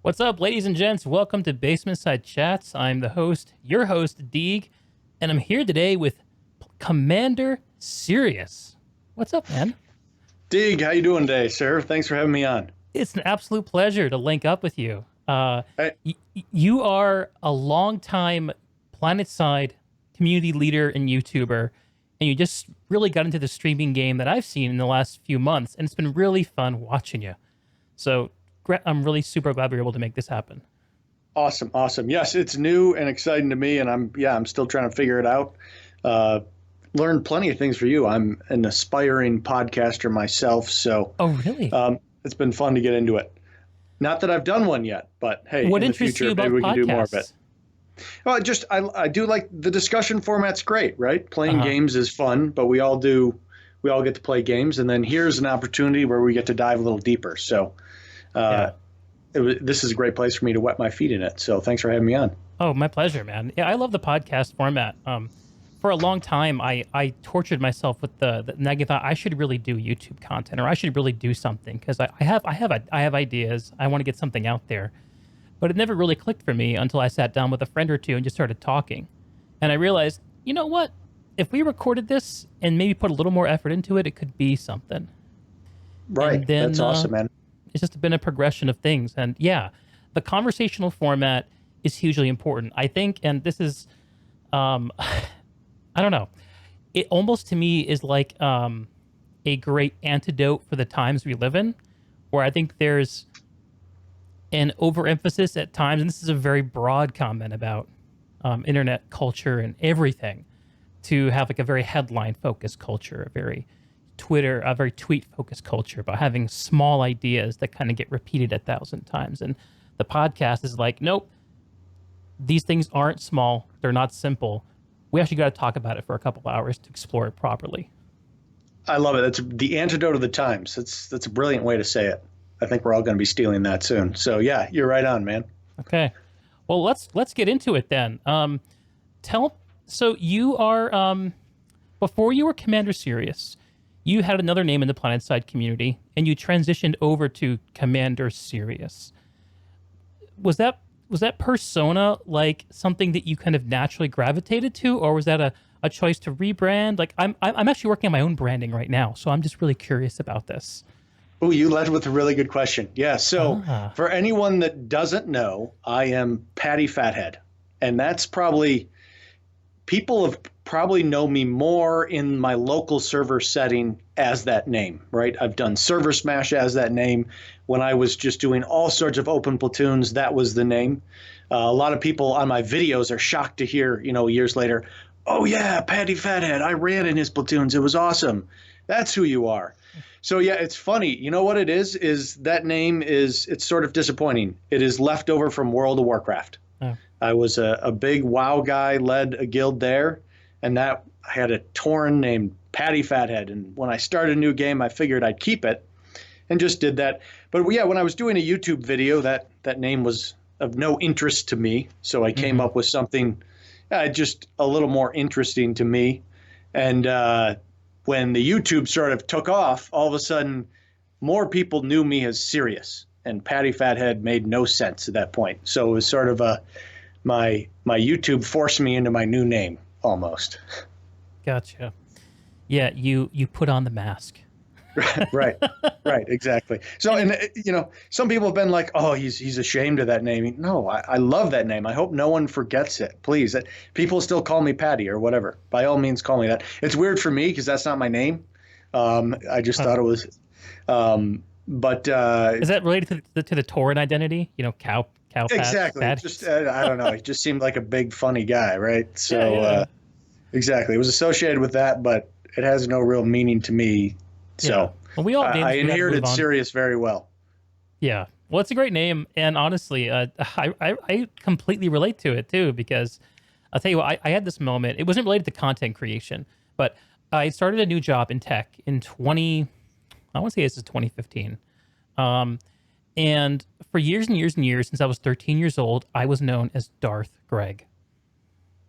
What's up, ladies and gents? Welcome to Basement Side Chats. I'm the host, your host, Deeg, and I'm here today with Commander Cyrious. What's up, man? Deeg, how you doing today, sir? Thanks for having me on. It's an absolute pleasure to link up with you. Hey, You are a longtime Planetside community leader and YouTuber, and you just really got into the streaming game that I've seen in the last few months, and it's been really fun watching you. So I'm really super glad we were able to make this happen. awesome, awesome. Yes, it's new and exciting to me, and I'm still trying to figure it out. Uh, Learned plenty of things for you. I'm an aspiring podcaster myself, so Oh, really? it's been fun to get into it. Not that I've done one yet, but hey, What in the interests you future, about maybe we can do more of it. podcasts? Well, I do like the discussion format's great, right? Playing Uh-huh. games is fun, but we all get to play games, and then here's an opportunity where we get to dive a little deeper. So. Yeah. Uh, this is a great place for me to wet my feet in it. So thanks for having me on. Oh, my pleasure, man. Yeah, I love the podcast format. For a long time, I tortured myself with the negative thought I should really do YouTube content or I should really do something because I have ideas. I want to get something out there, but it never really clicked for me until I sat down with a friend or two and just started talking, and I realized, you know what? If we recorded this and maybe put a little more effort into it, it could be something. And Right. then That's awesome, man. it's just been a progression of things. And yeah, the conversational format is hugely important, I think. And this is, I don't know. It almost to me is like a great antidote for the times we live in, where I think there's an overemphasis at times. And this is a very broad comment about internet culture and everything, to have like a very headline focused culture, a very tweet focused culture about having small ideas that kind of get repeated 1,000 times. And the podcast is like, nope, these things aren't small. They're not simple. We actually got to talk about it for a couple hours to explore it properly. I love it. That's the antidote of the times. That's a brilliant way to say it. I think we're all going to be stealing that soon. So yeah, you're right on, man. Okay. Well, let's get into it then. Tell so you are before you were Commander Cyrious, you had another name in the Planetside community, and you transitioned over to Commander Cyrious. Was that persona like something that you kind of naturally gravitated to, or was that a choice to rebrand? Like I'm actually working on my own branding right now, so I'm just really curious about this. Oh, you led with a really good question. Yeah. So Ah, for anyone that doesn't know, I am Patty Fathead, and that's probably people have probably know me more in my local server setting as that name, right? I've done Server Smash as that name. When I was just doing all sorts of open platoons, that was the name. A lot of people on my videos are shocked to hear, years later, oh yeah, Patty Fathead, I ran in his platoons. It was awesome. That's who you are. So yeah, it's funny. You know what it is that name it's sort of disappointing. It is leftover from World of Warcraft. oh, I was a big WoW guy, led a guild there, and that I had a Tauren named Patty Fathead. And when I started a new game, I figured I'd keep it and just did that. But yeah, when I was doing a YouTube video, that name was of no interest to me. So I came mm-hmm. up with something just a little more interesting to me. And when the YouTube sort of took off, all of a sudden, more people knew me as Cyrious, and Patty Fathead made no sense at that point. So it was sort of my YouTube forced me into my new name almost. Gotcha. Yeah, you put on the mask. Right, right, exactly. So, and some people have been like, "Oh, he's ashamed of that name." No, I love that name. I hope no one forgets it. Please, people still call me Patty or whatever. By all means, call me that. It's weird for me because that's not my name. I just thought it was. But Is that related to the Tauren identity? Cow exactly. patties? Just I don't know. He just seemed like a big funny guy, right? Yeah, So yeah, exactly, it was associated with that, but it has no real meaning to me. yeah. So Well, we all have names I we gotta move inherited on. Sirius very well. Yeah. Well, it's a great name, and honestly, I completely relate to it too because I'll tell you what, I had this moment. It wasn't related to content creation, but I started a new job in tech in I want to say this is 2015. Um, and for years and years and years, since I was 13 years old, I was known as Darth Greg.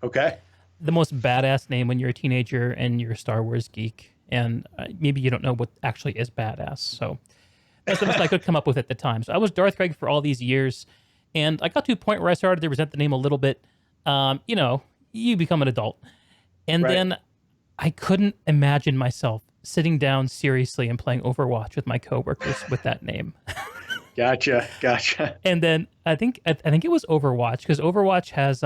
Okay. The most badass name when you're a teenager and you're a Star Wars geek. And maybe you don't know what actually is badass. So that's the best I could come up with at the time. So I was Darth Greg for all these years. And I got to a point where I started to resent the name a little bit. You know, you become an adult. And Right. then I couldn't imagine myself sitting down seriously and playing Overwatch with my coworkers with that name. Gotcha. And then I think it was Overwatch, because Overwatch has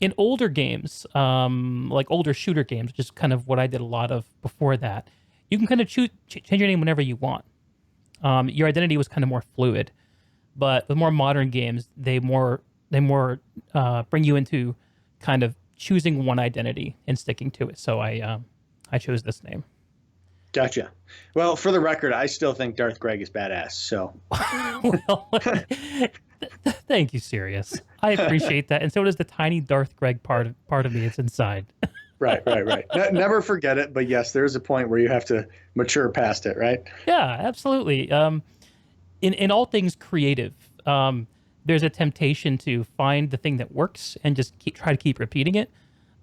in older games, like older shooter games, which is kind of what I did a lot of before that. You can kind of change your name whenever you want. Your identity was kind of more fluid, but the more modern games, they more bring you into kind of choosing one identity and sticking to it. So I chose this name. Gotcha. Well, for the record, I still think Darth Greg is badass. So Well, thank you, Cyrious. I appreciate that, and so does the tiny Darth Greg part of me. It's inside. right. Never forget it. But yes, there's a point where you have to mature past it, right? Yeah, absolutely. In all things creative, there's a temptation to find the thing that works and just try to keep repeating it.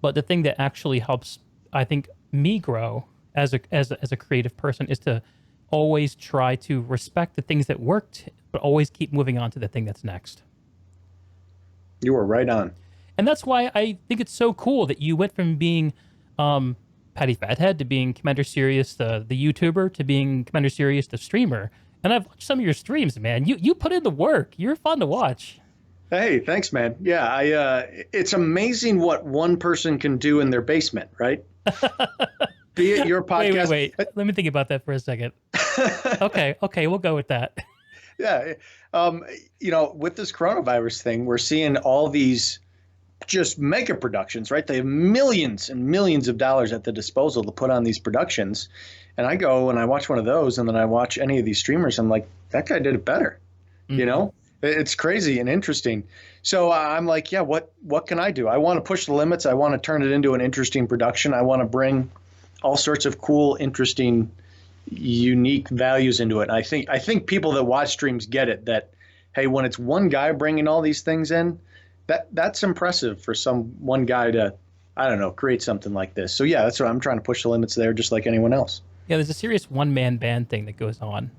But the thing that actually helps, I think, me grow as a creative person is to always try to respect the things that worked, but always keep moving on to the thing that's next. You were right on. And that's why I think it's so cool that you went from being Patty Fathead to being Commander Cyrious, the YouTuber, to being Commander Cyrious, the streamer. And I've watched some of your streams, man. You put in the work. You're fun to watch. Hey, thanks, man. Yeah, it's amazing what one person can do in their basement, right? Be it your podcast. Wait. Let me think about that for a second. Okay, we'll go with that. Yeah. With this coronavirus thing, we're seeing all these just mega productions, right? They have millions and millions of dollars at the disposal to put on these productions. And I go and I watch one of those, and then I watch any of these streamers. I'm like, that guy did it better. Mm-hmm. You know, it's crazy and interesting. So I'm like, yeah, what can I do? I want to push the limits. I want to turn it into an interesting production. I want to bring all sorts of cool, interesting, unique values into it. And I think people that watch streams get it, that, hey, when it's one guy bringing all these things in, that's impressive for some one guy to, I don't know, create something like this. So yeah, that's what I'm trying to push the limits there, just like anyone else. Yeah, there's a serious one-man band thing that goes on.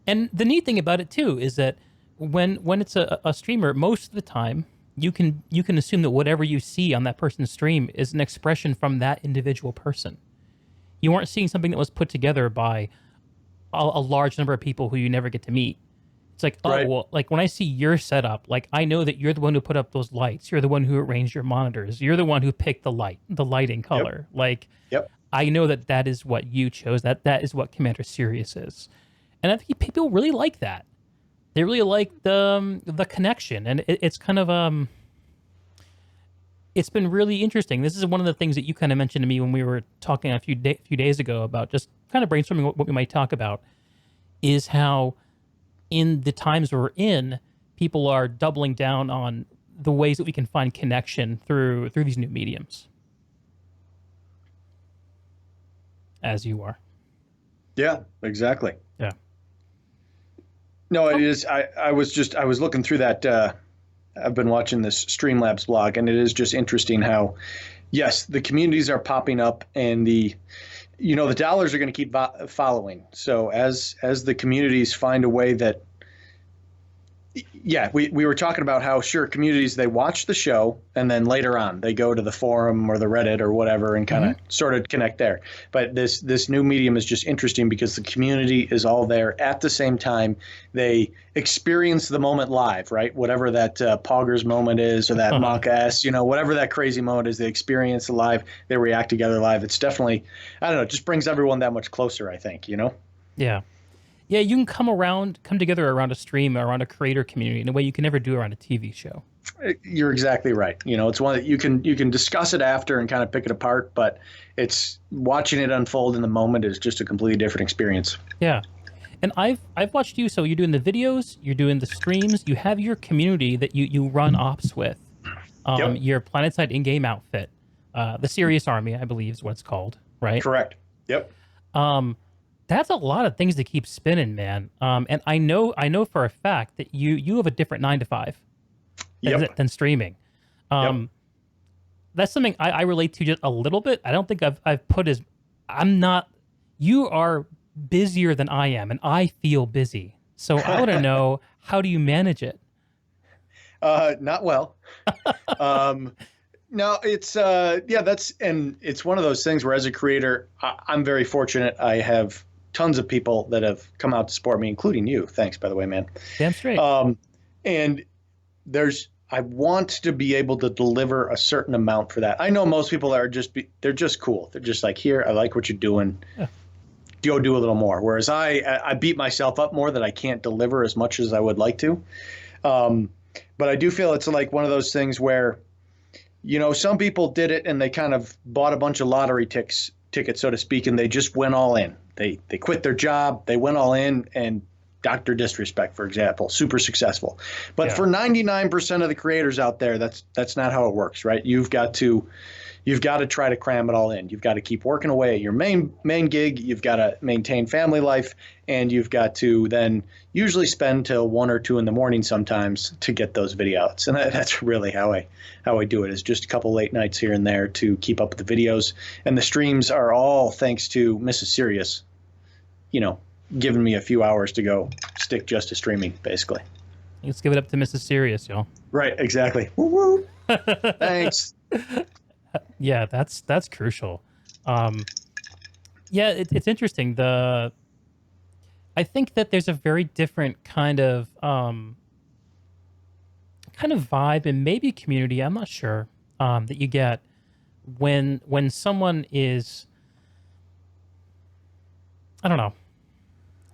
And the neat thing about it too is that when it's a streamer, most of the time you can assume that whatever you see on that person's stream is an expression from that individual person. You aren't seeing something that was put together by a large number of people who you never get to meet. It's like, oh, right. Well, like when I see your setup, like I know that you're the one who put up those lights. You're the one who arranged your monitors. You're the one who picked the lighting color. Yep. Like, yep. I know that is what you chose. That is what Commander Cyrious is. And I think people really like that. They really like the connection, and it's kind of it's been really interesting. This is one of the things that you kind of mentioned to me when we were talking a few days ago about just kind of brainstorming what we might talk about, is how in the times we're in, people are doubling down on the ways that we can find connection through these new mediums. As you are. Yeah, exactly. Yeah. No, it is. I was looking through that. I've been watching this Streamlabs blog, and it is just interesting how, yes, the communities are popping up, and the dollars are going to keep following. So as the communities find a way that, yeah, we were talking about how, sure, communities, they watch the show and then later on they go to the forum or the Reddit or whatever and kind of sort of connect there. But this new medium is just interesting because the community is all there at the same time. They experience the moment live, right? Whatever that Poggers moment is, or that Monk S, whatever that crazy moment is, they experience it live. They react together live. It's definitely, I don't know, it just brings everyone that much closer, I think, Yeah. Yeah, you can come together around a stream, around a creator community in a way you can never do around a TV show. You're exactly right. It's one that you can discuss it after and kind of pick it apart, but it's watching it unfold in the moment is just a completely different experience. Yeah. And I've watched you, so you're doing the videos, you're doing the streams, you have your community that you run ops with. Your Planetside in-game outfit. The Cyrious Army, I believe is what it's called, right? Correct. Yep. That's a lot of things to keep spinning, man. And I know for a fact that you have a different 9 to 5 than streaming. That's something I relate to just a little bit. I don't think I've put as, you are busier than I am, and I feel busy. So I want to know, how do you manage it? Not well. Um, no, it's yeah, that's and it's one of those things where as a creator, I'm very fortunate. I have tons of people that have come out to support me, including you. Thanks, by the way, man. Damn straight. And I want to be able to deliver a certain amount for that. I know most people are they're just cool. They're just like, here, I like what you're doing. Yeah. Go do a little more. Whereas I beat myself up more that I can't deliver as much as I would like to. But I do feel it's like one of those things where, some people did it and they kind of bought a bunch of lottery tickets, so to speak, and they just went all in. They quit their job, they went all in, and Dr. Disrespect, for example, super successful. But for 99% of the creators out there, that's not how it works, right? You've got to try to cram it all in. You've got to keep working away at your main gig. You've got to maintain family life, and you've got to then usually spend till 1 or 2 in the morning sometimes to get those videos. And that's really how I do it, is just a couple late nights here and there to keep up with the videos. And the streams are all thanks to Mrs. Cyrious, giving me a few hours to go stick just to streaming, basically. Let's give it up to Mrs. Cyrious, y'all. Right, exactly. Woo woo. Thanks. Yeah, that's crucial. Yeah, it's interesting. I think that there's a very different kind of vibe and maybe community. I'm not sure that you get when someone is. I don't know.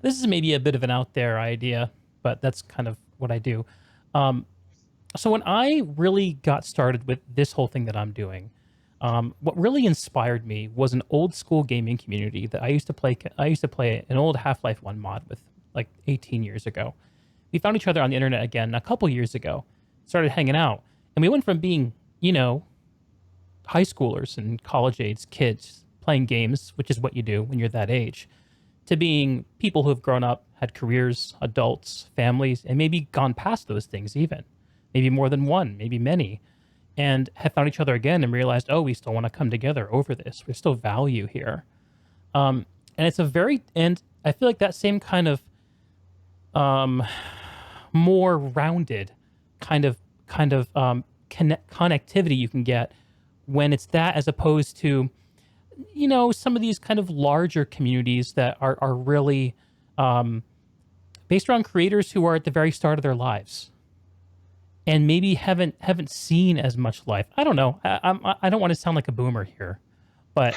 This is maybe a bit of an out there idea, but that's kind of what I do. So when I really got started with this whole thing that I'm doing, what really inspired me was an old school gaming community that I used to play. I used to play an old Half-Life 1 mod with like 18 years ago. We found each other on the internet again a couple years ago, started hanging out, and we went from being, high schoolers and college age kids playing games, which is what you do when you're that age, to being people who have grown up, had careers, adults, families, and maybe gone past those things even. Maybe more than one, maybe many, and have found each other again and realized, oh, we still want to come together over this. There's still value here. And it's and I feel like that same kind of more rounded kind of connectivity you can get when it's that, as opposed to, some of these kind of larger communities that are really based around creators who are at the very start of their lives and maybe haven't seen as much life. I don't know. I don't want to sound like a boomer here, but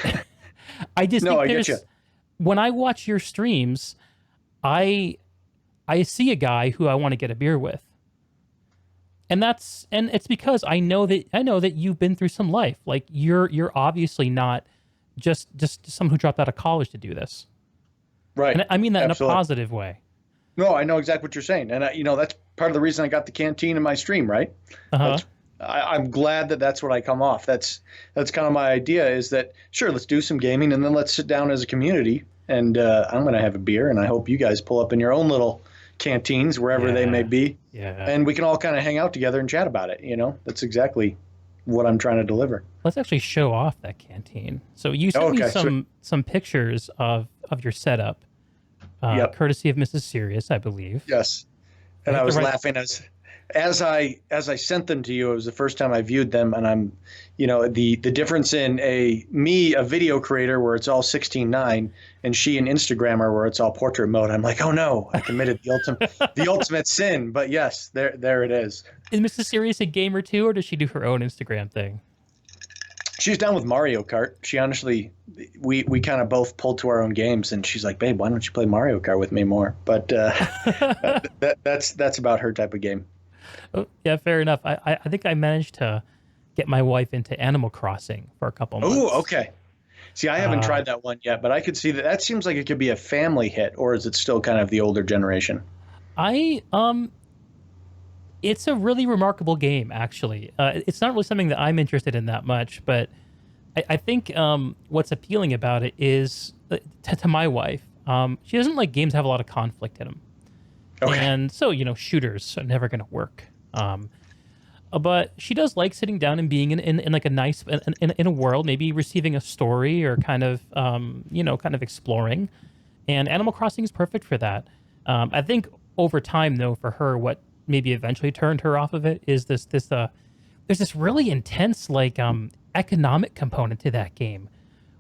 I just think get you. When I watch your streams, I see a guy who I want to get a beer with. And it's because I know that you've been through some life. Like you're obviously not just someone who dropped out of college to do this. Right. And I mean that Absolutely. in a positive way. No, I know exactly what you're saying. And that's part of the reason I got the canteen in my stream, right? Uh-huh. I'm glad that that's what I come off. That's kind of my idea, is that, sure, let's do some gaming and then let's sit down as a community, and I'm going to have a beer, and I hope you guys pull up in your own little canteens, wherever they may be. Yeah. And we can all kind of hang out together and chat about it. That's exactly what I'm trying to deliver. Let's actually show off that canteen. So you sent me some pictures of your setup, courtesy of Mrs. Cyrious, I believe. Yes. And I was laughing as I sent them to you. It was the first time I viewed them, and I'm, the difference in a video creator where it's all 16:9 and she an Instagrammer where it's all portrait mode. I'm like, oh no, I committed the ultimate sin. But yes, there it is. Is Mrs. Cyrious a gamer too, or does she do her own Instagram thing? She's down with Mario Kart. She honestly, we kind of both pulled to our own games, and she's like, babe, why don't you play Mario Kart with me more? But that's about her type of game. Oh, yeah, fair enough. I think I managed to get my wife into Animal Crossing for a couple months. Oh, okay. See, I haven't tried that one yet, but I could see that seems like it could be a family hit, or is it still kind of the older generation? It's a really remarkable game, actually. It's not really something that I'm interested in that much, but I think what's appealing about it is, to my wife, she doesn't like games that have a lot of conflict in them. Okay. And so, shooters are never going to work. But she does like sitting down and being in like a nice, in a world, maybe receiving a story or kind of exploring. And Animal Crossing is perfect for that. I think over time, though, for her, what maybe eventually turned her off of it is this there's this really intense like economic component to that game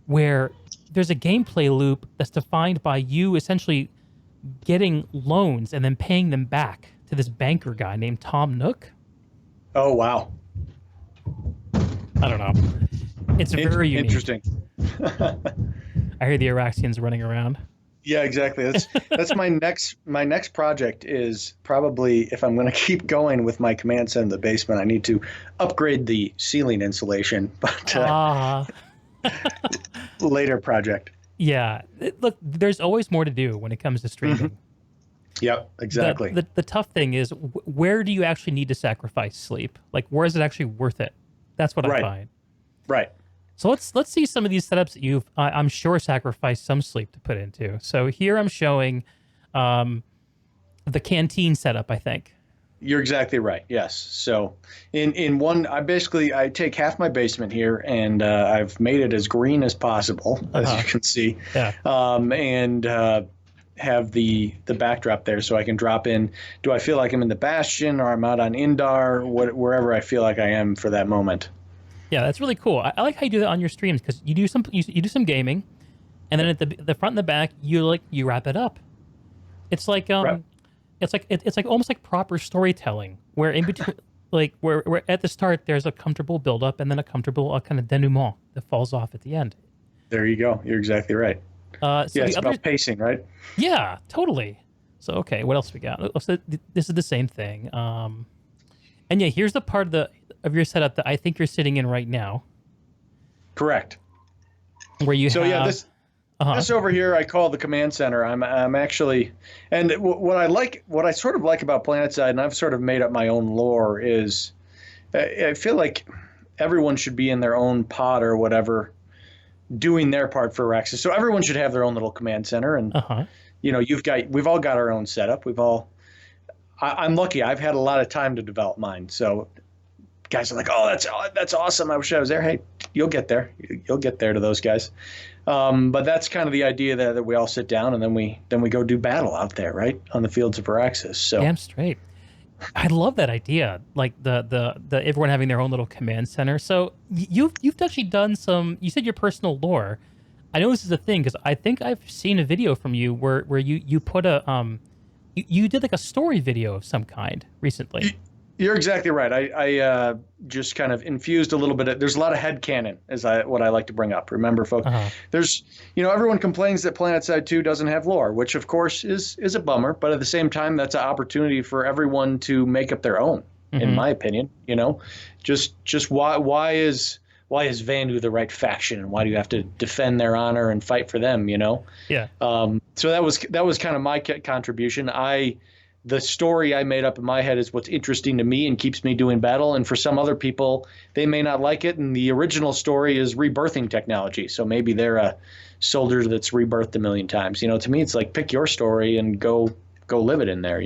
where there's a gameplay loop that's defined by you essentially getting loans and then paying them back to this banker guy named Tom Nook. Oh, wow. I don't know. It's very unique. Interesting. I hear the Araxians running around. Yeah, exactly. That's my next project is probably, if I'm going to keep going with my command center in the basement, I need to upgrade the ceiling insulation. But later project. Yeah. Look, there's always more to do when it comes to streaming. Mm-hmm. Yep, exactly. The tough thing is where do you actually need to sacrifice sleep? Like, where is it actually worth it? That's what I find. Right. So let's see some of these setups that you've, I'm sure, sacrificed some sleep to put into. So here I'm showing the canteen setup, I think. You're exactly right. Yes. So in one, I take half my basement here and I've made it as green as possible, as you can see. Yeah. And have the backdrop there so I can drop in. Do I feel like I'm in the Bastion or I'm out on Indar, wherever I feel like I am for that moment. Yeah, that's really cool. I like how you do that on your streams because you do some gaming, and then at the front and the back you wrap it up. It's like it's like almost like proper storytelling where in between like where at the start there's a comfortable build up and then a comfortable kind of denouement that falls off at the end. There you go. You're exactly right. So it's about pacing, right? Yeah, totally. So okay, what else we got? So this is the same thing. And yeah, here's the part of your setup that I think you're sitting in right now. Correct. Where you this over here I call the command center. I'm actually, and what I sort of like about Planetside, and I've sort of made up my own lore, is I feel like everyone should be in their own pod or whatever, doing their part for Araxis. So everyone should have their own little command center, and we've all got our own setup. I'm lucky. I've had a lot of time to develop mine. So guys are like, "Oh, that's awesome. I wish I was there." Hey, you'll get there. You'll get there to those guys. But that's kind of the idea that we all sit down and then we go do battle out there, right, on the fields of Araxis. So damn straight. I love that idea, like the everyone having their own little command center. So you've actually done some. You said your personal lore. I know this is a thing because I think I've seen a video from you where you put a you did like a story video of some kind recently. You're exactly right. I just kind of infused a little bit. There's a lot of headcanon, what I like to bring up. Remember, folks, there's, everyone complains that Planetside 2 doesn't have lore, which of course is a bummer. But at the same time, that's an opportunity for everyone to make up their own, in my opinion. Just why is Vandu the right faction, and why do you have to defend their honor and fight for them? Yeah. So that was kind of my contribution. The story I made up in my head is what's interesting to me and keeps me doing battle. And for some other people, they may not like it. And the original story is rebirthing technology. So maybe they're a soldier that's rebirthed a million times. To me, it's like pick your story and go live it in there.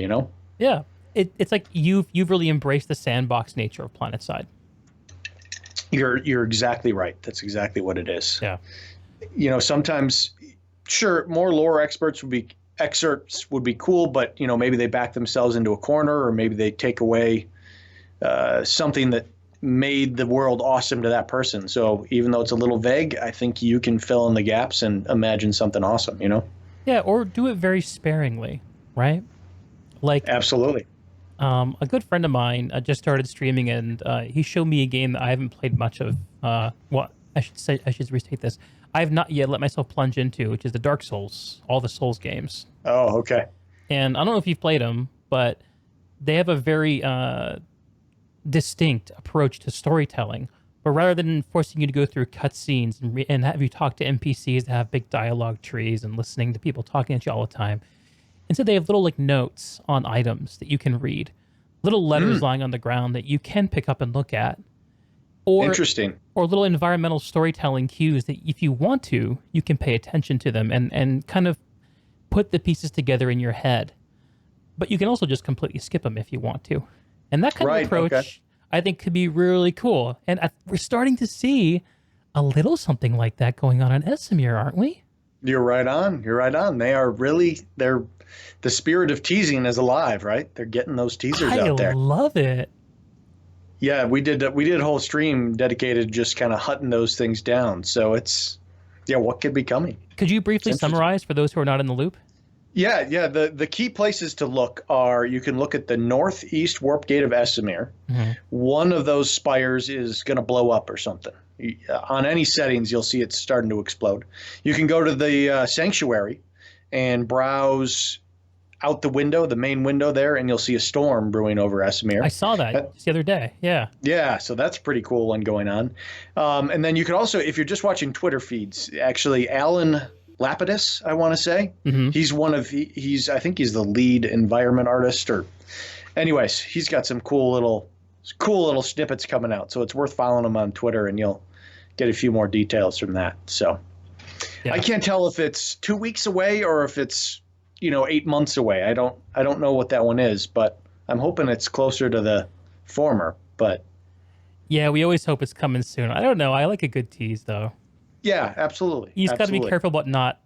Yeah, it's like you've really embraced the sandbox nature of Planetside. You're exactly right. That's exactly what it is. Yeah. Sometimes, sure, more lore excerpts would be cool, but maybe they back themselves into a corner, or maybe they take away something that made the world awesome to that person. So even though it's a little vague, I think you can fill in the gaps and imagine something awesome. Yeah, or do it very sparingly, right? Like absolutely. A good friend of mine just started streaming, and he showed me a game that I haven't played much of. I should restate this. I have not yet let myself plunge into, which is the Dark Souls, all the Souls games. Oh, okay. And I don't know if you've played them, but they have a very distinct approach to storytelling. But rather than forcing you to go through cutscenes and have you talk to NPCs that have big dialogue trees and listening to people talking at you all the time, instead they have little like notes on items that you can read, little letters lying on the ground that you can pick up and look at. Interesting. Or little environmental storytelling cues that if you want to, you can pay attention to them and kind of put the pieces together in your head. But you can also just completely skip them if you want to. And that kind of approach, I think, could be really cool. And we're starting to see a little something like that going on in Esamir, aren't we? You're right on. You're right on. They are really, they're, the spirit of teasing is alive, right? They're getting those teasers I out there. love it. Yeah, we did a whole stream dedicated to just kind of hunting those things down. So it's, yeah, what could be coming? Could you It's briefly interesting. summarize for those who are not in the loop? Yeah, yeah. The key places to look are, you can look at the northeast warp gate of Esamir. Hmm. One of those spires is going to blow up or something. On any settings, you'll see it's starting to explode. You can go to the sanctuary and browse out the window, the main window there, and you'll see a storm brewing over I Esamir. saw that just the other day. Yeah. Yeah, so that's pretty cool one going on. And then you could also, if you're just watching Twitter feeds, actually, Alan Lapidus, I want to say, Hmm. he's he's I think he's the lead environment artist, or anyways, he's got some cool little snippets coming out. So it's worth following him on Twitter, and you'll get a few more details from that. So Yeah. I can't tell if it's 2 weeks away or if it's 8 months away. I don't know what that one is, but I'm hoping it's closer to the former. But Yeah, we always hope it's coming soon. I don't know. I like a good tease though. yeah, absolutely. You just got to be Absolutely. careful about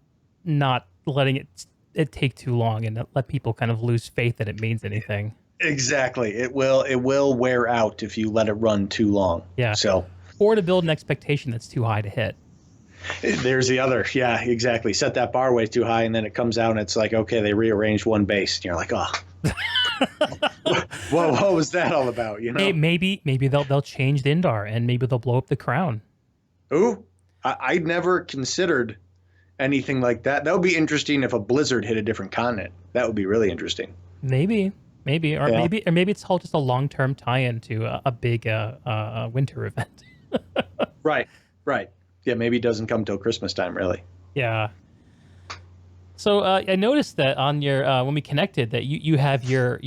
not letting it take too long and not let people kind of lose faith that it means anything. Exactly. It will wear out if you let it run too long. Yeah. So Or to build an expectation that's too high to hit. there's the other. Yeah, exactly. Set that bar way too high, and then it comes out and it's like, okay, they rearranged one base, and you're like, oh, what was that all about? Hey, maybe they'll change the Indar and maybe they'll blow up the crown. Ooh, I never considered anything like that. That would be interesting if a blizzard hit a different continent. That would be really interesting. Maybe, or Yeah. maybe it's all just a long-term tie-in to a big winter event. Right, right. Yeah, maybe it doesn't come till Christmas time, really. Yeah. So I noticed that on your when we connected that you have your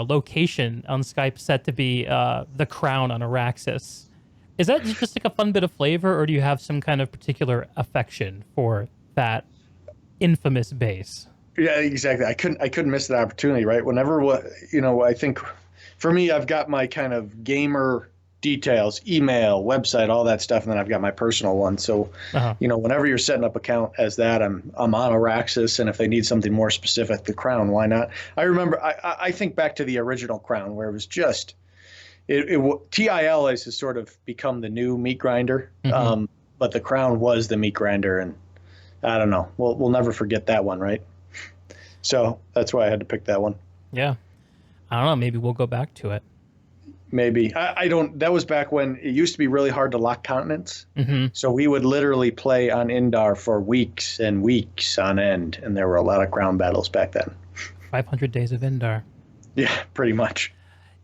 location on Skype set to be the crown on Araxis. Is that just like a fun bit of flavor, or do you have some kind of particular affection for that infamous base? Yeah, exactly. I couldn't miss that opportunity, right? Whenever I think for me, I've got my kind of gamer details, email, website, all that stuff, and then I've got my personal one. So, Uh-huh. whenever you're setting up account as that, I'm on Araxis, and if they need something more specific, the Crown, why not? I remember, I think back to the original Crown where it was just TIL has sort of become the new meat grinder, Mhm. but the Crown was the meat grinder, and I don't know. We'll never forget that one, right? So that's why I had to pick that one. Yeah. I don't know. Maybe we'll go back to it. Maybe I don't. That was back when it used to be really hard to lock continents. Hmm. So we would literally play on Indar for weeks and weeks on end, and there were a lot of crown battles back then. 500 Days of Indar. Yeah, pretty much.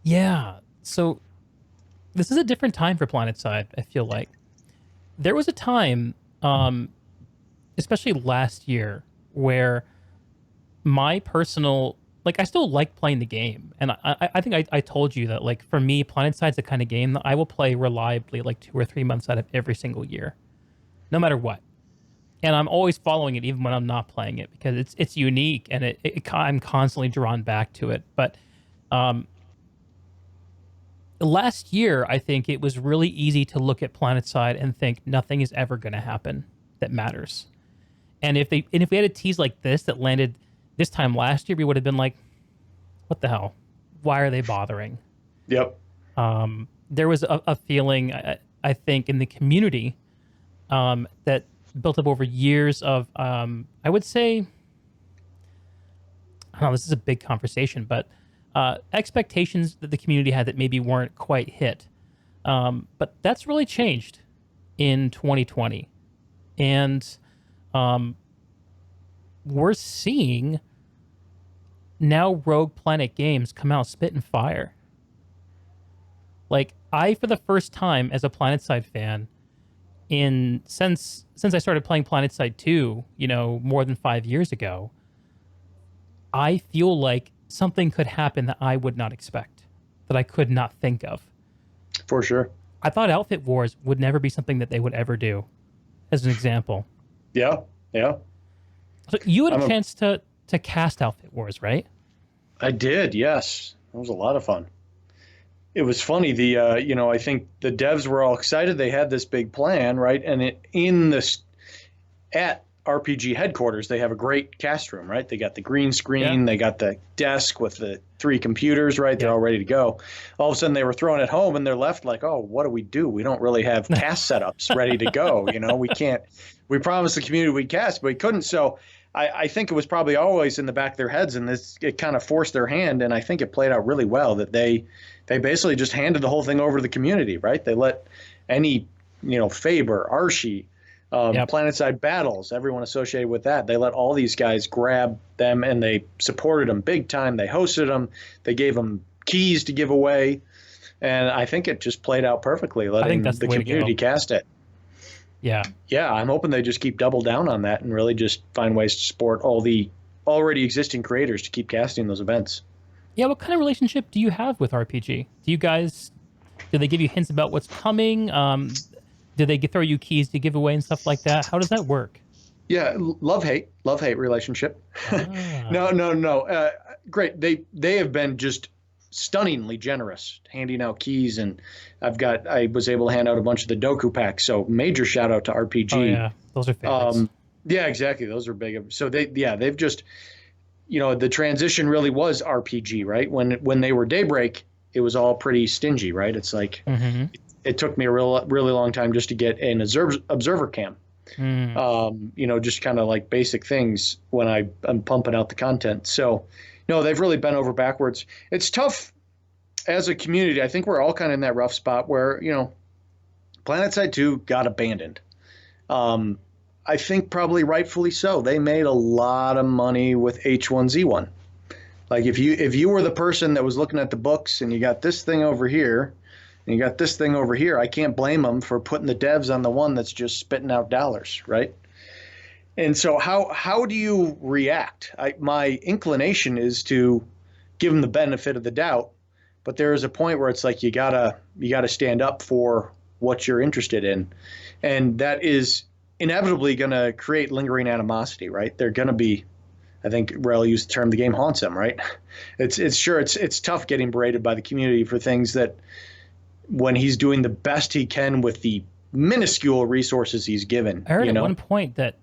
Yeah. So this is a different time for Planetside, I feel like. There was a time, especially last year, where my personal, like, I still like playing the game. And I think I told you that, like, for me, Planetside's the kind of game that I will play reliably, like, 2 or 3 months out of every single year, no matter what. And I'm always following it, even when I'm not playing it, because it's unique and I'm constantly drawn back to it. But last year, I think it was really easy to look at Planetside and think nothing is ever going to happen that matters. And if we had a tease like this that landed this time last year, we would have been like, "What the hell? Why are they bothering?" Yep. There was a feeling, I think, in the community that built up over years of, I would say, I don't know, this is a big conversation, but expectations that the community had that maybe weren't quite hit. But that's really changed in 2020. And we're seeing now Rogue Planet games come out spitting fire. Like, I, for the first time as a Planetside fan, since I started playing Planetside 2, more than 5 years ago, I feel like something could happen that I would not expect, that I could not think of. For sure. I thought Outfit Wars would never be something that they would ever do, as an example. Yeah. Yeah. So you had a chance to cast Outfit Wars, right? I did. Yes. It was a lot of fun. It was funny. I think the devs were all excited. They had this big plan, right? And at RPG headquarters, they have a great cast room, right? They got the green Yeah. screen, they got the desk with the 3 computers, right? They're Yeah. all ready to go. All of a sudden, they were thrown at home, and they're left like, oh, what do we do? We don't really have cast setups ready to go. We can't. We promised the community we'd cast, but we couldn't. So I think it was probably always in the back of their heads, and it kind of forced their hand. And I think it played out really well that they basically just handed the whole thing over to the community, right? They let any Faber, Archie, Yep. Planetside Battles, everyone associated with that. They let all these guys grab them, and they supported them big time. They hosted them. They gave them keys to give away, and I think it just played out perfectly, I think letting that's the the way to community go. cast it. Yeah. Yeah, I'm hoping they just keep double down on that and really just find ways to support all the already existing creators to keep casting those events. Yeah. What kind of relationship do you have with RPG? Do they give you hints about what's coming? Do they throw you keys to give away and stuff like that? How does that work? Yeah, love hate relationship. Ah, No, no, no. Great. They have been just stunningly generous, handing out keys, and I was able to hand out a bunch of the Doku packs. So major shout out to oh RPG. yeah, those are favorites. Yeah, exactly. Those are big. So they've just the transition really was RPG, right? When they were Daybreak, it was all pretty stingy, right? It's like Mm-hmm. it took me a really long time just to get an observer cam. Mm. Just kind of like basic things when I'm pumping out the content. So, no, they've really bent over backwards. It's tough as a community. I think we're all kind of in that rough spot where, Planetside 2 got abandoned. I think probably rightfully so. They made a lot of money with H1Z1. Like if you were the person that was looking at the books and you got this thing over here and you got this thing over here, I can't blame them for putting the devs on the one that's just spitting out dollars, right? And so how do you react? My inclination is to give them the benefit of the doubt, but there is a point where it's like you gotta stand up for what you're interested in, and that is inevitably going to create lingering animosity, right? They're going to be, I think Rel used the term, the game haunts them, right? It's tough getting berated by the community for things that when he's doing the best he can with the minuscule resources he's given. I heard at one point that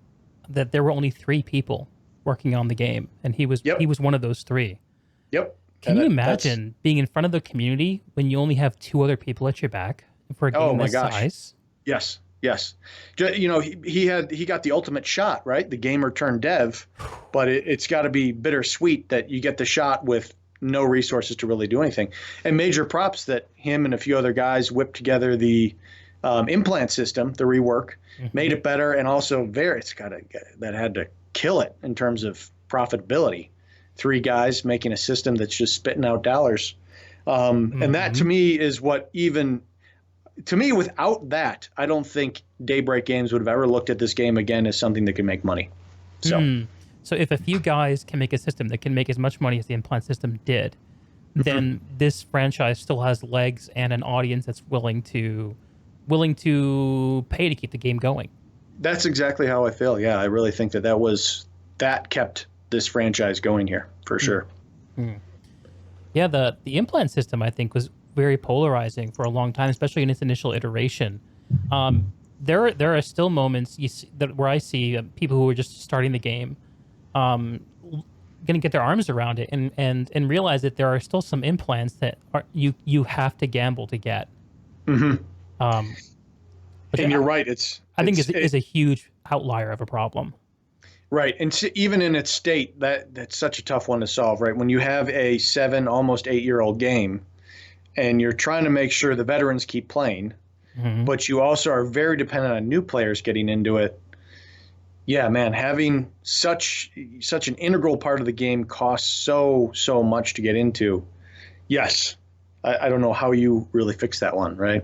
there were only 3 people working on the game, and he was Yep. one of those 3. Yep. Can you imagine being in front of the community when you only have 2 other people at your back for a game this size? Yes. Yes. He got the ultimate shot, right? The gamer turned dev, but it's got to be bittersweet that you get the shot with no resources to really do anything. And major props that him and a few other guys whipped together the implant system, the rework, made it better, and also that had to kill it in terms of profitability. 3 guys making a system that's just spitting out dollars, and that to me is what even. To me, without that, I don't think Daybreak Games would have ever looked at this game again as something that could make money. So, So if a few guys can make a system that can make as much money as the implant system did, then this franchise still has legs and an audience that's willing to pay to keep the game going. that's exactly how I feel. Yeah, I really think that kept this franchise going here for sure. Yeah, the implant system I think was very polarizing for a long time, especially in its initial iteration. There are still moments where I see people who are just starting the game, going to get their arms around it and realize that there are still some implants that you have to gamble to get. Mm-hmm. Which And you're right. I think is a huge outlier of a problem. Right. And even in its state, that's such a tough one to solve, right? When you have a 7, almost 8-year-old game and you're trying to make sure the veterans keep playing, but you also are very dependent on new players getting into it. Yeah, man, having such an integral part of the game costs so much to get into. Yes. I don't know how you really fix that one, right?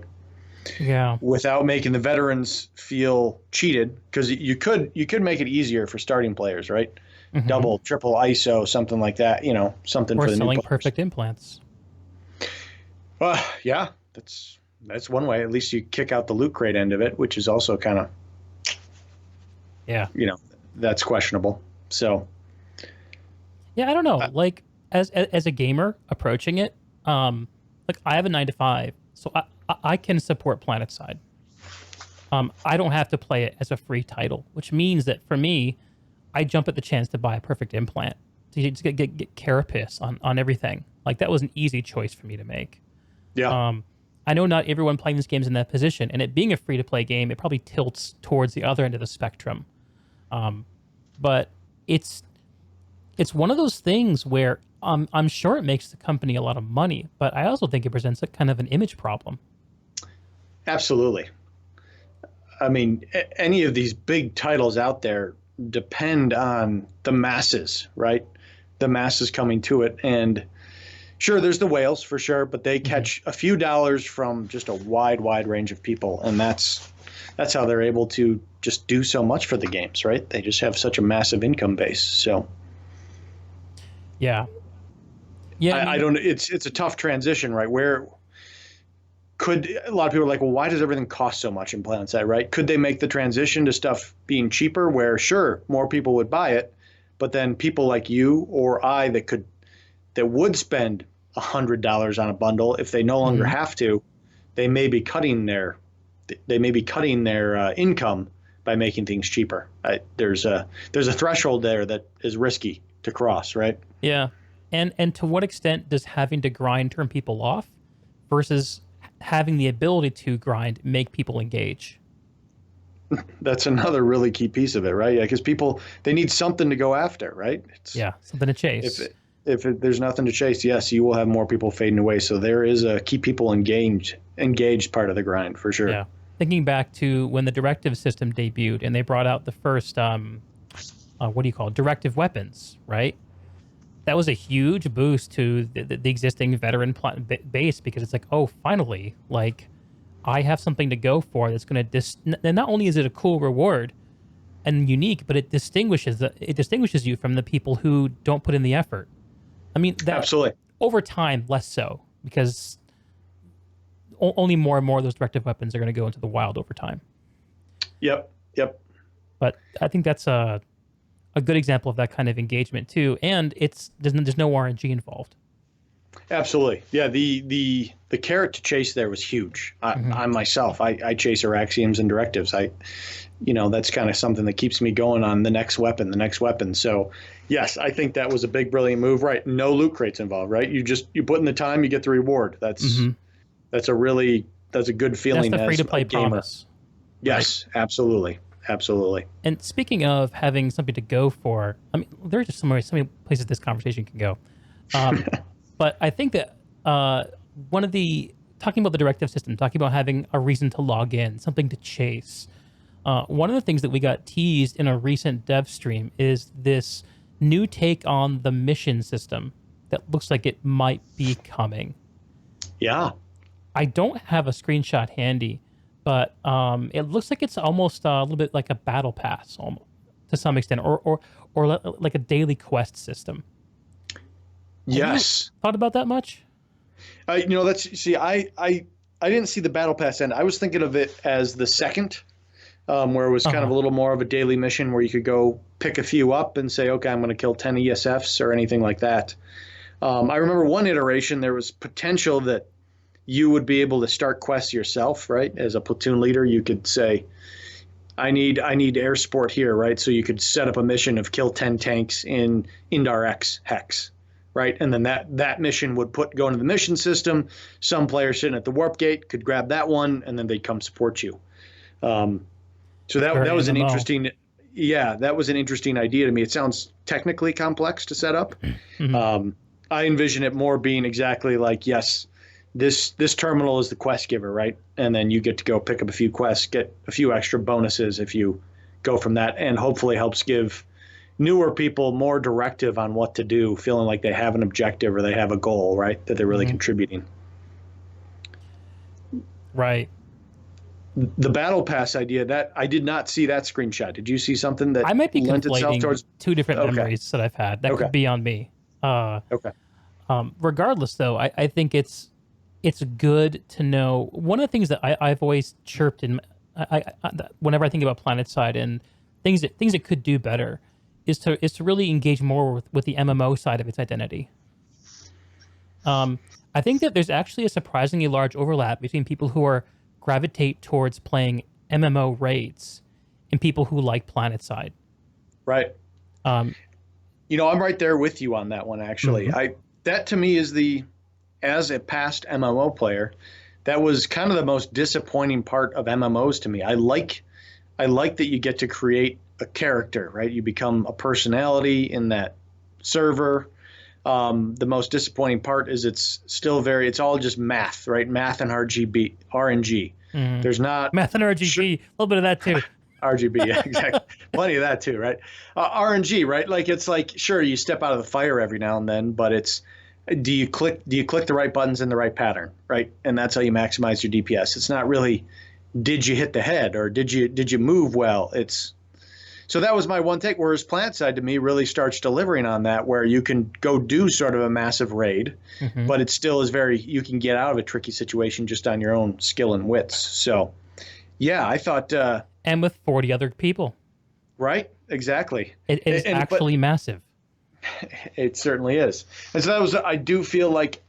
Yeah. Without making the veterans feel cheated, because you could make it easier for starting players, right? Double, triple ISO, something like that. Something Or for the new selling players. perfect implants. Yeah, that's one way. At least you kick out the loot crate end of it, which is also kind of that's questionable. So yeah, I don't know. Like as a gamer approaching it, like I have a 9 to 5, so I can support Planetside. I don't have to play it as a free title, which means that for me, I jump at the chance to buy a perfect implant to just get carapace on everything. Like that was an easy choice for me to make. Yeah, I know not everyone playing this game is in that position, and it being a free to play game, it probably tilts towards the other end of the spectrum. But it's one of those things where I'm sure it makes the company a lot of money, but I also think it presents a kind of an image problem. absolutely. I mean, any of these big titles out there depend on the masses, right? The masses coming to it. And sure, there's the whales for sure, but they catch a few dollars from just a wide range of people. And that's how they're able to just do so much for the games, right? They just have such a massive income base. So Yeah. Yeah. I don't, it's a tough transition, right? Where could a lot of people are like, well, why does everything cost so much in Planetside, right? Could they make the transition to stuff being cheaper where sure, more people would buy it, but then people like you or I that would spend $100 on a bundle, if they no longer have to, they may be cutting their income by making things cheaper. There's a threshold there that is risky to cross, right? Yeah. And to what extent does having to grind turn people off versus having the ability to grind make people engage? That's another really key piece of it, right? Yeah, because people, they need something to go after, right? Yeah, something to chase. If there's nothing to chase, yes, you will have more people fading away. So there is a keep people engaged part of the grind for sure. Yeah. Thinking back to when the directive system debuted and they brought out the first, what do you call it? Directive weapons, right? That was a huge boost to the existing veteran base because it's like, oh, finally, like I have something to go for that's going to and not only is it a cool reward and unique, but it distinguishes you from the people who don't put in the effort. I mean, that Absolutely. over time, less so because only more and more of those directive weapons are going to go into the wild over time. Yep. But I think that's a good example of that kind of engagement too, and there's no RNG involved. Absolutely. Yeah, the carrot to chase there was huge. I myself, I chase Araxiums and directives. That's kind of something that keeps me going on the next weapon. So yes, I think that was a big, brilliant move, right? No loot crates involved, right? You put in the time, you get the reward. That's a good feeling. That's the free to play as a gamer. promise. Yes, right? Absolutely. And speaking of having something to go for, I mean, there are just so many places this conversation can go. But I think that talking about the directive system, talking about having a reason to log in, something to chase. One of the things that we got teased in a recent dev stream is this new take on the mission system that looks like it might be coming. Yeah. I don't have a screenshot handy, but it looks like it's almost a little bit like a battle pass, almost, to some extent, or like a daily quest system. Yes. Have you thought about that much? I didn't see the battle pass end. I was thinking of it as the second, where it was kind of a little more of a daily mission where you could go pick a few up and say, okay, I'm going to kill 10 ESFs or anything like that. I remember one iteration, there was potential that you would be able to start quests yourself, right? As a platoon leader, you could say, I need air support here, right? So you could set up a mission of kill 10 tanks in Indar X hex, right? And then that mission would go into the mission system. Some player sitting at the warp gate could grab that one, and then they'd come support you. So that was an interesting, that was an interesting idea to me. It sounds technically complex to set up. I envision it more being exactly like, yes, this terminal is the quest giver, right? And then you get to go pick up a few quests, get a few extra bonuses if you go from that, and hopefully helps give newer people more directive on what to do, feeling like they have an objective or they have a goal, right? That they're really contributing. Right. The battle pass idea, that I did not see that screenshot. Did you see something that I might be lent itself conflating towards two different memories that I've had? That could be on me. Okay. Regardless, though, I think it's good to know. One of the things that I've always chirped whenever I think about Planetside and things that could do better is to really engage more with the MMO side of its identity. I think that there's actually a surprisingly large overlap between people who gravitate towards playing MMO raids and people who like Planetside. Right. Um, I'm right there with you on that one, actually. mhm. That to me is as a past MMO player, that was kind of the most disappointing part of MMOs to me. I like that you get to create a character, right? You become a personality in that server. The most disappointing part is it's all just math, right? Math and RNG. Mhm. There's not Math and RGB, a little bit of that too. RGB, yeah, exactly. Plenty of that too, right? RNG, right? Like it's like sure you step out of the fire every now and then, but it's do you click the right buttons in the right pattern, right? And that's how you maximize your DPS. It's not really did you hit the head or did you move well? It's so that was my one take. Whereas Planetside to me really starts delivering on that, where you can go do sort of a massive raid, Mhm. but it still is you can get out of a tricky situation just on your own skill and wits. So yeah, I thought And with 40 other people. right, exactly. It is But actually massive. it certainly is. And so I do feel like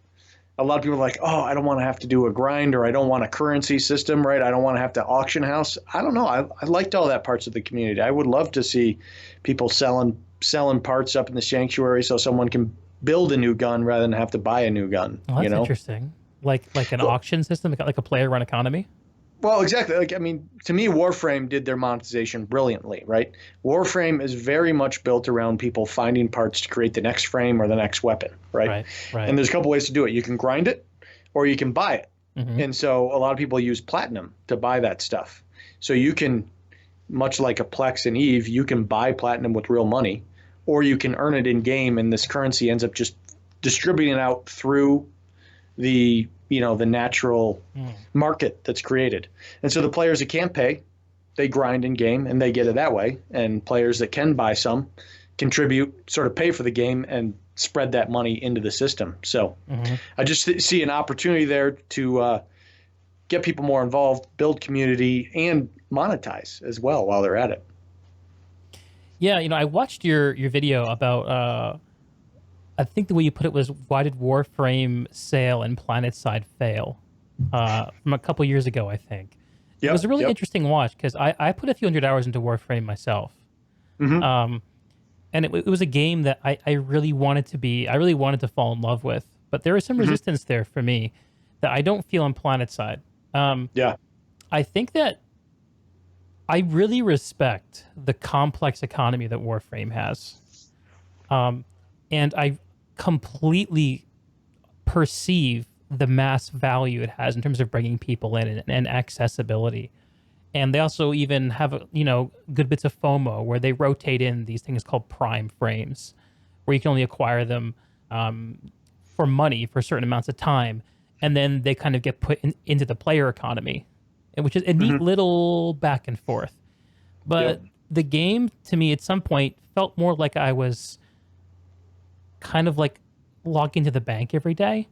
a lot of people are like, oh, I don't want to have to do a grind or I don't want a currency system, right? I don't want to have to auction house. I don't know. I liked all that parts of the community. I would love to see people selling parts up in the sanctuary so someone can build a new gun rather than have to buy a new gun. Well, that's interesting. Like an auction system, like a player run economy. Well, exactly. Like, I mean, to me, Warframe did their monetization brilliantly, right? Warframe is very much built around people finding parts to create the next frame or the next weapon, right? Right. And there's a couple ways to do it. You can grind it or you can buy it. Mm-hmm. And so a lot of people use platinum to buy that stuff. So you can, much like a Plex and Eve, you can buy platinum with real money or you can earn it in game and this currency ends up just distributing out through the natural market that's created. And so the players that can't pay, they grind in game and they get it that way. And players that can buy some contribute, sort of pay for the game and spread that money into the system. So I just see an opportunity there to get people more involved, build community, and monetize as well while they're at it. Yeah, I watched your video about I think the way you put it was, why did Warframe sail and Planetside fail? From a couple years ago, I think. It was a really interesting watch because I put a few hundred hours into Warframe myself. And it was a game that I really wanted to fall in love with. But there was some resistance there for me that I don't feel in Planetside. I think that I really respect the complex economy that Warframe has. And I completely perceive the mass value it has in terms of bringing people in and accessibility. And they also even have, good bits of FOMO where they rotate in these things called prime frames, where you can only acquire them for money for certain amounts of time. And then they kind of get put into the player economy, which is a neat little back and forth. But the game, to me, at some point, felt more like I was kind of like logging to the bank every day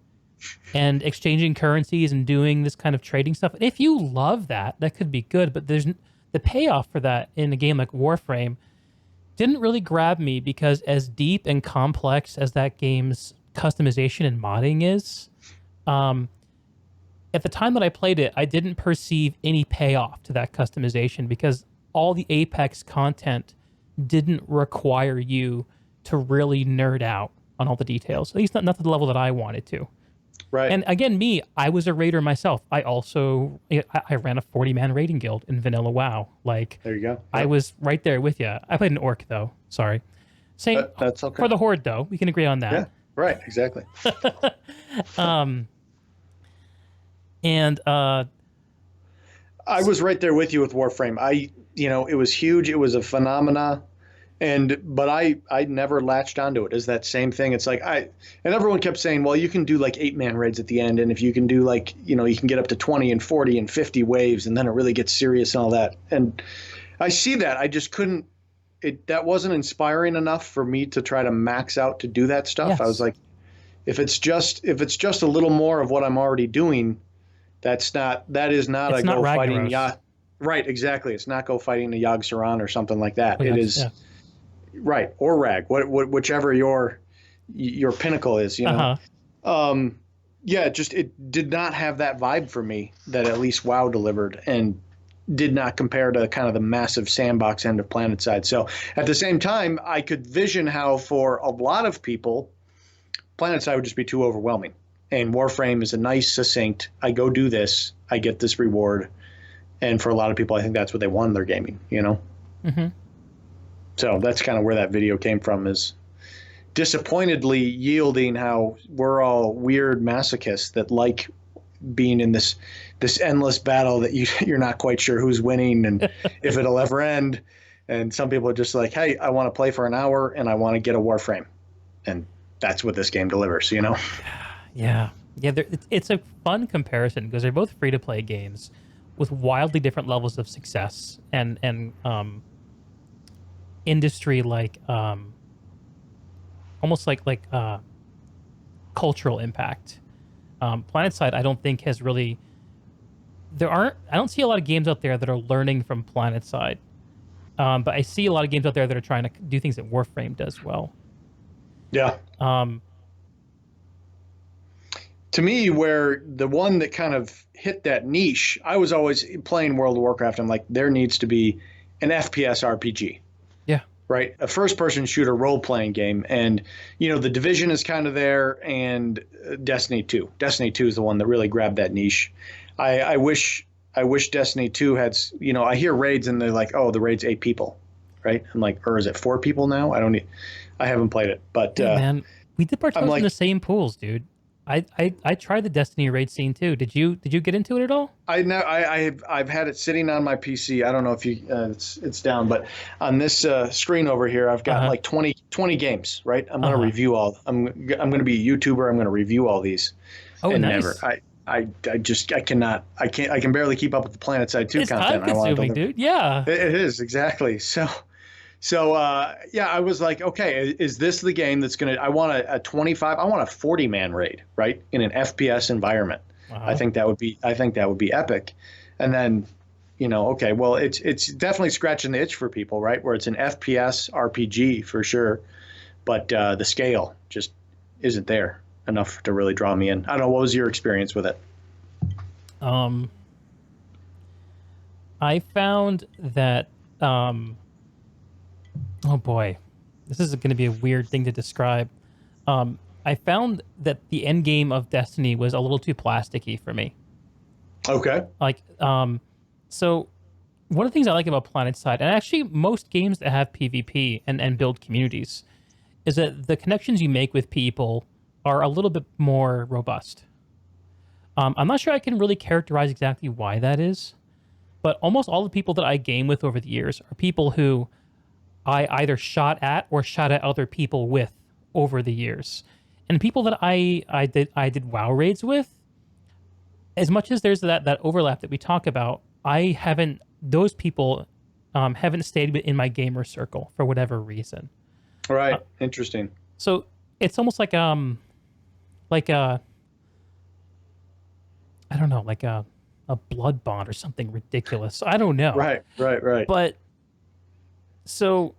and exchanging currencies and doing this kind of trading stuff. And if you love that could be good, but there's the payoff for that in a game like Warframe didn't really grab me, because as deep and complex as that game's customization and modding is, at the time that I played it, I didn't perceive any payoff to that customization, because all the Apex content didn't require you to really nerd out on all the details, at least not to the level that I wanted to. Right. And again, I was a raider myself. I ran a 40-man raiding guild in vanilla WoW. Like, there you go. Yep. I was right there with you. I played an orc though. Sorry. Same. That's okay. For the horde though. We can agree on that. Yeah. Right. Exactly. And I was right there with you with Warframe. It was huge. It was a phenomena. But I never latched onto it as that same thing. It's like and everyone kept saying, well, you can do like 8-man raids at the end. And if you can do like, you can get up to 20 and 40 and 50 waves, and then it really gets serious and all that. And I see that. I just couldn't, that wasn't inspiring enough for me to try to max out to do that stuff. Yes. I was like, if it's just a little more of what I'm already doing, that is not a go fighting Yogg. Right. Exactly. It's not go fighting the Yogg Saron or something like that. It is. Yeah. Right, or rag, whichever your pinnacle is, it did not have that vibe for me that at least WoW delivered, and did not compare to kind of the massive sandbox end of Planetside. So at the same time, I could vision how for a lot of people, Planetside would just be too overwhelming. And Warframe is a nice, succinct, I go do this, I get this reward. And for a lot of people, I think that's what they want in their gaming, you know? Mm-hmm. So that's kind of where that video came from, is disappointedly yielding how we're all weird masochists that like being in this endless battle that you're not quite sure who's winning and if it'll ever end. And some people are just like, hey, I want to play for an hour and I want to get a Warframe. And that's what this game delivers, you know? Yeah. It's a fun comparison because they're both free-to-play games with wildly different levels of success and industry almost like cultural impact. Planetside, I don't think has really. I don't see a lot of games out there that are learning from Planetside, but I see a lot of games out there that are trying to do things that Warframe does well. Yeah. To me, where the one that kind of hit that niche, I was always playing World of Warcraft. I'm like, there needs to be an FPS RPG. Yeah. Right. A first-person shooter role-playing game. And, The Division is kind of there, and Destiny 2. Destiny 2 is the one that really grabbed that niche. I wish Destiny 2 had, I hear raids and they're like, oh, the raid's 8 people. Right. I'm like, or is it 4 people now? I haven't played it, but man, we dip our toes in the same pools, dude. I tried the Destiny raid scene too. Did you get into it at all? I've had it sitting on my PC. I don't know if you it's down, but on this screen over here, I've got like 20 games. Right, I'm going to review all. I'm going to be a YouTuber. I'm going to review all these. Oh, and nice. Never. I can barely keep up with the Planetside 2 content. It's time-consuming, dude. Yeah, it is exactly so. So, I was like, okay, is this the game that's going to, I want a 40-man raid, right? In an FPS environment. Wow. I think that would be epic. And then, okay, well, it's definitely scratching the itch for people, right? Where it's an FPS RPG for sure. But the scale just isn't there enough to really draw me in. I don't know. What was your experience with it? I found that, oh boy, this is going to be a weird thing to describe. I found that the end game of Destiny was a little too plasticky for me. Okay. So one of the things I like about Planetside, and actually most games that have PvP and build communities, is that the connections you make with people are a little bit more robust. I'm not sure I can really characterize exactly why that is, but almost all the people that I game with over the years are people who I either shot at or shot at other people with over the years. And people that I did WoW raids with, as much as there's that overlap that we talk about, those people haven't stayed in my gamer circle for whatever reason. Right. Interesting. So it's almost like a I don't know, like a blood bond or something ridiculous. I don't know. Right. But so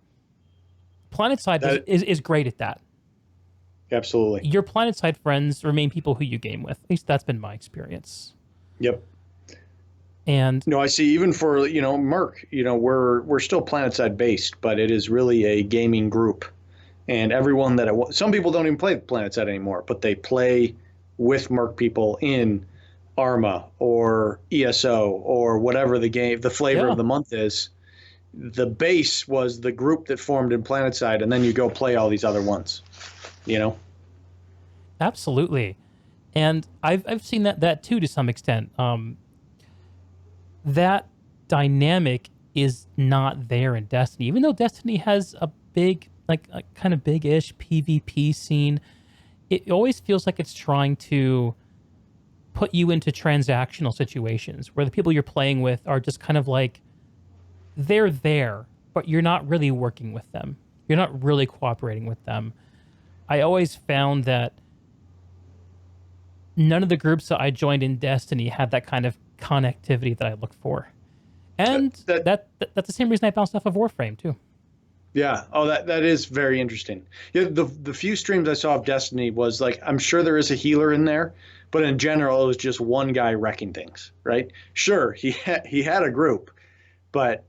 Planetside is great at that. Absolutely. Your Planetside friends remain people who you game with. At least that's been my experience. Yep. And I see even for, Merc, we're still Planetside based, but it is really a gaming group. And everyone some people don't even play Planetside anymore, but they play with Merc people in Arma or ESO or whatever the flavor of the month is. The base was the group that formed in Planetside, and then you go play all these other ones, Absolutely. And I've seen that too to some extent. That dynamic is not there in Destiny, even though Destiny has a big, like a kind of big-ish PvP scene. It always feels like it's trying to put you into transactional situations where the people you're playing with are just kind of like, they're there, but you're not really working with them. You're not really cooperating with them. I always found that none of the groups that I joined in Destiny had that kind of connectivity that I look for. And that's the same reason I bounced off of Warframe too. Yeah. Oh, that is very interesting. Yeah, the few streams I saw of Destiny was like, I'm sure there is a healer in there, but in general, it was just one guy wrecking things, right? Sure, he had a group, but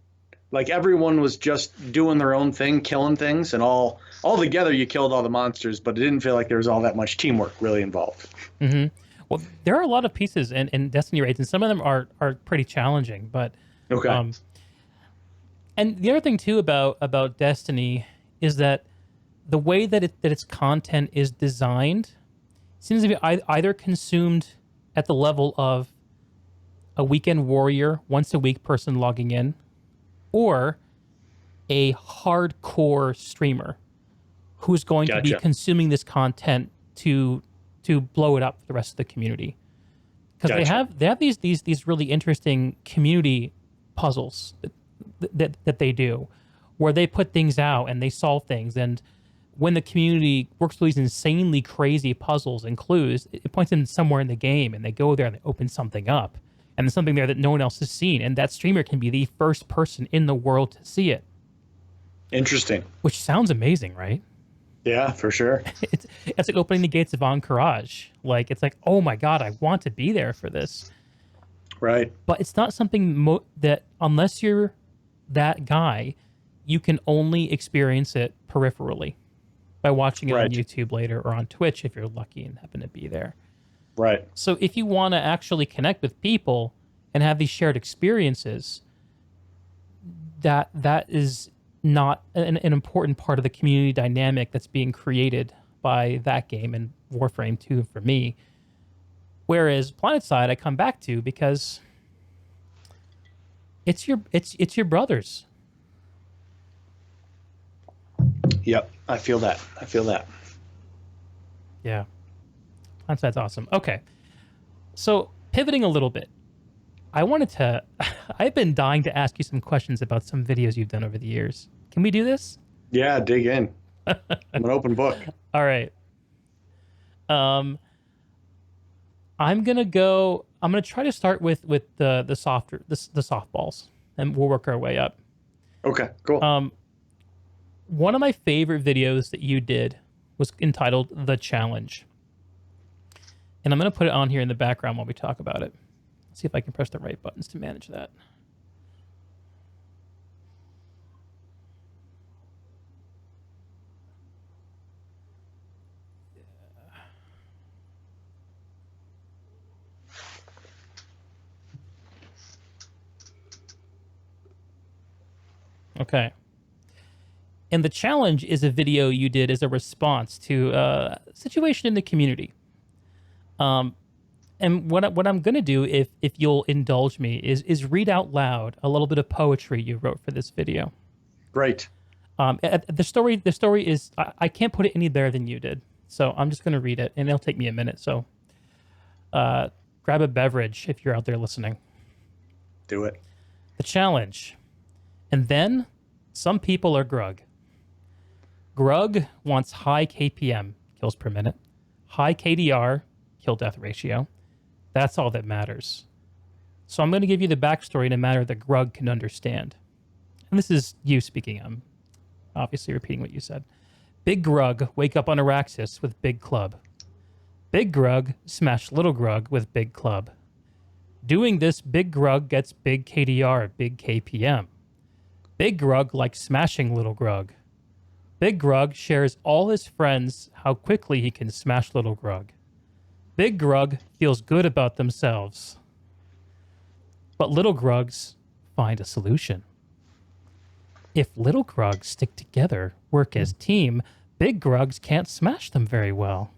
like everyone was just doing their own thing, killing things, and all together you killed all the monsters, but it didn't feel like there was all that much teamwork really involved. Hmm. Well, there are a lot of pieces in Destiny raids, and some of them are pretty challenging. But Okay. um, and the other thing too about Destiny is that the way that its content is designed seems to be either consumed at the level of a weekend warrior, once a week person logging in, or a hardcore streamer who's going to be Gotcha. consuming this content to blow it up for the rest of the community. Because Gotcha. they have these really interesting community puzzles that they do, where they put things out and they solve things. And when the community works through these insanely crazy puzzles and clues, it points them somewhere in the game, and they go there and they open something up, and there's something there that no one else has seen, and that streamer can be the first person in the world to see it. Interesting. Which sounds amazing, right? Yeah, for sure. It's like opening the gates of Encourage. Like, it's like, oh my god, I want to be there for this. Right. But it's not something that, unless you're that guy, you can only experience it peripherally by watching it on Right. YouTube later, or on Twitch if you're lucky and happen to be there. Right. So if you want to actually connect with people and have these shared experiences, that is not an important part of the community dynamic that's being created by that game and Warframe 2 for me. Whereas Planetside, I come back to because it's your brothers. Yep. I feel that. I feel that. Yeah, Planetside awesome. Okay, so pivoting a little bit, I wanted to. I've been dying to ask you some questions about some videos you've done over the years. Can we do this? Yeah, dig in. I'm an open book. All right. I'm gonna go. I'm gonna try to start with the softer the softballs, and we'll work our way up. Okay, cool. One of my favorite videos that you did was entitled "The Challenge," and I'm gonna put it on here in the background while we talk about it. Let's see if I can press the right buttons to manage that. Okay. And the challenge is a video you did as a response to a situation in the community. And what I'm gonna do, if you'll indulge me, is read out loud a little bit of poetry you wrote for this video. Great. The story is I can't put it any better than you did, so I'm just gonna read it, and it'll take me a minute. So, grab a beverage if you're out there listening. Do it. The challenge, and then some people are Grug. Grug wants high KPM, kills per minute, high KDR, kill death ratio. That's all that matters. So I'm going to give you the backstory in a manner that Grug can understand. And this is you speaking. I'm obviously repeating what you said. Big Grug wake up on Araxis with big club. Big Grug smash little Grug with big club. Doing this, Big Grug gets big KDR, big KPM. Big Grug likes smashing little Grug. Big Grug shares all his friends how quickly he can smash little Grug. Big Grug feels good about themselves. But little Grugs find a solution. If little Grugs stick together, work as team, big Grugs can't smash them very well.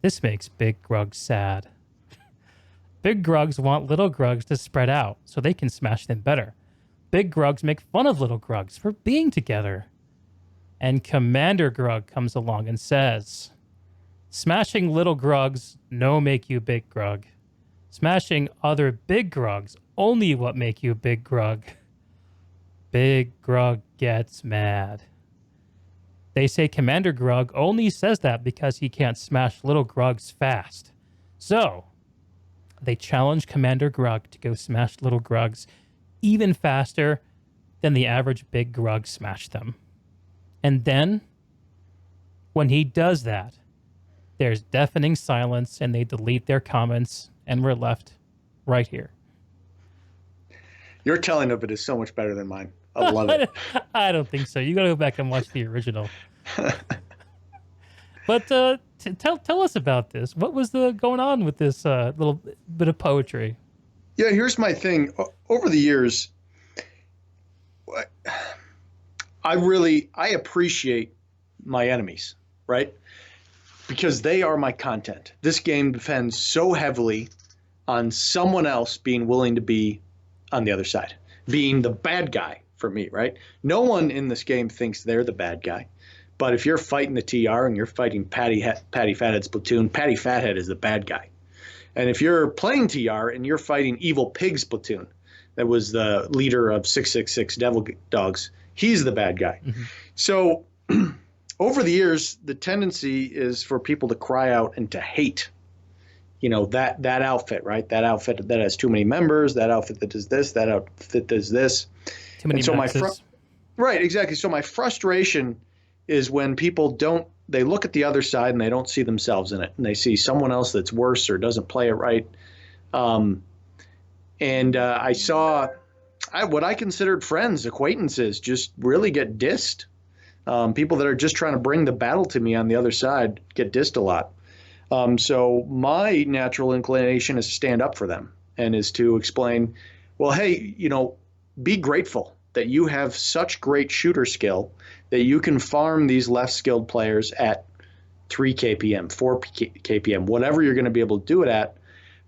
This makes big Grugs sad. Big Grugs want little Grugs to spread out so they can smash them better. Big Grugs make fun of little Grugs for being together. And Commander Grug comes along and says, smashing little Grugs no make you big Grug. Smashing other big Grugs only what make you big Grug. Big Grug gets mad. They say Commander Grug only says that because he can't smash little Grugs fast. So, they challenge Commander Grug to go smash little Grugs even faster than the average big Grug smashed them. And then, when he does that, there's deafening silence and they delete their comments and we're left right here. Your telling of it is so much better than mine. I love it. I don't think so. You got to go back and watch the original. But tell us about this. What was the going on with this little bit of poetry? Yeah, here's my thing. Over the years, I appreciate my enemies, right? Because they are my content. This game depends so heavily on someone else being willing to be on the other side, being the bad guy for me, right? No one in this game thinks they're the bad guy. But if you're fighting the TR and you're fighting Patty Fathead's platoon, Patty Fathead is the bad guy. And if you're playing TR and you're fighting Evil Pig's platoon, that was the leader of 666 Devil Dogs, he's the bad guy. Mm-hmm. So over the years, the tendency is for people to cry out and to hate, that outfit, right? That outfit that has too many members, that outfit that does this, that outfit does this. Too many members. Right, exactly. So my frustration is when people they look at the other side and they don't see themselves in it, and they see someone else that's worse or doesn't play it right. I saw what I considered friends, acquaintances, just really get dissed. People that are just trying to bring the battle to me on the other side get dissed a lot. So my natural inclination is to stand up for them and is to explain, well, hey, be grateful that you have such great shooter skill that you can farm these less skilled players at 3 kpm, 4 kpm, whatever you're going to be able to do it at.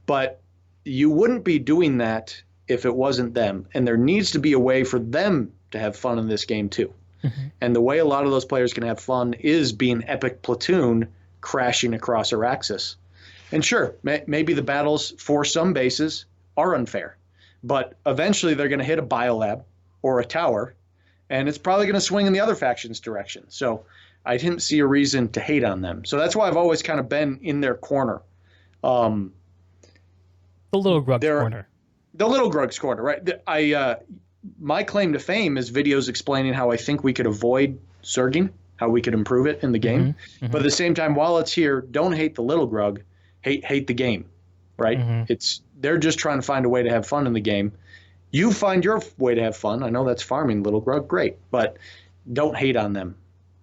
But you wouldn't be doing that if it wasn't them. And there needs to be a way for them to have fun in this game too. Mm-hmm. And the way a lot of those players can have fun is being epic platoon crashing across Araxis. And sure, maybe the battles for some bases are unfair, but eventually they're going to hit a biolab or a tower, and it's probably going to swing in the other faction's direction. So I didn't see a reason to hate on them. So that's why I've always kind of been in their corner. The little Grug's corner. The little Grug's corner, right? My claim to fame is videos explaining how I think we could avoid Zerging, how we could improve it in the game. Mm-hmm, mm-hmm. But at the same time, while it's here, don't hate the little Grug, hate the game, right? Mm-hmm. They're just trying to find a way to have fun in the game. You find your way to have fun. I know that's farming little Grug, great, but don't hate on them.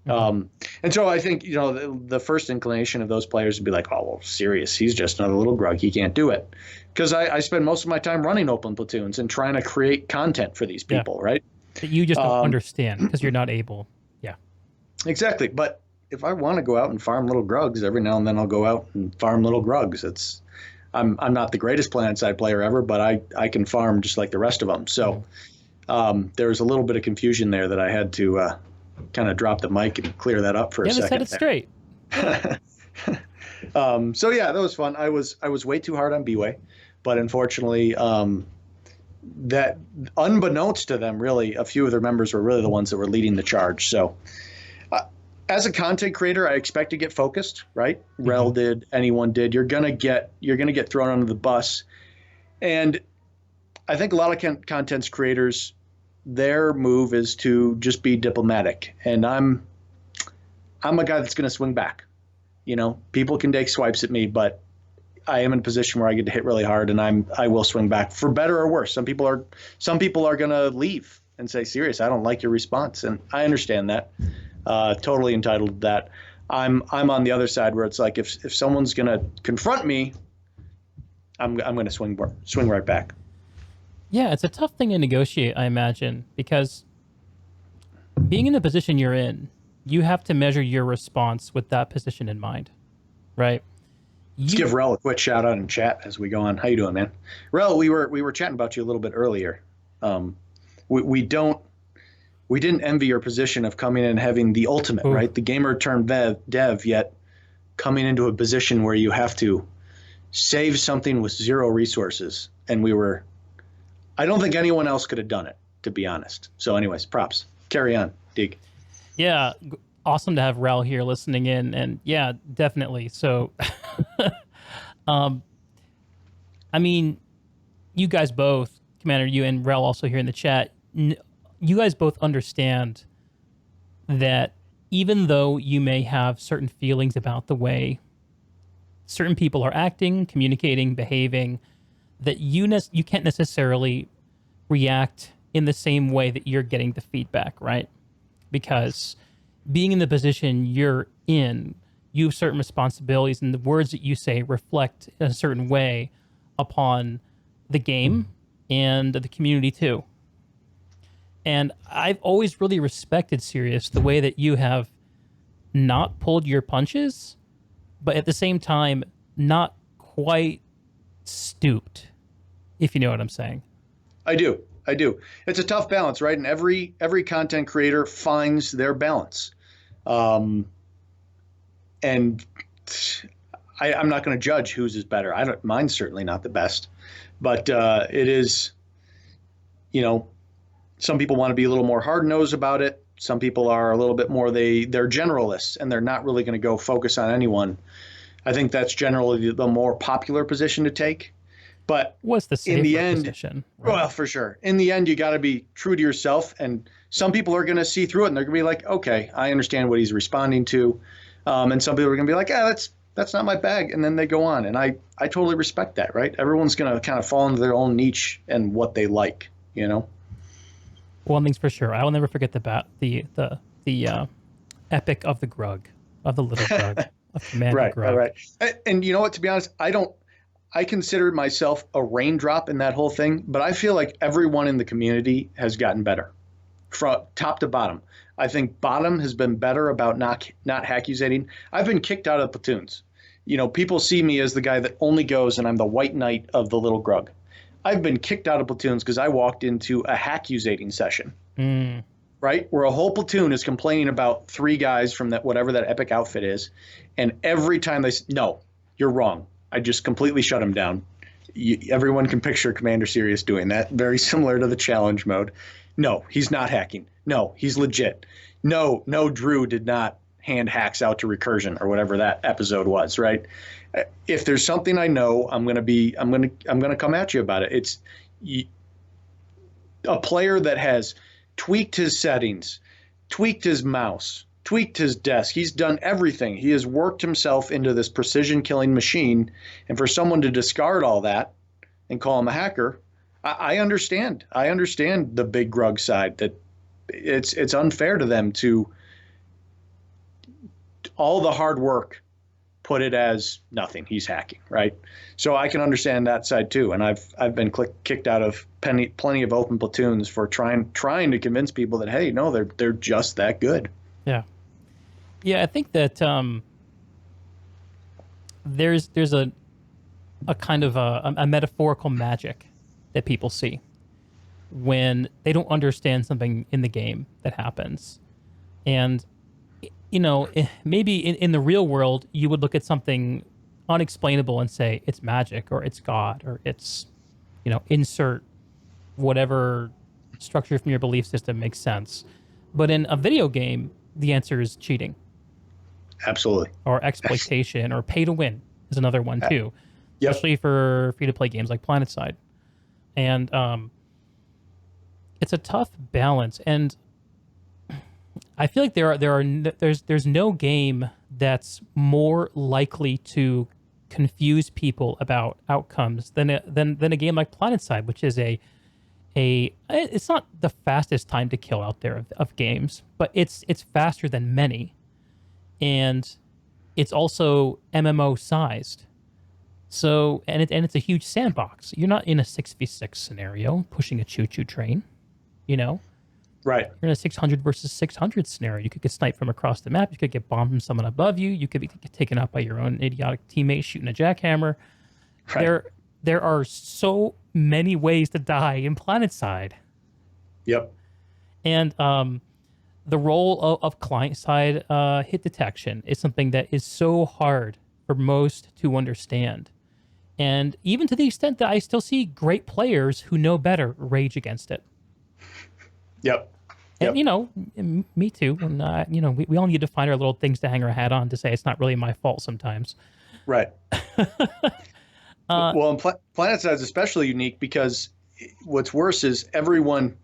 Mm-hmm. And so I think, the first inclination of those players would be like, oh, well, Cyrious, he's just another little Grug. He can't do it. Because I spend most of my time running open platoons and trying to create content for these people, right? But you just don't understand because you're not able. Yeah. Exactly. But if I want to go out and farm little Grugs, every now and then I'll go out and farm little Grugs. I'm not the greatest Planetside player ever, but I can farm just like the rest of them. So there's a little bit of confusion there that I had to kind of drop the mic and clear that up for a second. Yeah, let's set it straight. So yeah, that was fun. I was way too hard on B-Way, but unfortunately, that unbeknownst to them, really, a few of their members were really the ones that were leading the charge. So as a content creator, I expect to get focused, right? Mm-hmm. Rel did, anyone did. You're gonna get thrown under the bus, and I think a lot of content creators, their move is to just be diplomatic, and I'm a guy that's gonna swing back. People can take swipes at me, but I am in a position where I get to hit really hard, and I will swing back for better or worse. Some people are gonna leave and say, "Cyrious, I don't like your response," and I understand that. Totally entitled to that. I'm on the other side where it's like if someone's gonna confront me, I'm gonna swing right back. Yeah, it's a tough thing to negotiate, I imagine, because being in the position you're in, you have to measure your response with that position in mind, right? Let's give Rel a quick shout out in chat as we go on. How you doing, man? Rel, we were chatting about you a little bit earlier. We didn't envy your position of coming in and having the ultimate, right? The gamer turned dev, yet coming into a position where you have to save something with 0 resources. And I don't think anyone else could have done it, to be honest. So anyways, props. Carry on, Deeg. Yeah, awesome to have Rel here listening in. And yeah, definitely. So, I mean, you guys both, Commander, you and Rel also here in the chat, you guys both understand that even though you may have certain feelings about the way certain people are acting, communicating, behaving, that you can't necessarily react in the same way that you're getting the feedback, right? Because being in the position you're in, you have certain responsibilities, and the words that you say reflect in a certain way upon the game and the community too. And I've always really respected Cyrious, the way that you have not pulled your punches, but at the same time, not quite stooped, if you know what I'm saying. I do. I do. It's a tough balance, right? And every content creator finds their balance. And I'm not going to judge whose is better. Mine's certainly not the best, but it is, you know, some people want to be a little more hard nosed about it. Some people are a little bit more, they're generalists and they're not really going to go focus on anyone. I think that's generally the more popular position to take. But what's the safer in the end, position? Right? Well, for sure. In the end, you got to be true to yourself. And some people are going to see through it and they're going to be like, okay, I understand what he's responding to. And some people are going to be like, that's not my bag. And then they go on. And I totally respect that, right? Everyone's going to kind of fall into their own niche and what they like, you know? One thing's for sure. I will never forget the epic of the Grug, of the little Grug, of Commander Grug. Right. And you know what, to be honest, I consider myself a raindrop in that whole thing, but I feel like everyone in the community has gotten better from top to bottom. I think bottom has been better about not hackusating. I've been kicked out of platoons. You know, people see me as the guy that only goes and I'm the white knight of the little Grug. I've been kicked out of platoons because I walked into a hackusating session, right? Where a whole platoon is complaining about 3 guys from that, whatever that epic outfit is. And every time they say, no, you're wrong. I just completely shut him down. Everyone can picture Commander Cyrious doing that. Very similar to the challenge mode. No, he's not hacking. No, he's legit. No, Drew did not hand hacks out to recursion or whatever that episode was, right? If there's something I know, I'm going to come at you about it. It's a player that has tweaked his settings, tweaked his mouse, tweaked his desk. He's done everything. He has worked himself into this precision killing machine. And for someone to discard all that and call him a hacker, I understand. I understand the big Grug side, that it's unfair to them to all the hard work, put it as nothing. He's hacking, right? So I can understand that side too. And I've been kicked out of plenty of open platoons for trying to convince people that, hey, no, they're just that good. Yeah, I think that there's a kind of a metaphorical magic that people see when they don't understand something in the game that happens. And, you know, maybe in the real world, you would look at something unexplainable and say it's magic or it's God or it's, you know, insert whatever structure from your belief system makes sense. But in a video game, the answer is cheating. Absolutely. Or exploitation or pay to win is another one too. Yep. Especially for free-to-play games like Planetside. And it's a tough balance. And I feel like there's no game that's more likely to confuse people about outcomes than a game like Planetside, which is it's not the fastest time to kill out there of games, but it's faster than many, and it's also MMO sized. So and it's a huge sandbox. You're not in a 6v6 scenario pushing a choo-choo train, you know. Right. You're in a 600 versus 600 scenario. You could get sniped from across the map. You could get bombed from someone above you. You could get taken out by your own idiotic teammate shooting a jackhammer. Right. There are so many ways to die in Planetside. Yep. And the role of client-side hit detection is something that is so hard for most to understand. And even to the extent that I still see great players who know better rage against it. Yep. And, you know, me too. And, you know, we all need to find our little things to hang our hat on to say it's not really my fault sometimes. Right. Well, and Planetside is especially unique because what's worse is Planetside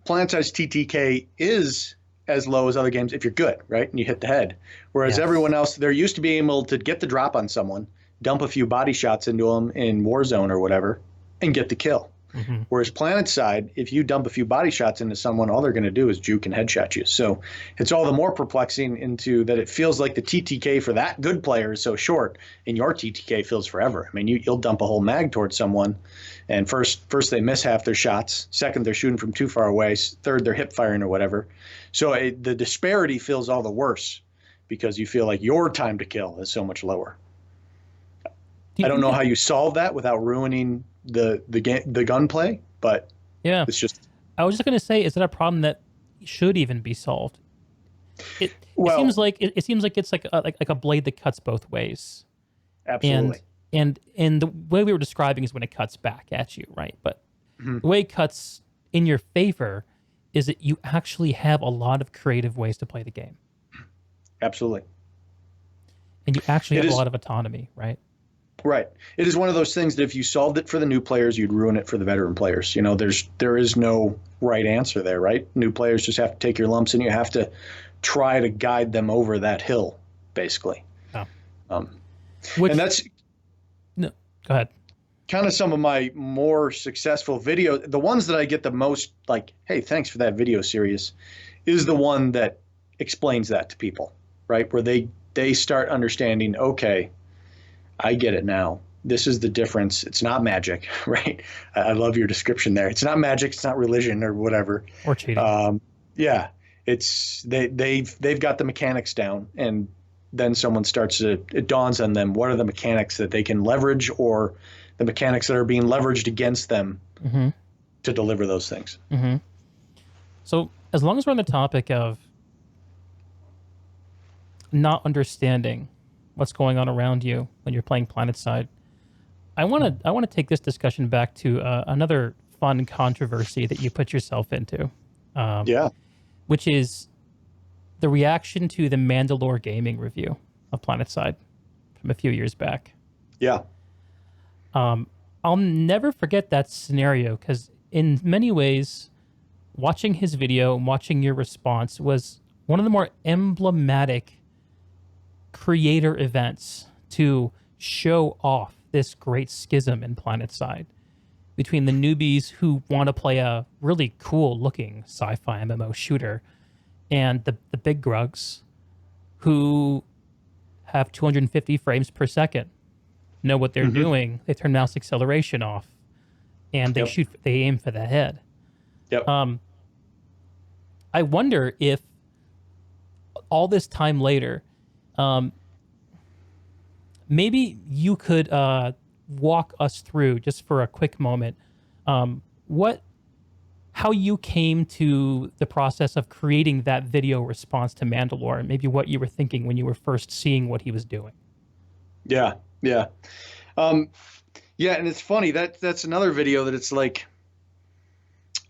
TTK is as low as other games if you're good, right? And you hit the head. Whereas everyone else, they're used to being able to get the drop on someone, dump a few body shots into them in Warzone or whatever, and get the kill. Hmm. Whereas Planetside, if you dump a few body shots into someone, all they're going to do is juke and headshot you. So it's all the more perplexing into that it feels like the TTK for that good player is so short, and your TTK feels forever. I mean, you'll dump a whole mag towards someone, and first they miss half their shots. Second, they're shooting from too far away. Third, they're hip firing or whatever. So the disparity feels all the worse because you feel like your time to kill is so much lower. I don't know how you solve that without ruining the gunplay, but Yeah. it's just. I was just going to say, is that a problem that should even be solved? It Well, seems like it's like a blade that cuts both ways. absolutely. And the way we were describing is when it cuts back at you, right? But Mhm. the way it cuts in your favor is that you actually have a lot of creative ways to play the game, Absolutely. and you actually It have a is- lot of autonomy, right? Right. It is one of those things that if you solved it for the new players, you'd ruin it for the veteran players. You know, there is no right answer there, right? New players just have to take your lumps and you have to try to guide them over that hill, basically. Yeah. Um, Which, and that's no, go ahead. kind of some of my more successful videos. The ones that I get the most like, hey, thanks for that video, Cyrious, is the one that explains that to people, right? Where they start understanding, okay, I get it now. This is the difference. It's not magic, right? I love your description there. It's not magic. It's not religion or whatever. Or cheating. Yeah, it's they've got the mechanics down, and then someone starts to it dawns on them what are the mechanics that they can leverage or the mechanics that are being leveraged against them Mm-hmm. to deliver those things. Mm-hmm. So as long as we're on the topic of not understanding what's going on around you when you're playing Planetside, I want to take this discussion back to another fun controversy that you put yourself into, Yeah. which is the reaction to the Mandalore gaming review of Planetside from a few years back. Yeah. I'll never forget that scenario because in many ways, watching his video and watching your response was one of the more emblematic creator events to show off this great schism in Planetside between the newbies who want to play a really cool looking sci-fi MMO shooter and the big grugs who have 250 frames per second, know what they're doing, they turn mouse acceleration off, and they Yep. they aim for the head. Yep. I wonder if all this time later, maybe you could walk us through just for a quick moment, how you came to the process of creating that video response to Mandalore, and maybe what you were thinking when you were first seeing what he was doing. Yeah. Yeah. Yeah, and it's funny that's another video that it's like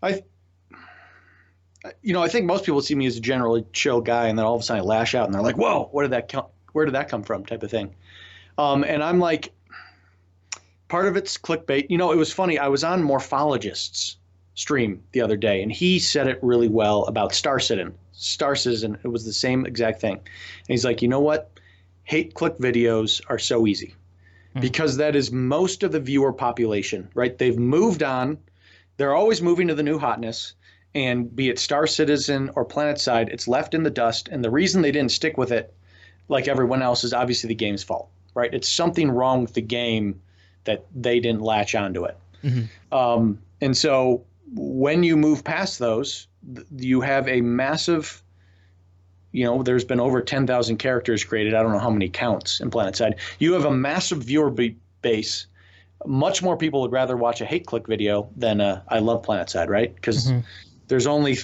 I think most people see me as a generally chill guy, and then all of a sudden I lash out, and they're like, "Whoa, where did that come from?" type of thing. And I'm like, part of it's clickbait. You know, it was funny. I was on Morphologist's stream the other day, and he said it really well about Star Citizen. It was the same exact thing. And he's like, you know what? Hate click videos are so easy because that is most of the viewer population, right? They've moved on. They're always moving to the new hotness. And be it Star Citizen or Planetside, it's left in the dust. And the reason they didn't stick with it like everyone else is obviously the game's fault, right? It's something wrong with the game that they didn't latch onto it. Mm-hmm. And so when you move past those, you have a massive, there's been over 10,000 characters created. I don't know how many counts in Planetside. You have a massive viewer base. Much more people would rather watch a hate click video than I love Planetside, right? Because there's only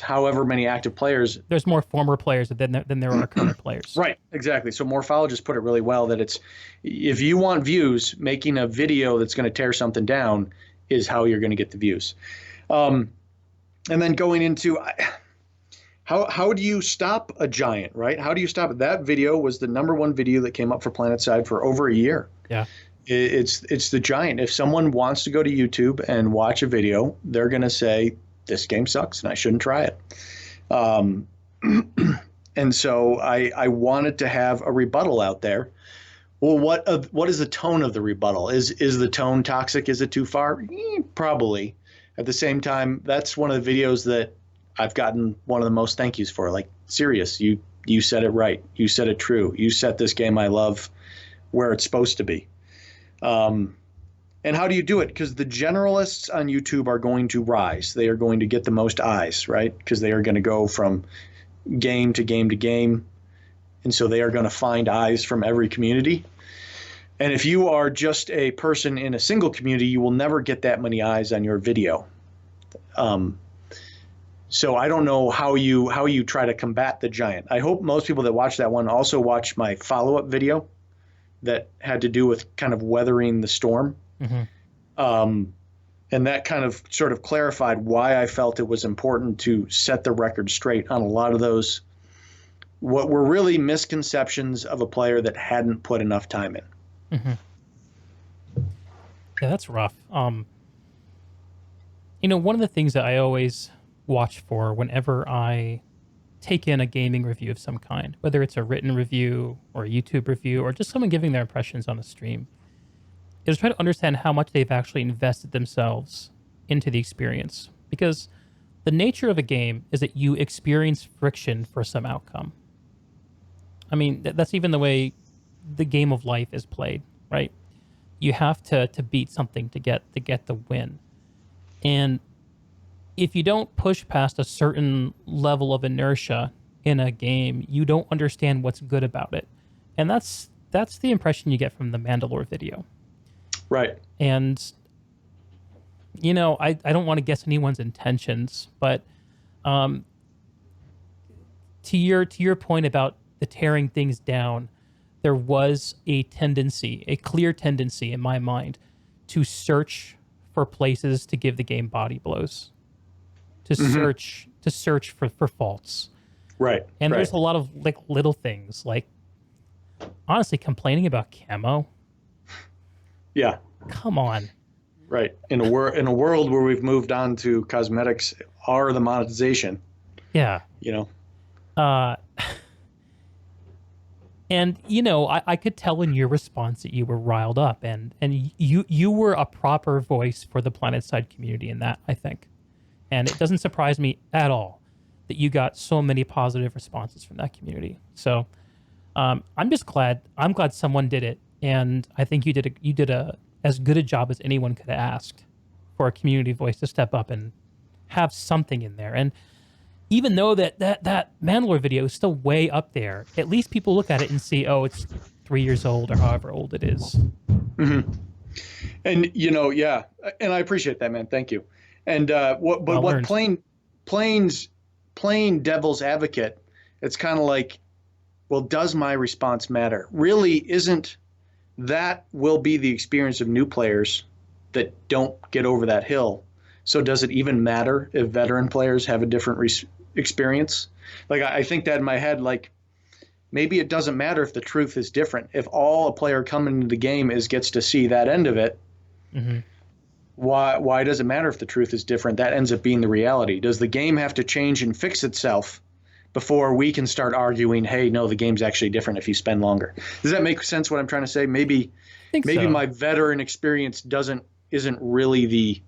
however many active players. There's more former players than there are current players. Right, exactly. So Morphologist put it really well that it's if you want views, making a video that's going to tear something down is how you're going to get the views. And then going into how do you stop a giant, right? How do you stop it? That video was the #1 video that came up for Planetside for over a year. Yeah. It's the giant. If someone wants to go to YouTube and watch a video, they're going to say, this game sucks and I shouldn't try it. And so I wanted to have a rebuttal out there Well, what is the tone of the rebuttal? Is the tone toxic? Is it too far? Probably. At the same time, that's one of the videos that I've gotten one of the most thank yous for. Like, Cyrious, you said it right. You said it true. You set this game I love where it's supposed to be. And how do you do it? Because the generalists on YouTube are going to rise. They are going to get the most eyes, right? Because they are going to go from game to game to game. And so they are going to find eyes from every community. And if you are just a person in a single community, you will never get that many eyes on your video. So I don't know how you try to combat the giant. I hope most people that watch that one also watch my follow-up video that had to do with kind of weathering the storm. Mm-hmm. And that kind of sort of clarified why I felt it was important to set the record straight on a lot of those, what were really misconceptions of a player that hadn't put enough time in. Mm-hmm. Yeah, that's rough. You know, one of the things that I always watch for whenever I take in a gaming review of some kind, whether it's a written review or a YouTube review or just someone giving their impressions on a stream, is try to understand how much they've actually invested themselves into the experience. Because the nature of a game is that you experience friction for some outcome. I mean, that's even the way the game of life is played, right? You have to beat something to get the win. And if you don't push past a certain level of inertia in a game, you don't understand what's good about it. And that's the impression you get from the Mandalore video. Right. And, you know, I don't want to guess anyone's intentions, but to your point about the tearing things down, there was a clear tendency in my mind to search for places to give the game body blows, to search for faults. Right. And there's a lot of like little things, like honestly complaining about camo. Yeah. Come on. Right. In a world where we've moved on to cosmetics are the monetization. Yeah. You know. And you know, I could tell in your response that you were riled up, and you were a proper voice for the Planetside community in that, I think. And it doesn't surprise me at all that you got so many positive responses from that community. So I'm just glad. I'm glad someone did it, and I think you did as good a job as anyone could have asked for a community voice to step up and have something in there. And even though that Mandalore video is still way up there, at least people look at it and see, oh, it's 3 years old or however old it is. Mm-hmm. And you know, yeah, and I appreciate that, man. Thank you. And what plain devil's advocate, it's kind of like, well, does my response matter? Really isn't. That will be the experience of new players that don't get over that hill. So does it even matter if veteran players have a different experience? Like, I think that in my head, like, maybe it doesn't matter if the truth is different. If all a player coming into the game gets to see that end of it, mm-hmm. Why does it matter if the truth is different? That ends up being the reality. Does the game have to change and fix itself before we can start arguing, hey, no, the game's actually different if you spend longer? Does that make sense what I'm trying to say? Maybe so. My veteran experience doesn't really get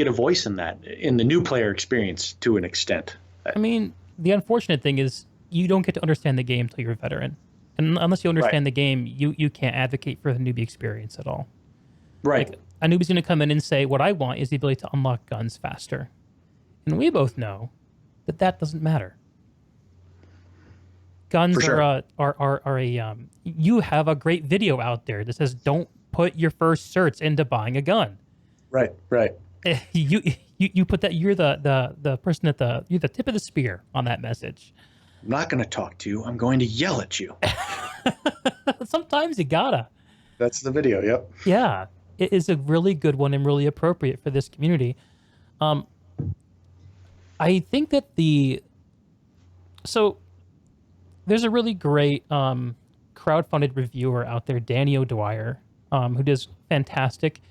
a voice in the new player experience to an extent. I mean, the unfortunate thing is you don't get to understand the game until you're a veteran. And unless you understand the game, you can't advocate for the newbie experience at all. Right. Like, a newbie's going to come in and say, what I want is the ability to unlock guns faster. And we both know that doesn't matter. Guns are a you have a great video out there that says don't put your first certs into buying a gun. Right. You put that, you're the person you're the tip of the spear on that message. I'm not going to talk to you. I'm going to yell at you. Sometimes you gotta. That's the video. Yep. Yeah, it is a really good one and really appropriate for this community. I think that there's a really great crowdfunded reviewer out there, Danny O'Dwyer, who does fantastic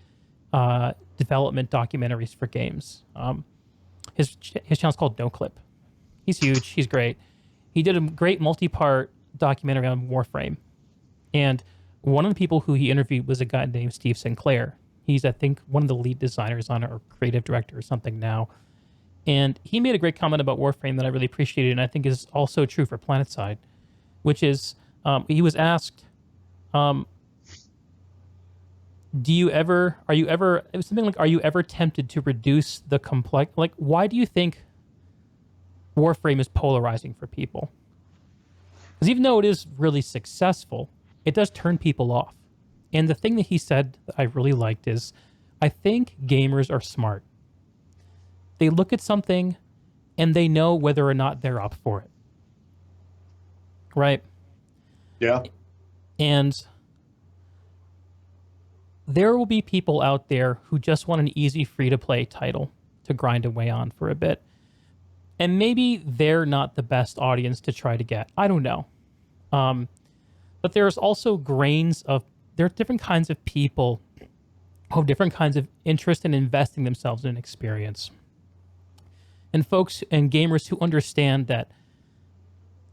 development documentaries for games. His channel's called No Clip. He's huge. He's great. He did a great multi-part documentary on Warframe, And one of the people who he interviewed was a guy named Steve Sinclair. He's, I think, one of the lead designers on it, or creative director or something now. And he made a great comment about Warframe that I really appreciated, and I think is also true for Planetside, which is he was asked, do you ever, are you ever, it was something like, are you ever tempted to reduce the complex, like, why do you think Warframe is polarizing for people? Because even though it is really successful, it does turn people off. And the thing that he said that I really liked is, I think gamers are smart. They look at something and they know whether or not they're up for it. Right? Yeah. And there will be people out there who just want an easy free-to-play title to grind away on for a bit. And maybe they're not the best audience to try to get. I don't know. But there's also there are different kinds of people who have different kinds of interest in investing themselves in an experience. And folks and gamers who understand that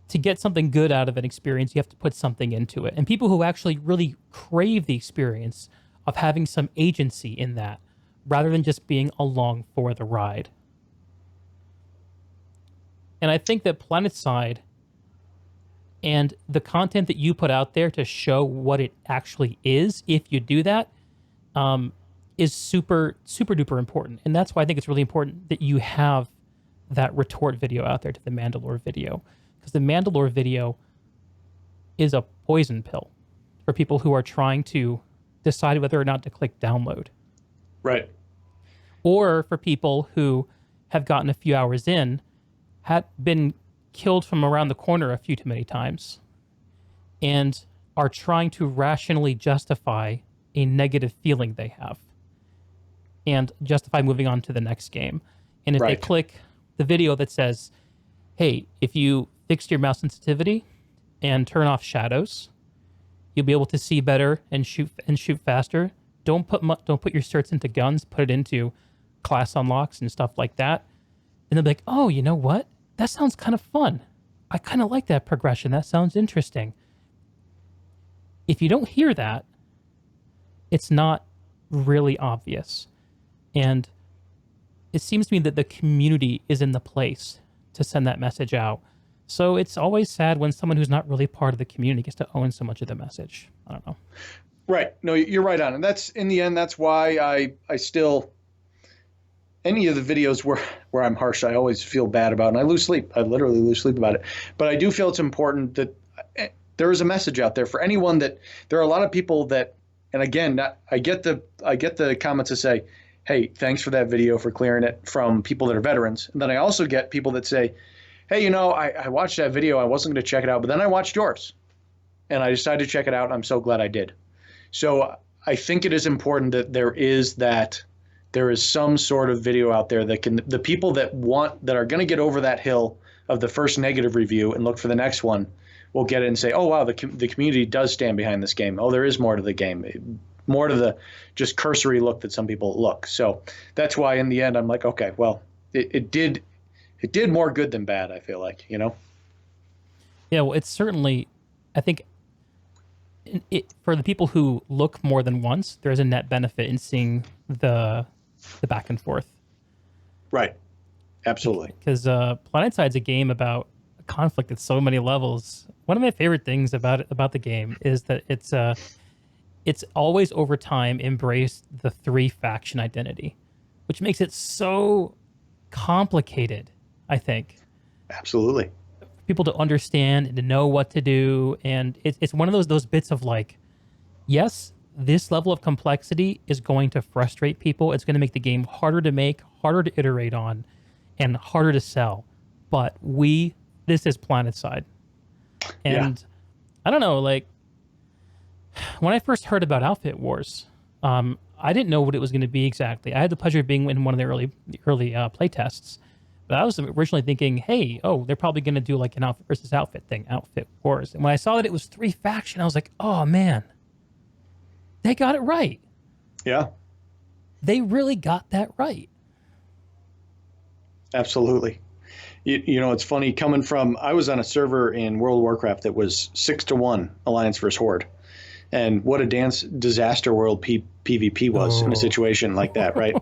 to get something good out of an experience, you have to put something into it. And people who actually really crave the experience of having some agency in that, rather than just being along for the ride. And I think that Planetside and the content that you put out there to show what it actually is, if you do that, is super, super duper important. And that's why I think it's really important that you have that retort video out there to the Mandalore video. Because the Mandalore video is a poison pill for people who are trying to decide whether or not to click download. Right. Or for people who have gotten a few hours in, had been killed from around the corner a few too many times, and are trying to rationally justify a negative feeling they have and justify moving on to the next game. And if they click the video that says, hey, if you fix your mouse sensitivity and turn off shadows, you'll be able to see better and shoot faster. Don't put your certs into guns. Put it into class unlocks and stuff like that. And they'll be like, oh, you know what? That sounds kind of fun. I kind of like that progression. That sounds interesting. If you don't hear that, it's not really obvious. And it seems to me that the community is in the place to send that message out. So it's always sad when someone who's not really part of the community gets to own so much of the message. I don't know. Right. No, you're right on. And that's, in the end, that's why I still, any of the videos where I'm harsh, I always feel bad about, and I lose sleep. I literally lose sleep about it. But I do feel it's important that there is a message out there for anyone, that there are a lot of people that, and again, I get the comments that say, hey, thanks for that video, for clearing it, from people that are veterans. And then I also get people that say, hey, I watched that video. I wasn't going to check it out, but then I watched yours and I decided to check it out. And I'm so glad I did. So I think it is important that there is some sort of video out there that the people that are going to get over that hill of the first negative review and look for the next one will get it and say, oh, wow, the community does stand behind this game. Oh, there is more to the game, more to the just cursory look that some people look. So that's why in the end, I'm like, okay, well, it did more good than bad, I feel like, Yeah, well, it's certainly, I think, for the people who look more than once, there's a net benefit in seeing the back and forth. Right. Absolutely. Because Planetside's a game about a conflict at so many levels. One of my favorite things about the game is that it's always over time embraced the 3 faction identity, which makes it so complicated, I think. Absolutely. People to understand and to know what to do. And it's one of those bits of like, yes, this level of complexity is going to frustrate people. It's going to make the game harder to make, harder to iterate on, and harder to sell. But this is Planetside. And I don't know, like, when I first heard about Outfit Wars, I didn't know what it was going to be exactly. I had the pleasure of being in one of the early play tests. But I was originally thinking, hey, they're probably going to do like an outfit versus outfit thing, Outfit Wars. And when I saw that it was 3 faction, I was like, oh, man, they got it right. Yeah. They really got that right. Absolutely. It's funny coming from, I was on a server in World of Warcraft that was 6-1 Alliance versus Horde. And what a disaster world PvP was in a Oh. situation like that, right?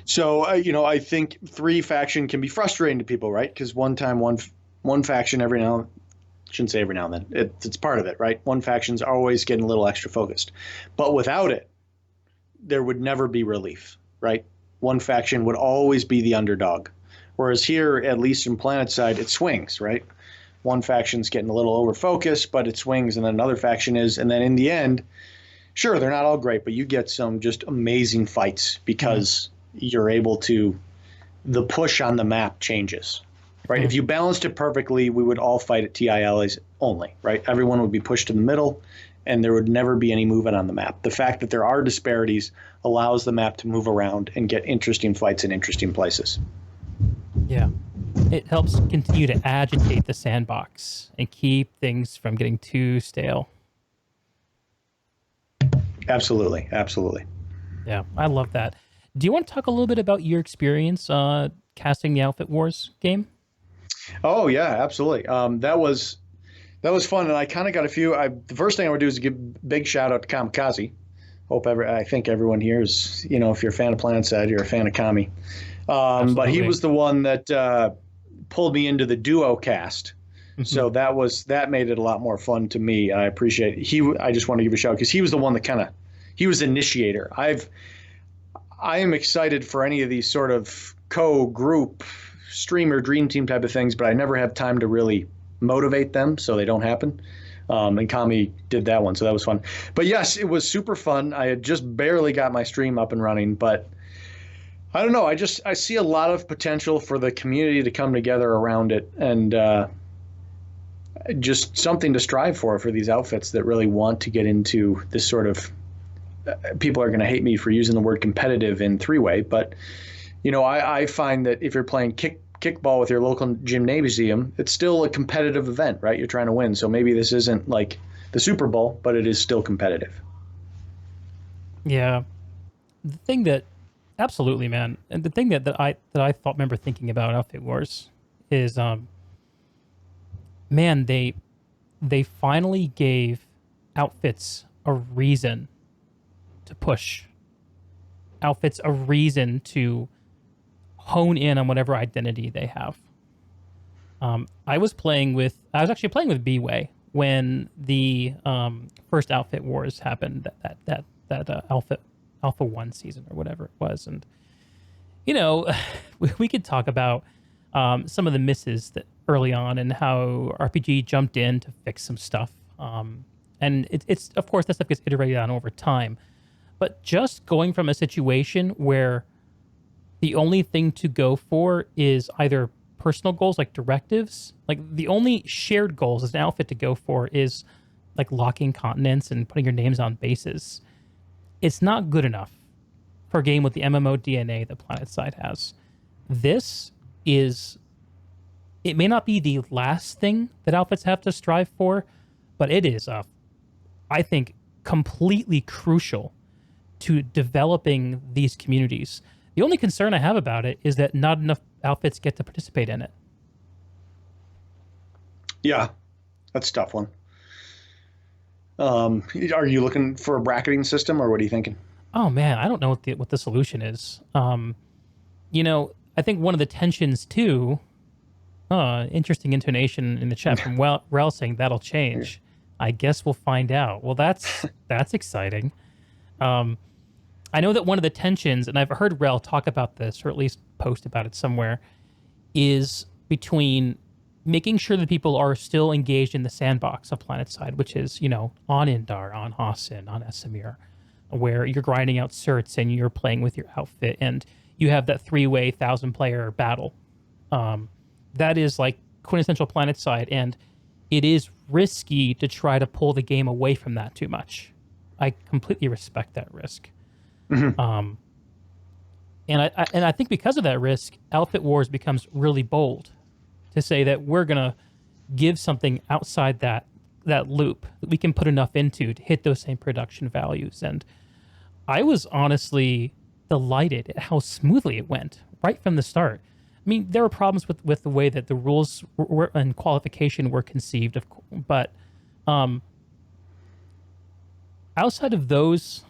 So, I think three faction can be frustrating to people, right? Because one faction every now, shouldn't say every now and then, it's part of it, right? One faction's always getting a little extra focused. But without it, there would never be relief, right? One faction would always be the underdog. Whereas here, at least in Planetside, it swings, right? One faction's getting a little over focused, but it swings, and then another faction is, and then in the end, sure, they're not all great, but you get some just amazing fights because you're able to, the push on the map changes, right? If you balanced it perfectly, we would all fight at TILs only, right? Everyone would be pushed to the middle, and there would never be any movement on the map. The fact that there are disparities allows the map to move around and get interesting fights in interesting places. Yeah. It helps continue to agitate the sandbox and keep things from getting too stale. Absolutely. Absolutely. Yeah, I love that. Do you want to talk a little bit about your experience casting the Outfit Wars game? Oh yeah, absolutely. That was fun, and I kind of got a few. The first thing I would do is give a big shout out to Kamikaze. I think everyone here is, if you're a fan of Planetside, you're a fan of Kami. But he was the one that pulled me into the duo cast. So that made it a lot more fun to me. I appreciate it. I just want to give a shout because he was the one that he was the initiator. I am excited for any of these sort of co-group streamer dream team type of things, but I never have time to really motivate them so they don't happen. And Kami did that one, so that was fun. But yes, it was super fun. I had just barely got my stream up and running, but I don't know. I see a lot of potential for the community to come together around it, and just something to strive for these outfits that really want to get into this sort of. People are going to hate me for using the word competitive in three-way, but I find that if you're playing kickball with your local gymnasium, it's still a competitive event, right? You're trying to win. So maybe this isn't like the Super Bowl, but it is still competitive. Yeah. The thing that absolutely, man. And the thing that I remember thinking about Outfit Wars is man, they finally gave outfits a reason to push. Outfits a reason to hone in on whatever identity they have. I was actually playing with B-Way when the first Outfit Wars happened. That Alpha 1 season or whatever it was, and we could talk about some of the misses that early on and how RPG jumped in to fix some stuff. And it's of course that stuff gets iterated on over time, but just going from a situation where the only thing to go for is either personal goals like directives, like the only shared goals as an outfit to go for is like locking continents and putting your names on bases. It's not good enough for a game with the MMO DNA that Planetside has. It may not be the last thing that outfits have to strive for, but it is, I think, completely crucial to developing these communities. The only concern I have about it is that not enough outfits get to participate in it. Yeah, that's a tough one. Are you looking for a bracketing system, or what are you thinking? Oh man, I don't know what the solution is. I think one of the tensions too. Interesting intonation in the chat from Rel saying that'll change. I guess we'll find out. Well, that's exciting. I know that one of the tensions, and I've heard Rel talk about this, or at least post about it somewhere, is between making sure that people are still engaged in the sandbox of Planetside, which is, on Indar, on Hassan, on Esamir, where you're grinding out certs and you're playing with your outfit, and you have that three-way 1,000-player battle. That is like quintessential Planetside, and it is risky to try to pull the game away from that too much. I completely respect that risk. Mm-hmm. And I think because of that risk, Outfit Wars becomes really bold to say that we're gonna give something outside that loop that we can put enough into to hit those same production values. And I was honestly delighted at how smoothly it went right from the start. I mean, there were problems with the way that the rules and qualification were conceived, but outside of those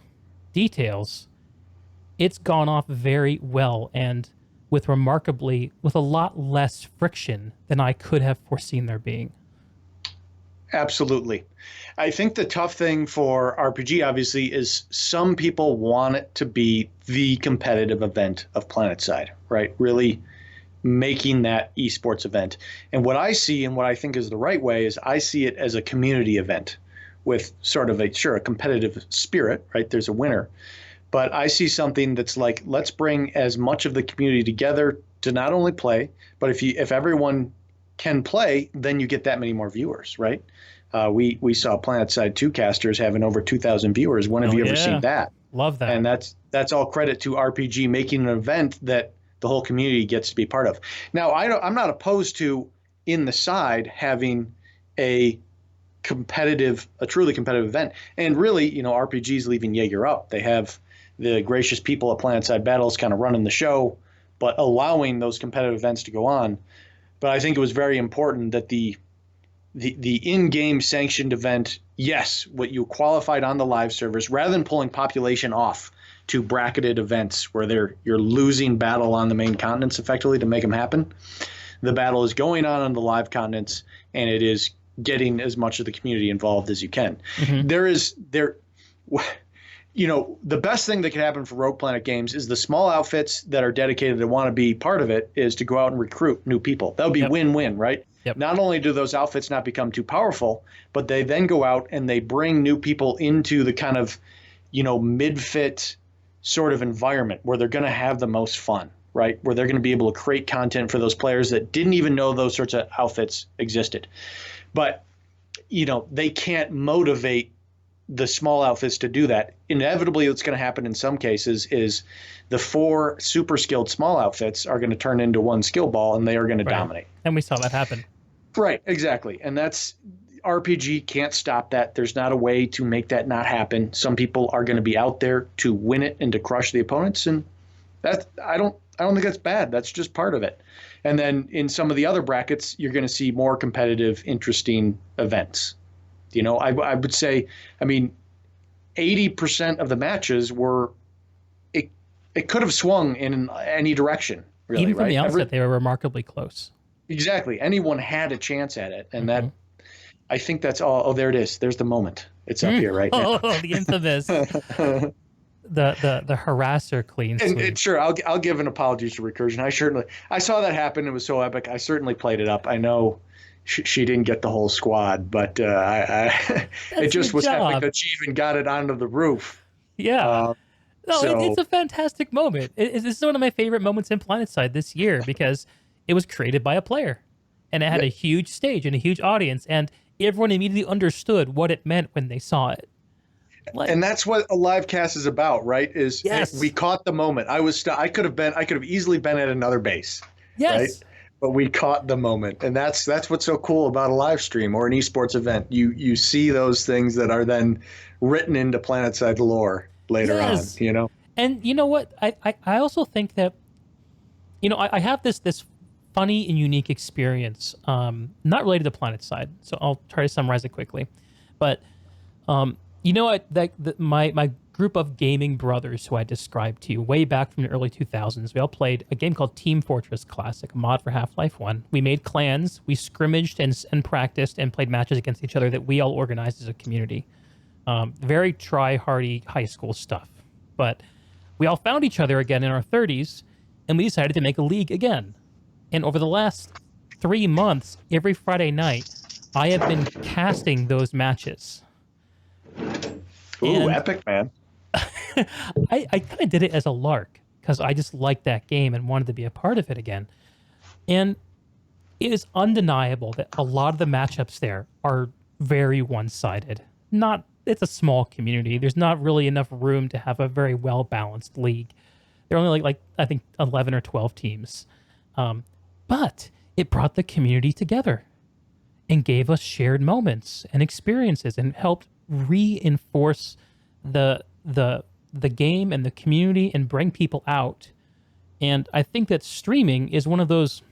details, it's gone off very well and with a lot less friction than I could have foreseen there being. Absolutely. I think the tough thing for RPG, obviously, is some people want it to be the competitive event of Planetside, right? Really making that esports event. And what I see and what I think is the right way is I see it as a community event with sort of a competitive spirit, right? There's a winner. But I see something that's like, let's bring as much of the community together to not only play, but if everyone can play, then you get that many more viewers, right? We saw Planetside 2 casters having over 2,000 viewers. When have you ever seen that? Love that. And that's all credit to RPG making an event that the whole community gets to be part of. Now, I'm not opposed to in the side having a truly competitive event. And really, RPG's leaving Jaeger up. They have the gracious people at Planetside Battles kind of running the show, but allowing those competitive events to go on. But I think it was very important that the in-game sanctioned event, yes, what you qualified on the live servers, rather than pulling population off to bracketed events where you're losing battle on the main continents effectively to make them happen, the battle is going on the live continents, and it is getting as much of the community involved as you can. Mm-hmm. The best thing that can happen for Rogue Planet Games is the small outfits that are dedicated to want to be part of it is to go out and recruit new people. That would be win-win, right? Yep. Not only do those outfits not become too powerful, but they then go out and they bring new people into the kind of, mid-fit sort of environment where they're going to have the most fun, right? Where they're going to be able to create content for those players that didn't even know those sorts of outfits existed. But, they can't motivate the small outfits to do that. Inevitably, what's going to happen in some cases is the 4 super skilled small outfits are going to turn into one skill ball and they are going to dominate. And we saw that happen. Right, exactly. And RPG can't stop that. There's not a way to make that not happen. Some people are going to be out there to win it and to crush the opponents, and I don't think that's bad. That's just part of it. And then in some of the other brackets, you're going to see more competitive, interesting events. I would say, 80% of the matches it could have swung in any direction, really. Even from the outset, they were remarkably close. Exactly. Anyone had a chance at it. And that, I think that's all. Oh, there it is. There's the moment. It's up here right now. Oh, the infamous. the harasser clean sweep. And sure, I'll give an apology to Recursion. I saw that happen. It was so epic. I certainly played it up. I know she didn't get the whole squad, but it just was epic that she even got it onto the roof. Yeah. It's a fantastic moment. This is one of my favorite moments in Planetside this year because it was created by a player, and it had a huge stage and a huge audience, and everyone immediately understood what it meant when they saw it. And that's what a live cast is about, right? We caught the moment. I could have easily been at another base. Yes. Right? But we caught the moment, and that's what's so cool about a live stream or an esports event. You see those things that are then written into Planetside lore later on. And you know what? I also think that I have this funny and unique experience, not related to Planetside. So I'll try to summarize it quickly, but my group of gaming brothers who I described to you way back from the early 2000s, we all played a game called Team Fortress Classic, a mod for Half-Life 1. We made clans, we scrimmaged and practiced and played matches against each other that we all organized as a community. Very try-hardy high school stuff. But we all found each other again in our 30s, and we decided to make a league again. And over the last 3 months, every Friday night, I have been casting those matches. Ooh, epic, man. I kind of did it as a lark because I just liked that game and wanted to be a part of it again. And it is undeniable that a lot of the matchups there are very one-sided. It's a small community. There's not really enough room to have a very well-balanced league. There are only I think 11 or 12 teams. But it brought the community together and gave us shared moments and experiences and helped reinforce the game and the community and bring people out. And I think that streaming is one of those.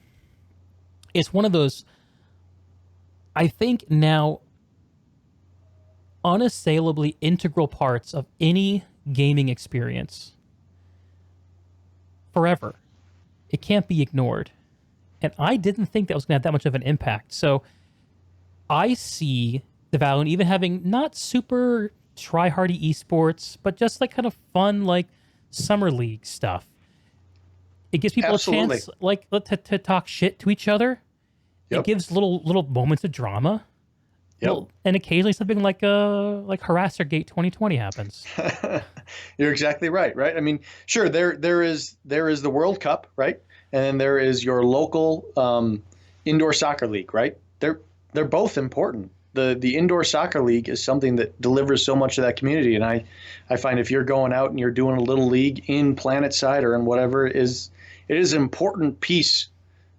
It's one of those. I think now unassailably integral parts of any gaming experience forever. It can't be ignored. And I didn't think that was going to have that much of an impact. So I see the value in even having not super try-hardy esports, but just like kind of fun, like summer league stuff. It gives people Absolutely. a chance, like to talk shit to each other. It Yep. gives little moments of drama. Yep. And occasionally something like Harasser Gate 2020 happens. You're exactly right. Right. I mean, sure. There is the World Cup, right, and then there is your local indoor soccer league, right. They're both important. The indoor soccer league is something that delivers so much to that community, and I find if you're going out and you're doing a little league in Planetside or in whatever it is an important piece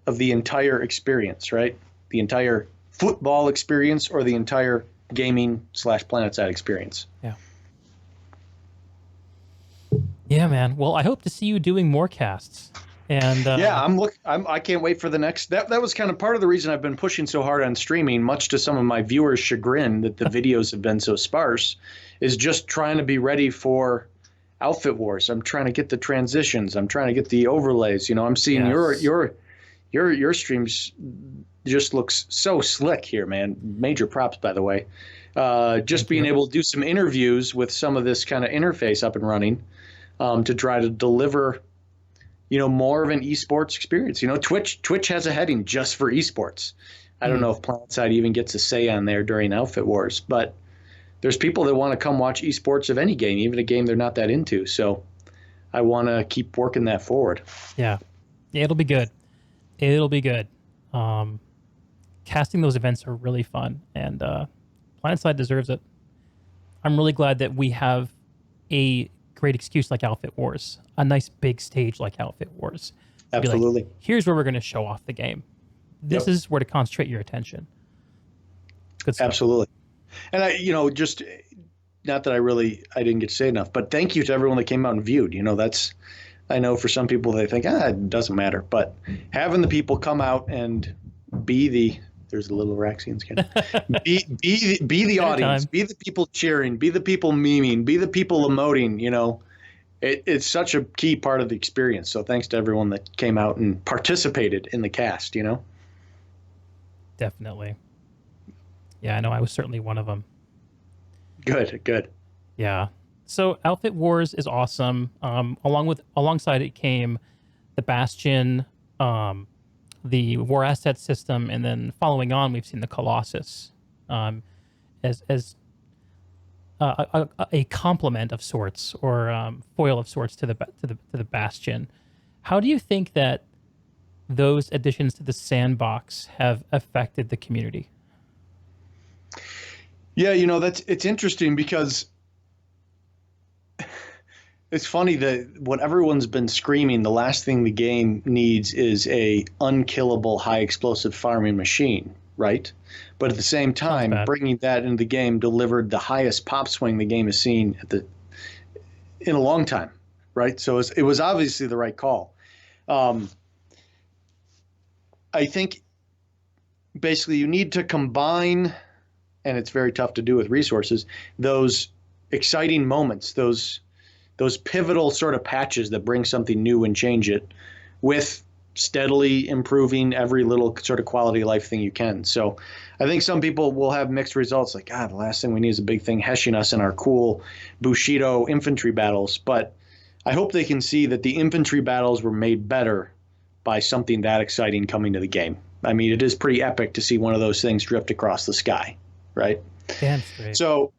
of the entire experience, right? The entire football experience or the entire gaming / Planetside experience. Yeah. Yeah, man. Well, I hope to see you doing more casts. And Yeah, I can't wait for the next. That was kind of part of the reason I've been pushing so hard on streaming, much to some of my viewers' chagrin that the videos have been so sparse, is just trying to be ready for Outfit Wars. I'm trying to get the transitions. I'm trying to get the overlays. You know, I'm seeing Yes. your streams just looks so slick here, man. Major props, by the way. Just Thank being you. able to do some interviews with some of this kind of interface up and running, to try to deliver, more of an esports experience. Twitch has a heading just for esports. I don't know if Planetside even gets a say on there during Outfit Wars, but there's people that want to come watch esports of any game, even a game they're not that into. So I want to keep working that forward. Yeah. Yeah, it'll be good. It'll be good. Casting those events are really fun, and Planetside deserves it. I'm really glad that we have a great excuse like Outfit Wars, a nice big stage like Outfit Wars. To be like, Absolutely. here's where we're going to show off the game. This Yep. is where to concentrate your attention. Good stuff. Absolutely. And just not that I didn't get to say enough, but thank you to everyone that came out and viewed. I know for some people they think, it doesn't matter, but having the people come out and there's a little Raxian skin. Be the audience, Anytime. be the people cheering, be the people memeing, be the people emoting. It's such a key part of the experience. So thanks to everyone that came out and participated in the cast. Definitely. Yeah, I know. I was certainly one of them. Good. Yeah. So Outfit Wars is awesome. Alongside it came the Bastion, the War Asset system, and then following on, we've seen the Colossus, as a complement of sorts, or foil of sorts to the Bastion. How do you think that those additions to the sandbox have affected the community? Yeah, it's interesting because it's funny that what everyone's been screaming, the last thing the game needs is a unkillable high explosive farming machine, right? But at the same time, bad. bringing that into the game delivered the highest pop swing the game has seen in a long time, right? So it was obviously the right call. I think basically you need to combine, and it's very tough to do with resources, those exciting moments, those pivotal sort of patches that bring something new and change it, with steadily improving every little sort of quality of life thing you can. So I think some people will have mixed results, like, God, the last thing we need is a big thing heshing us in our cool Bushido infantry battles. But I hope they can see that the infantry battles were made better by something that exciting coming to the game. I mean, it is pretty epic to see one of those things drift across the sky, right? Damn straight. So,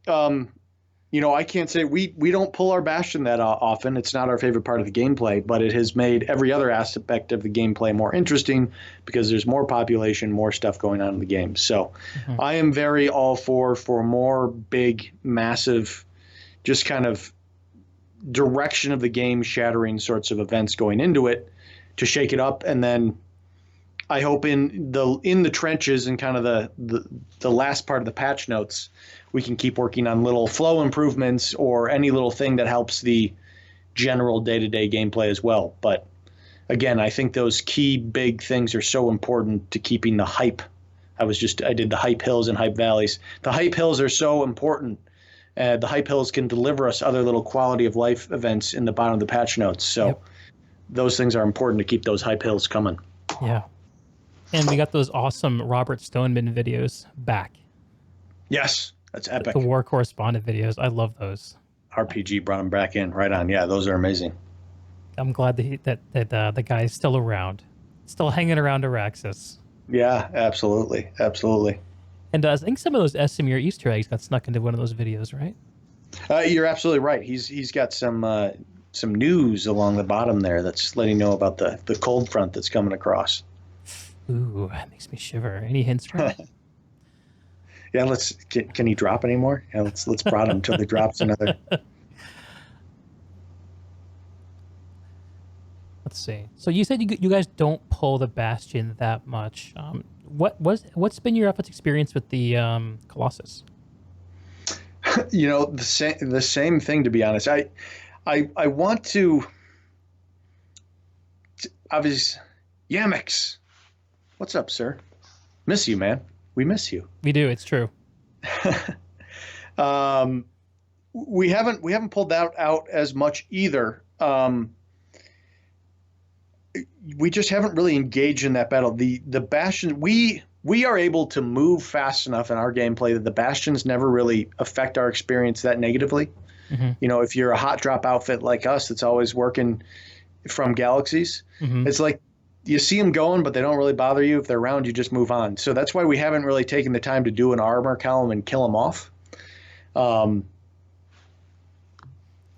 I can't say we don't pull our Bastion that often. It's not our favorite part of the gameplay, but it has made every other aspect of the gameplay more interesting because there's more population, more stuff going on in the game. So I am very all for more big, massive, just kind of direction of the game shattering sorts of events going into it to shake it up. And then I hope in the trenches and kind of the last part of the patch notes, we can keep working on little flow improvements or any little thing that helps the general day-to-day gameplay as well. But again, I think those key big things are so important to keeping the hype I did the hype hills and hype valleys. The hype hills are so important. The hype hills can deliver us other little quality of life events in the bottom of the patch notes. So Yep. those things are important to keep those hype hills coming. Yeah. And we got those awesome Robert Stoneman videos back. Yes, that's epic. The war correspondent videos. I love those. RPG brought them back in. Right on. Yeah, those are amazing. I'm glad that the guy is still around, still hanging around Araxis. Yeah, absolutely. Absolutely. And I think some of those Esamir Easter eggs got snuck into one of those videos, right? You're absolutely right. He's got some news along the bottom there that's letting you know about the cold front that's coming across. Ooh, that makes me shiver. Any hints for me? Yeah, can he drop anymore? Yeah, let's prod him until he drops another. Let's see. So you said you guys don't pull the Bastion that much. What's been your efforts experience with the Colossus? The same thing, to be honest. I want to obviously. Yamix, what's up, sir? Miss you, man. We miss you. We do. It's true. We haven't pulled that out as much either. We just haven't really engaged in that battle. The Bastion, we are able to move fast enough in our gameplay that the Bastions never really affect our experience that negatively. Mm-hmm. If you're a hot drop outfit like us that's always working from galaxies, Mm-hmm. it's like you see them going, but they don't really bother you. If they're around, you just move on. So that's why we haven't really taken the time to do an armor column and kill them off. Do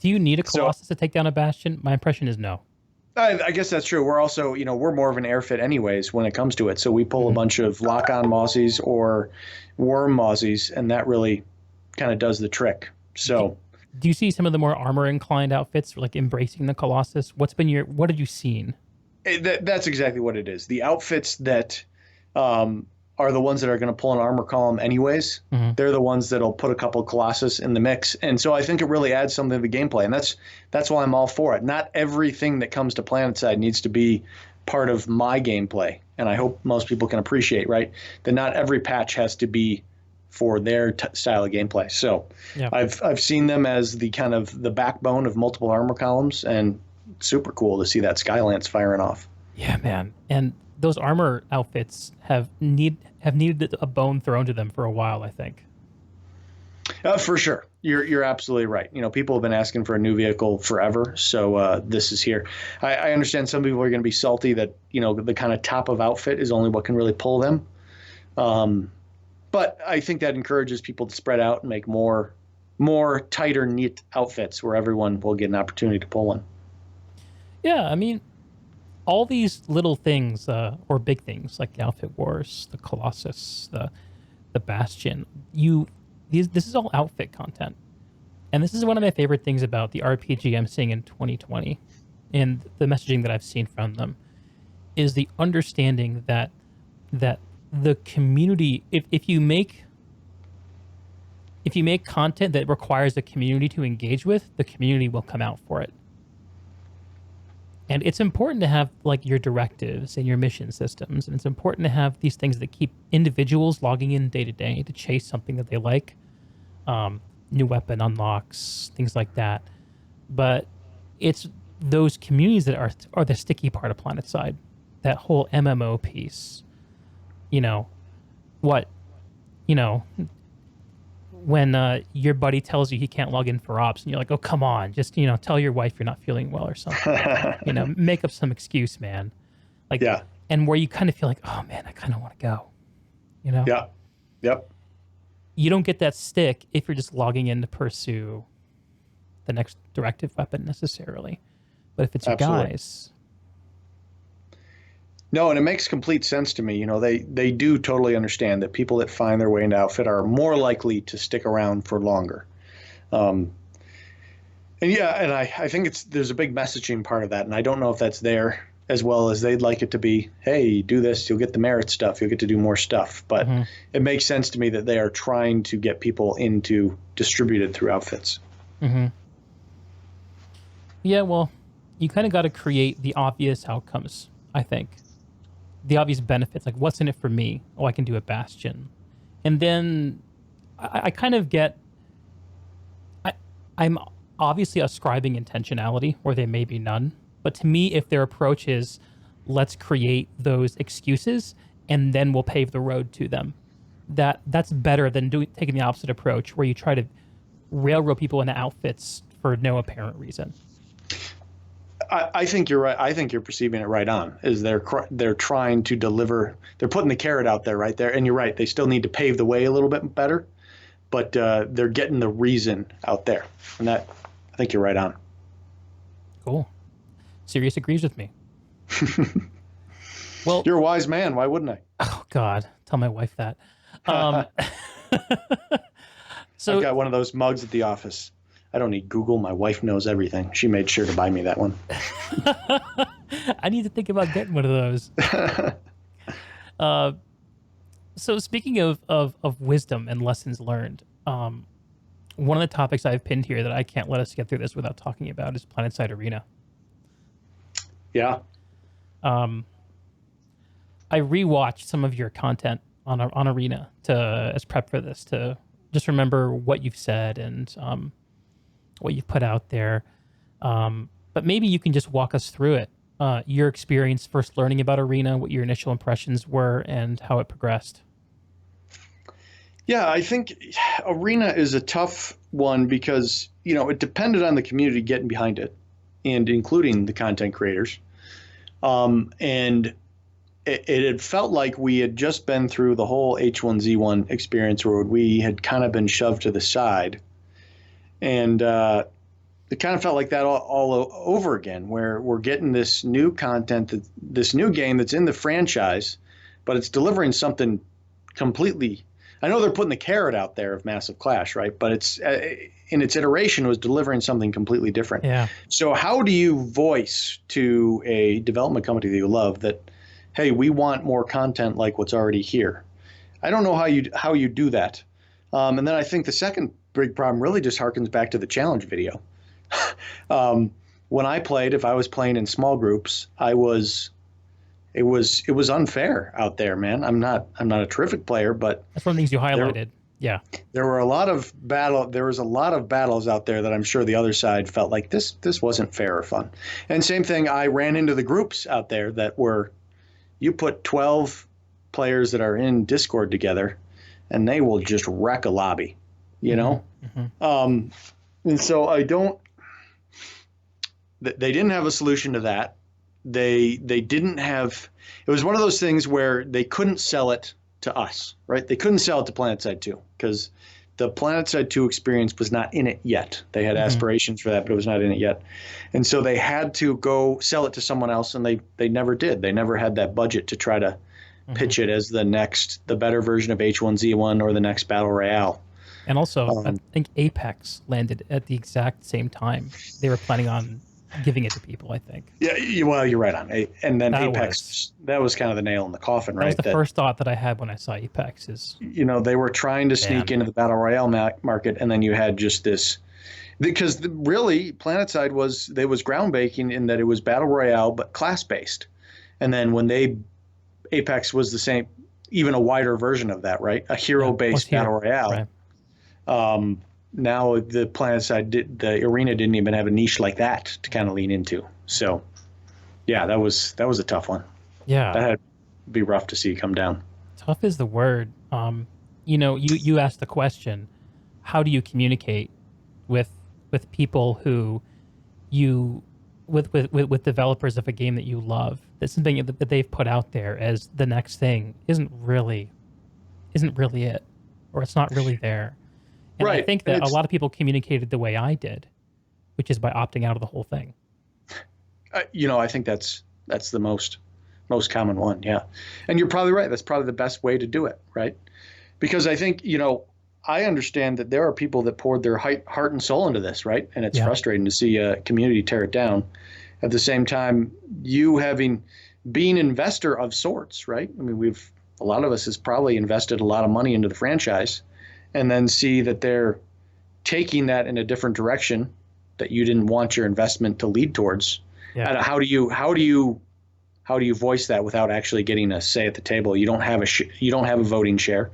you need a Colossus to take down a Bastion? My impression is no. I guess that's true. We're also, we're more of an airfit anyways when it comes to it. So we pull a bunch of lock-on Mozzies or worm Mozzies, and that really kind of does the trick. So, do you see some of the more armor-inclined outfits like embracing the Colossus? What have you seen? That's exactly what it is. The outfits that are the ones that are going to pull an armor column anyways. Mm-hmm. They're the ones that'll put a couple of Colossus in the mix. And so I think it really adds something to the gameplay. And that's why I'm all for it. Not everything that comes to Planetside needs to be part of my gameplay. And I hope most people can appreciate, right, that not every patch has to be for their style of gameplay. So yeah. I've seen them as the kind of the backbone of multiple armor columns, and super cool to see that Skylance firing off. Yeah, man. And those armor outfits have needed a bone thrown to them for a while, I think. For sure. You're absolutely right. People have been asking for a new vehicle forever, so this is here. I understand some people are going to be salty that, the kind of top of outfit is only what can really pull them. But I think that encourages people to spread out and make more tighter, neat outfits where everyone will get an opportunity to pull one. Yeah, I mean, all these little things, or big things like the Outfit Wars, the Colossus, the Bastion, this is all outfit content. And this is one of my favorite things about the RPG I'm seeing in 2020 and the messaging that I've seen from them is the understanding that the community, if you make content that requires the community to engage with, the community will come out for it. And it's important to have like your directives and your mission systems. And it's important to have these things that keep individuals logging in day to day to chase something that they like. New weapon unlocks, things like that. But it's those communities that are the sticky part of Planetside. That whole MMO piece. When your buddy tells you he can't log in for ops and you're like, oh, come on, just, tell your wife you're not feeling well or something. Make up some excuse, man. Like, yeah. And where you kind of feel like, oh, man, I kind of want to go, Yeah. Yep. You don't get that stick if you're just logging in to pursue the next directive weapon necessarily. But if it's your guys... No, and it makes complete sense to me. They do totally understand that people that find their way into outfit are more likely to stick around for longer. And I think there's a big messaging part of that, and I don't know if that's there as well as they'd like it to be. Hey, do this, you'll get the merit stuff, you'll get to do more stuff. But it makes sense to me that they are trying to get people into distributed through outfits. Mm-hmm. Yeah, well, you kind of got to create the obvious outcomes, I think. the obvious benefits, like what's in it for me? Oh, I can do a Bastion. And then I kind of get, I, I'm obviously ascribing intentionality where there may be none. But to me, if their approach is let's create those excuses and then we'll pave the road to them, that's better than taking the opposite approach where you try to railroad people into outfits for no apparent reason. I think you're right. I think you're perceiving it right on. Is they're trying to deliver. They're putting the carrot out there right there, and you're right. They still need to pave the way a little bit better, but they're getting the reason out there, and that I think you're right on. Cool. Cyrious agrees with me. Well, you're a wise man. Why wouldn't I? Oh God, tell my wife that. So I've got one of those mugs at the office. I don't need Google. My wife knows everything. She made sure to buy me that one. I need to think about getting one of those. So speaking of wisdom and lessons learned, one of the topics I've pinned here that I can't let us get through this without talking about is Planetside Arena. Yeah. I rewatched some of your content on Arena as prep for this to just remember what you've said and what you've put out there. But maybe you can just walk us through it. Your experience first learning about Arena, what your initial impressions were, and how it progressed. Yeah, I think Arena is a tough one because, it depended on the community getting behind it and including the content creators. And it had felt like we had just been through the whole H1Z1 experience where we had kind of been shoved to the side. And it kind of felt like that all over again, where we're getting this new content, this new game that's in the franchise, but it's delivering something completely. I know they're putting the carrot out there of Massive Clash, right? But it's in its iteration was delivering something completely different. Yeah. So how do you voice to a development company that you love that, hey, we want more content like what's already here? I don't know how you do that. And then I think the second big problem really just harkens back to the challenge video. When I played, if I was playing in small groups, it was unfair out there, man. I'm not a terrific player, but that's one of the things you highlighted. There was a lot of battles out there that I'm sure the other side felt like this wasn't fair or fun. And same thing, I ran into the groups out there that were, you put 12 players that are in Discord together and they will just wreck a lobby, Mm-hmm. And so they didn't have a solution to that. They didn't have, it was one of those things where they couldn't sell it to us, right? They couldn't sell it to Planetside 2 because the Planetside 2 experience was not in it yet. They had aspirations for that, but it was not in it yet. And so they had to go sell it to someone else, and they never did. They never had that budget to try to pitch it as the better version of H1Z1 or the next Battle Royale. And also, I think Apex landed at the exact same time. They were planning on giving it to people, I think. Yeah, well, you're right on. And then Apex, that was kind of the nail in the coffin, right? That was the first thought that I had when I saw Apex is... they were trying to sneak into the Battle Royale market, and then you had just this... Because really, Planetside was groundbreaking in that it was Battle Royale, but class-based. And then when Apex was the same, even a wider version of that, right? A hero-based Battle Royale. Right. Now the Planetside, the Arena didn't even have a niche like that to kind of lean into. So, yeah, that was a tough one. Yeah, that had to be rough to see come down. Tough is the word. You asked the question, how do you communicate with people who with developers of a game that you love? That's something that they've put out there as the next thing isn't really it, or it's not really there. And right. I think that a lot of people communicated the way I did, which is by opting out of the whole thing. I think that's the most common one. Yeah. And you're probably right. That's probably the best way to do it. Right. Because I think, I understand that there are people that poured their heart and soul into this. Right. And it's frustrating to see a community tear it down. At the same time, you being investor of sorts. Right. I mean, a lot of us has probably invested a lot of money into the franchise, and then see that they're taking that in a different direction that you didn't want your investment to lead towards. Yeah. How do you how do you voice that without actually getting a say at the table? You don't have you don't have a voting share.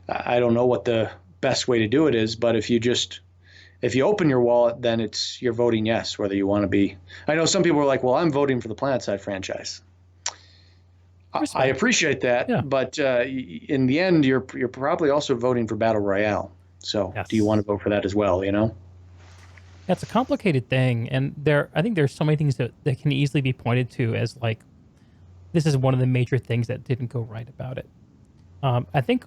I don't know what the best way to do it is, but if you open your wallet, then you're voting yes, whether you want to be. I know some people are like, well, I'm voting for the Planetside franchise. I appreciate that, yeah. but in the end, you're probably also voting for Battle Royale. So Yes. do you want to vote for that as well, you know? That's a complicated thing, and I think there's so many things that can easily be pointed to as like, this is one of the major things that didn't go right about it. I think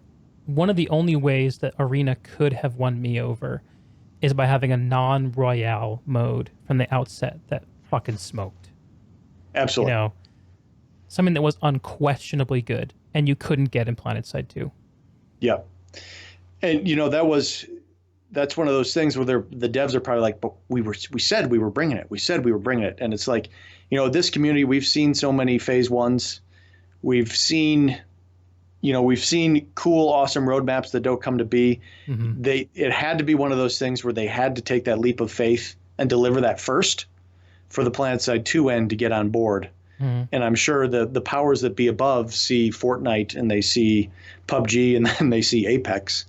one of the only ways that Arena could have won me over is by having a non-royale mode from the outset that fucking smoked. Absolutely. You know, something that was unquestionably good, and you couldn't get in Planetside 2. Yeah, and that's one of those things where the devs are probably like, but we said we were bringing it. We said we were bringing it, and it's like, this community, we've seen so many phase ones, we've seen cool, awesome roadmaps that don't come to be. Mm-hmm. It had to be one of those things where they had to take that leap of faith and deliver that first for the Planetside 2 end to get on board. Mm-hmm. And I'm sure the powers that be above see Fortnite and they see PUBG and then they see Apex,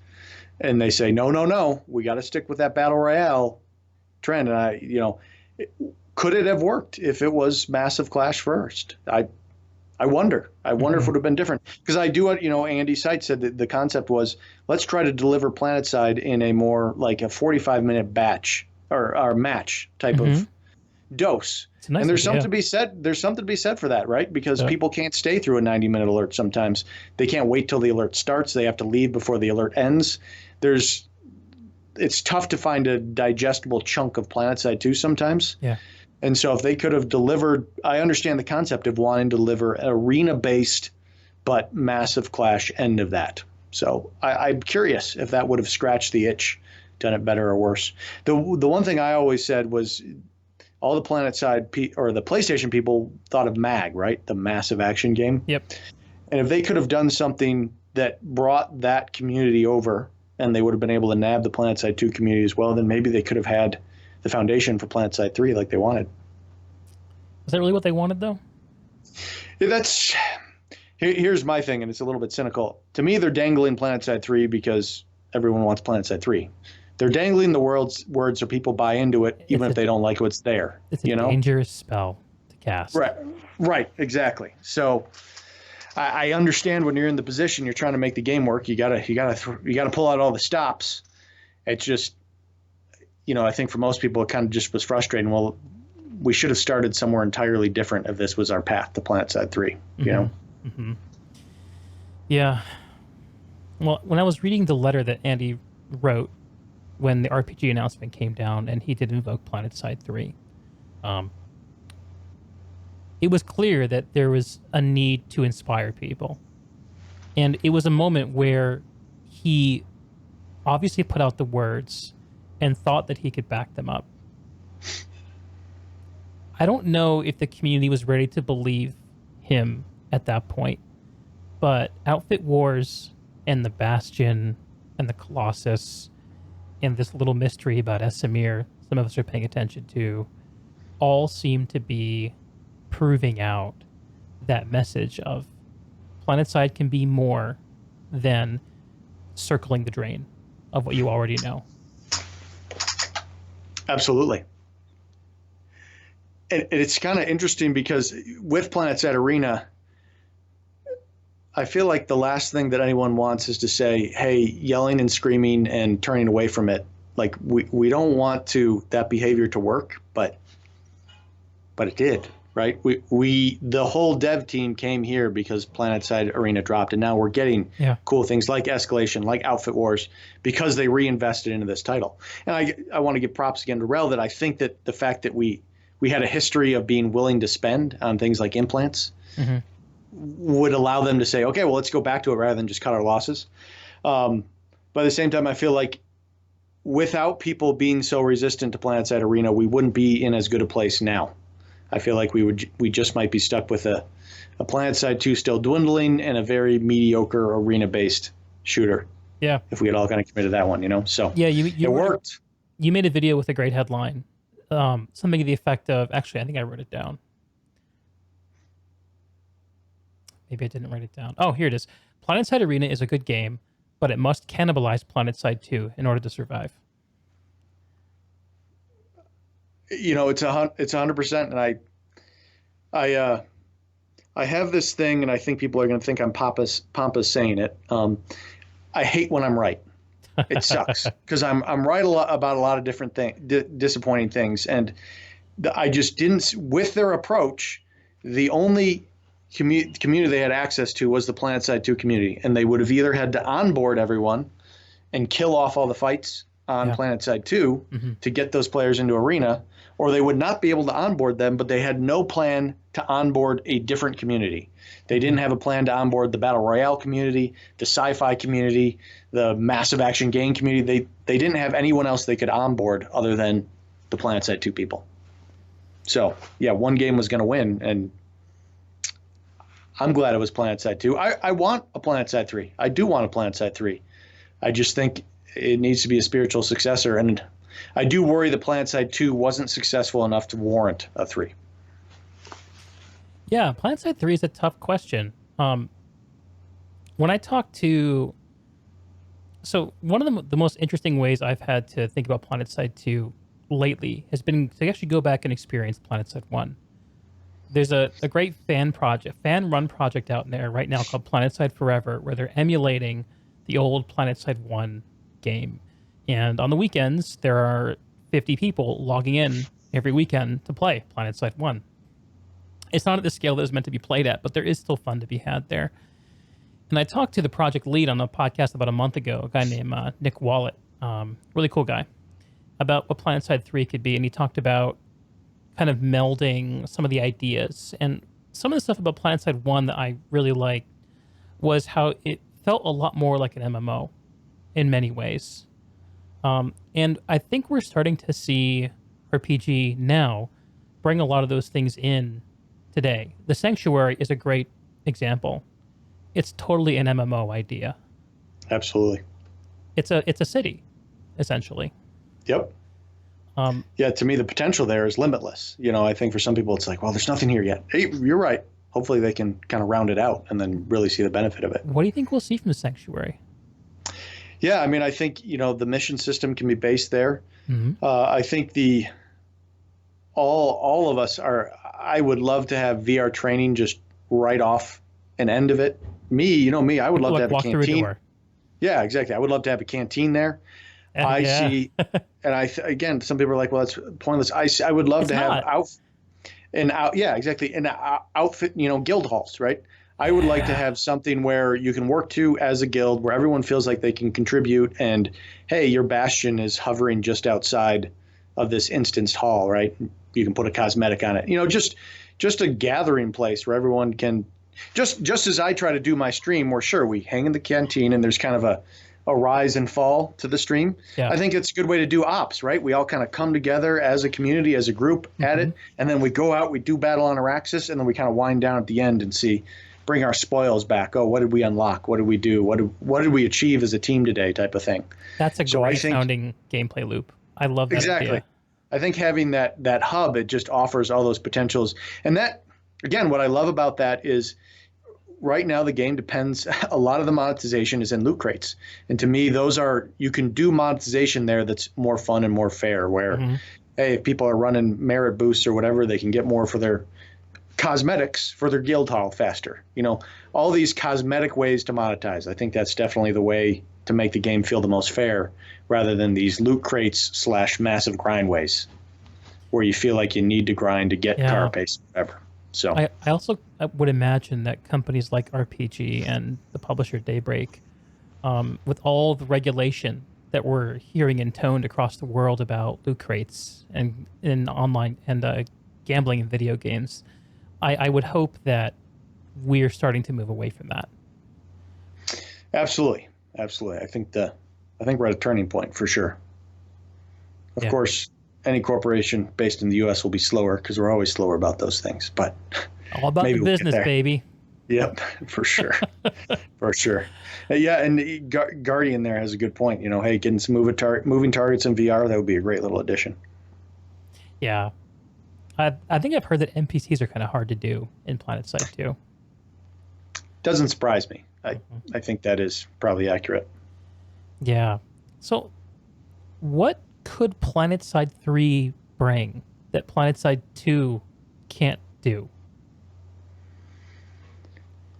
and they say, no, we got to stick with that Battle Royale trend. And could it have worked if it was Massive Clash first? I wonder if it would have been different, because I do it. Andy Seitz said that the concept was, let's try to deliver Planetside in a more like a 45-minute batch or match type of dose. Nice and there's idea. something to be said. There's something to be said for that, right? Because people can't stay through a 90-minute alert sometimes. They can't wait till the alert starts. They have to leave before the alert ends. It's tough to find a digestible chunk of Planetside 2 sometimes. Yeah. And so if they could have delivered, I understand the concept of wanting to deliver an arena-based but Massive Clash end of that. So I'm curious if that would have scratched the itch, done it better or worse. The one thing I always said was, all the Planetside or the PlayStation people thought of MAG, right? The massive action game. Yep. And if they could have done something that brought that community over, and they would have been able to nab the Planetside 2 community as well, then maybe they could have had the foundation for Planetside 3 like they wanted. Is that really what they wanted, though? Yeah, here's my thing, and it's a little bit cynical. To me, they're dangling Planetside 3 because everyone wants Planetside 3. They're dangling the words so people buy into it, even if they don't like what's there. It's a dangerous spell to cast. Right, exactly. So I understand when you're in the position, you're trying to make the game work. You gotta pull out all the stops. It's just, I think for most people, it kind of just was frustrating. Well, we should have started somewhere entirely different if this was our path to Planetside 3. Mm-hmm. Yeah. Well, when I was reading the letter that Andy wrote when the RPG announcement came down and he did invoke Planetside 3, it was clear that there was a need to inspire people. And it was a moment where he obviously put out the words and thought that he could back them up. I don't know if the community was ready to believe him at that point, but Outfit Wars and the Bastion and the Colossus and this little mystery about Esamir some of us are paying attention to all seem to be proving out that message of Planetside can be more than circling the drain of what you already know. Absolutely. And it's kind of interesting because with Planetside Arena, I feel like the last thing that anyone wants is to say, hey, yelling and screaming and turning away from it. Like we don't want that behavior to work, but it did, right? The whole dev team came here because Planetside Arena dropped, and now we're getting cool things like Escalation, like Outfit Wars, because they reinvested into this title. And I want to give props again to Rel, that I think that the fact that we had a history of being willing to spend on things like implants would allow them to say, okay, well, let's go back to it rather than just cut our losses. But at the same time, I feel like without people being so resistant to Planetside Arena, we wouldn't be in as good a place now. I feel like we just might be stuck with a Planetside 2 still dwindling and a very mediocre arena-based shooter. Yeah. If we had all kind of committed that one, So yeah, it worked. You made a video with a great headline. Something to the effect of, actually, I think I wrote it down. Maybe I didn't write it down. Oh, here it is. Planetside Arena is a good game, but it must cannibalize Planetside 2 in order to survive. It's 100%, and I I have this thing, and I think people are going to think I'm pompous saying it. I hate when I'm right. It sucks because I'm right about a lot of different disappointing things, and I just didn't. With their approach, the only community they had access to was the Planetside 2 community, and they would have either had to onboard everyone and kill off all the fights on Planetside 2 to get those players into Arena, or they would not be able to onboard them, but they had no plan to onboard a different community. They didn't have a plan to onboard the Battle Royale community, the sci-fi community, the massive action game community. They didn't have anyone else they could onboard other than the Planetside 2 people. So, yeah, one game was going to win, and I'm glad it was Planetside 2. I want a Planetside 3. I do want a Planetside 3. I just think it needs to be a spiritual successor, and I do worry that Planetside 2 wasn't successful enough to warrant a 3. Yeah, Planetside 3 is a tough question. When I talk to... So one of the most interesting ways I've had to think about Planetside 2 lately has been to actually go back and experience Planetside 1. There's a great fan-run project out there right now called Planetside Forever, where they're emulating the old Planetside 1 game. And on the weekends, there are 50 people logging in every weekend to play Planetside 1. It's not at the scale that it's meant to be played at, but there is still fun to be had there. And I talked to the project lead on a podcast about a month ago, a guy named Nick Wallet, really cool guy, about what Planetside 3 could be. And he talked about kind of melding some of the ideas. And some of the stuff about Planetside 1 that I really liked was how it felt a lot more like an MMO in many ways. And I think we're starting to see RPG now bring a lot of those things in today. The Sanctuary is a great example. It's totally an MMO idea. Absolutely. It's a city, essentially. Yep. Yeah, to me, the potential there is limitless. I think for some people, it's like, well, there's nothing here yet. Hey, you're right. Hopefully they can kind of round it out and then really see the benefit of it. What do you think we'll see from the Sanctuary? Yeah, I mean, I think, the mission system can be based there. Mm-hmm. I think all of us I would love to have VR training just right off an end of it. Me, I would love to have a canteen. Yeah, exactly. I would love to have a canteen there. I see, and again, some people are like, well, that's pointless. I would love to have outfit, guild halls, right? I would like to have something where you can work to as a guild, where everyone feels like they can contribute, and hey, your bastion is hovering just outside of this instanced hall, right? You can put a cosmetic on it. Just a gathering place where everyone can, just as I try to do my stream, where sure, we hang in the canteen and there's kind of a rise and fall to the stream. Yeah. I think it's a good way to do ops, right? We all kind of come together as a community, as a group at it, and then we go out, we do battle on Araxis, and then we kind of wind down at the end and bring our spoils back. Oh, what did we unlock? What did we do? What did we achieve as a team today, type of thing. That's a great sounding gameplay loop. I love that. Exactly. Idea. I think having that hub, it just offers all those potentials. And that, again, what I love about that is right now the game depends, a lot of the monetization is in loot crates. And to me, you can do monetization there that's more fun and more fair, where, hey, if people are running merit boosts or whatever, they can get more for their cosmetics for their guild hall faster. All these cosmetic ways to monetize. I think that's definitely the way to make the game feel the most fair, rather than these loot crates / massive grind ways where you feel like you need to grind to get carapace, whatever. So I also would imagine that companies like RPG and the publisher Daybreak, with all the regulation that we're hearing intoned across the world about loot crates and in online and gambling in video games, I would hope that we're starting to move away from that. Absolutely. I think we're at a turning point for sure. Of course, any corporation based in the U.S. will be slower because we're always slower about those things. But all about the business, baby. Yep, for sure, for sure. Yeah, and Guardian there has a good point. Hey, getting some moving targets in VR, that would be a great little addition. Yeah, I think I've heard that NPCs are kind of hard to do in Planetside too. Doesn't surprise me. I think that is probably accurate. Yeah. So, what could Planetside 3 bring that Planetside 2 can't do?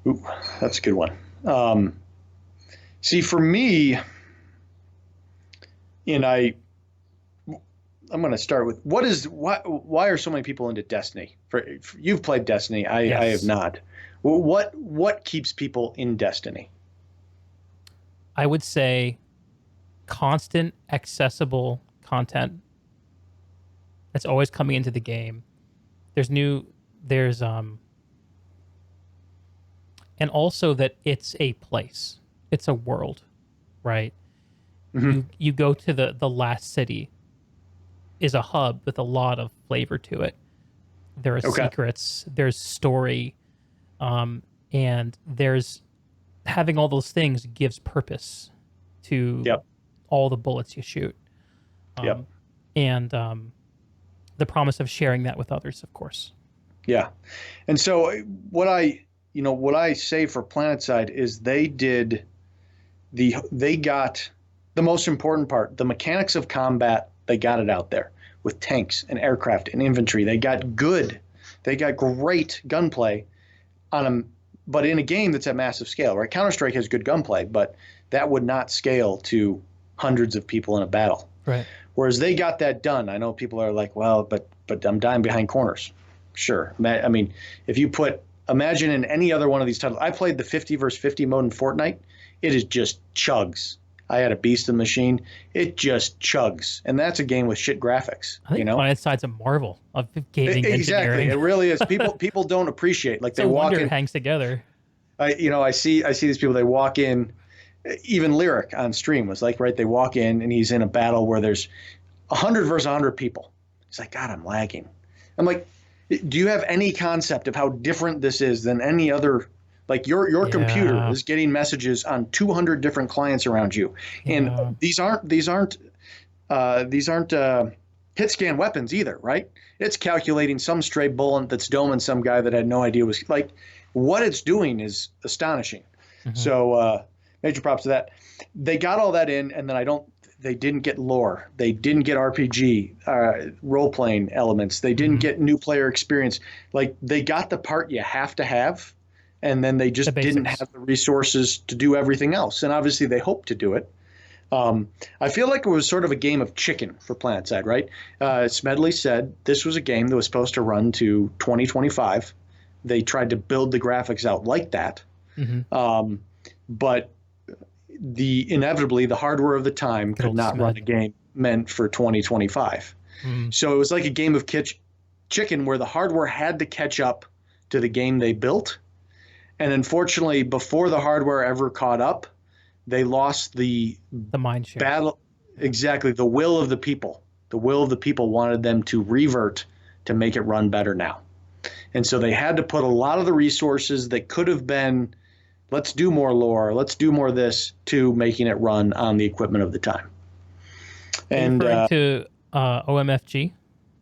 Ooh, that's a good one. See, for me, and I'm going to start with why are so many people into Destiny? For you've played Destiny, I have Yes. not. What keeps people in Destiny? I would say constant accessible content that's always coming into the game. There's and also that it's a place. It's a world, right? Mm-hmm. You go to the last city is a hub with a lot of flavor to it. There are Okay. secrets, there's story, and there's having all those things gives purpose to Yep. all the bullets you shoot. Yep. And the promise of sharing that with others, of course. Yeah. And so what I say for Planetside is they got the most important part, the mechanics of combat. They got it out there with tanks and aircraft and infantry. They got great gunplay on them, but in a game that's at massive scale, right? Counter-Strike has good gunplay, but that would not scale to hundreds of people in a battle. Right. Whereas they got that done. I know people are like, well, but I'm dying behind corners. Sure. I mean, if you imagine in any other one of these titles, I played the 50 versus 50 mode in Fortnite. It is just chugs. I had a beast in the machine. It just chugs. And that's a game with shit graphics. I think Planetside a marvel of gaming Exactly. engineering. It really is. People don't appreciate, like, they So walk wonder in. it hangs together. I see these people, they walk in, even Lyric on stream was like, right, they walk in and he's in a battle where there's 100 versus 100 people. He's like, God, I'm lagging. I'm like, do you have any concept of how different this is than any other? Like, your computer is getting messages on 200 different clients around you, and these aren't hit scan weapons either, right? It's calculating some stray bullet that's doming some guy that had no idea was, like, what it's doing is astonishing. Mm-hmm. So major props to that. They got all that in, and then they didn't get lore. They didn't get RPG role-playing elements. They didn't get new player experience. Like, they got the part you have to have, and then they just didn't have the resources to do everything else. And obviously they hoped to do it. I feel like it was sort of a game of chicken for Planetside, right? Smedley said this was a game that was supposed to run to 2025. They tried to build the graphics out like that. Mm-hmm. But inevitably the hardware of the time could not run a game meant for 2025. So it was like a game of chicken where the hardware had to catch up to the game they built. And unfortunately, before the hardware ever caught up, they lost the mind share. Battle. Exactly. The will of the people. The will of the people wanted them to revert to make it run better now. And so they had to put a lot of the resources that could have been, let's do more lore, let's do more this, to making it run on the equipment of the time. And referring to OMFG?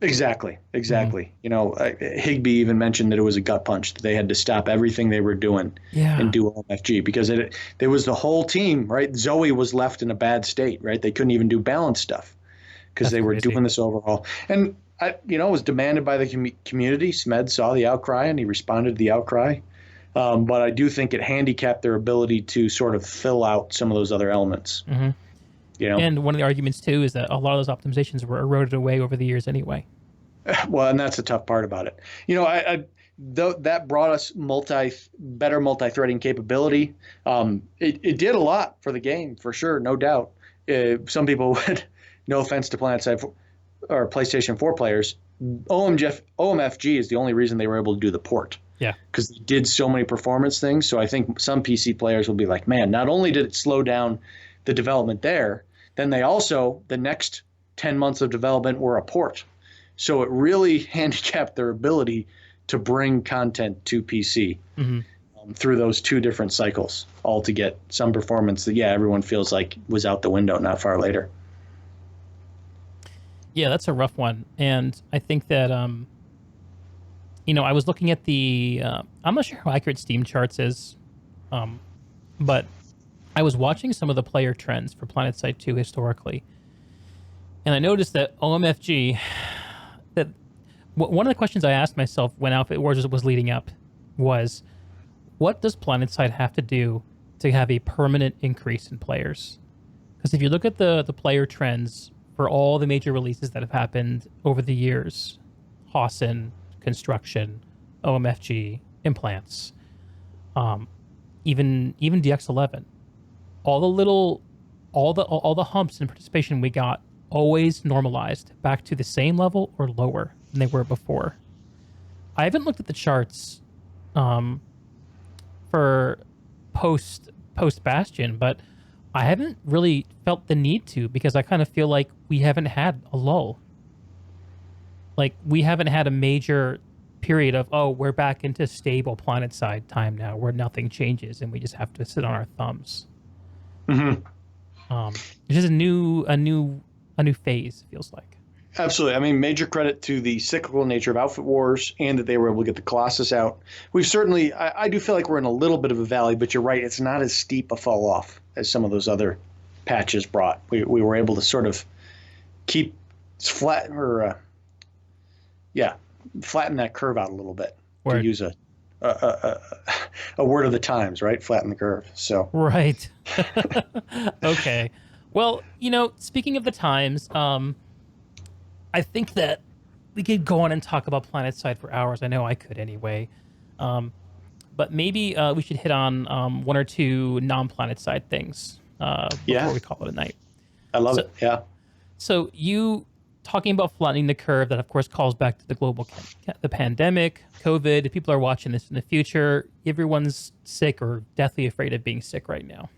Exactly. Higby even mentioned that it was a gut punch. That they had to stop everything they were doing and do OMFG because there was the whole team, right? Zoe was left in a bad state, right? They couldn't even do balance stuff because they were doing this overhaul. And it was demanded by the community. Smed saw the outcry and he responded to the outcry. But I do think it handicapped their ability to sort of fill out some of those other elements. Mm-hmm. And one of the arguments too is that a lot of those optimizations were eroded away over the years anyway. Well, and that's the tough part about it. That brought us better multi-threading capability. It did a lot for the game, for sure, no doubt. Some people would, no offense to Planetside or PlayStation 4 players, OMFG is the only reason they were able to do the port. Yeah. Because they did so many performance things. So I think some PC players will be like, man, not only did it slow down the development there, then they also, the next 10 months of development were a port. So it really handicapped their ability to bring content to PC through those two different cycles, all to get some performance that, everyone feels like was out the window not far later. Yeah, that's a rough one. And I think that, I was looking at the, I'm not sure how accurate Steam Charts is, But I was watching some of the player trends for Planetside 2 historically, and I noticed that OMFG, that one of the questions I asked myself when Outfit Wars was leading up was, what does Planetside have to do to have a permanent increase in players? Because if you look at the player trends for all the major releases that have happened over the years, Hawson, Construction, OMFG, Implants, even DX11, all the humps in participation we got always normalized back to the same level or lower than they were before. I haven't looked at the charts for post Bastion, but I haven't really felt the need to, because I kind of feel like we haven't had a lull. Like, we haven't had a major period of, oh, we're back into stable Planetside time now where nothing changes and we just have to sit on our thumbs. Mm-hmm. It's just a new phase, feels like. Absolutely. I mean, major credit to the cyclical nature of Outfit Wars and that they were able to get the Colossus out. We've certainly, I do feel like we're in a little bit of a valley, but you're right. It's not as steep a fall off as some of those other patches brought. We were able to sort of keep flat or, flatten that curve out a little bit. Word. To use a word of the times, right? Flatten the curve. So right. Okay. Well, speaking of the times, I think that we could go on and talk about Planetside for hours. I know I could anyway. But maybe we should hit on one or two non-Planetside things before we call it a night. I love it. Yeah. So you talking about flattening the curve, that of course calls back to the pandemic, COVID. If people are watching this in the future, everyone's sick or deathly afraid of being sick right now.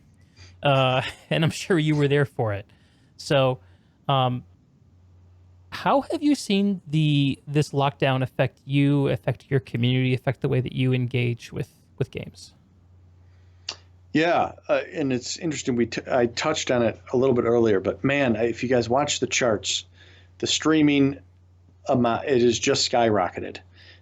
And I'm sure you were there for it. So, how have you seen this lockdown affect you, affect your community, affect the way that you engage with games? Yeah, and it's interesting. I touched on it a little bit earlier, but man, if you guys watch the charts, the streaming amount, it is just skyrocketed.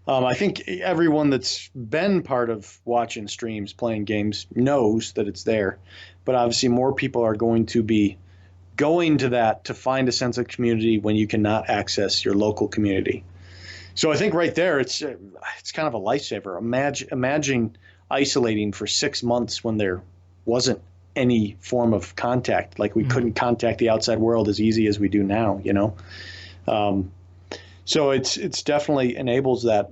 I think everyone that's been part of watching streams, playing games, knows that it's there, but obviously more people are going to be going to that to find a sense of community when you cannot access your local community. So I think right there, it's kind of a lifesaver. Imagine isolating for 6 months when there wasn't any form of contact, like we couldn't contact the outside world as easy as we do now, So it's definitely enables that.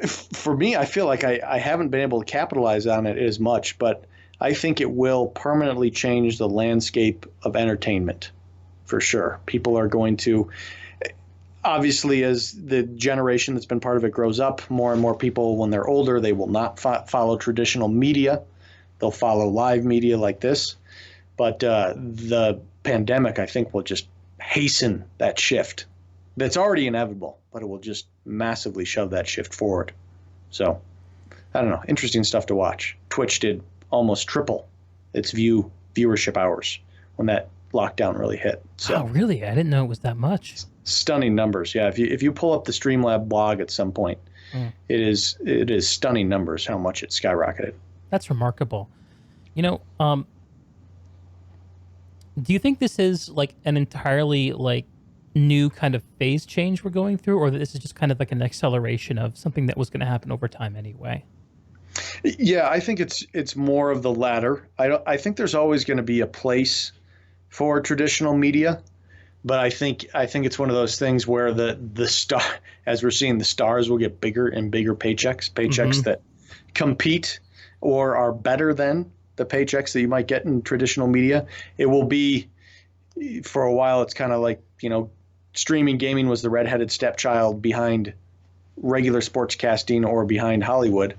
For me, I feel like I haven't been able to capitalize on it as much, but I think it will permanently change the landscape of entertainment, for sure. People are going to, obviously, as the generation that's been part of it grows up, more and more people, when they're older, they will not follow traditional media. They'll follow live media like this. But the pandemic, I think, will just hasten that shift. That's already inevitable, but it will just massively shove that shift forward. So, I don't know. Interesting stuff to watch. Twitch did almost triple its viewership hours when that lockdown really hit. So, oh, really? I didn't know it was that much. Stunning numbers. Yeah, if you pull up the Streamlab blog at some point, it is stunning numbers how much it skyrocketed. That's remarkable. Do you think this is like an entirely like new kind of phase change we're going through, or this is just kind of like an acceleration of something that was going to happen over time anyway? Yeah, I think it's more of the latter. I think there's always going to be a place for traditional media, but I think it's one of those things where the star, as we're seeing, the stars will get bigger and bigger paychecks that compete or are better than the paychecks that you might get in traditional media. It will be, for a while, it's kind of like, streaming gaming was the redheaded stepchild behind regular sportscasting or behind Hollywood.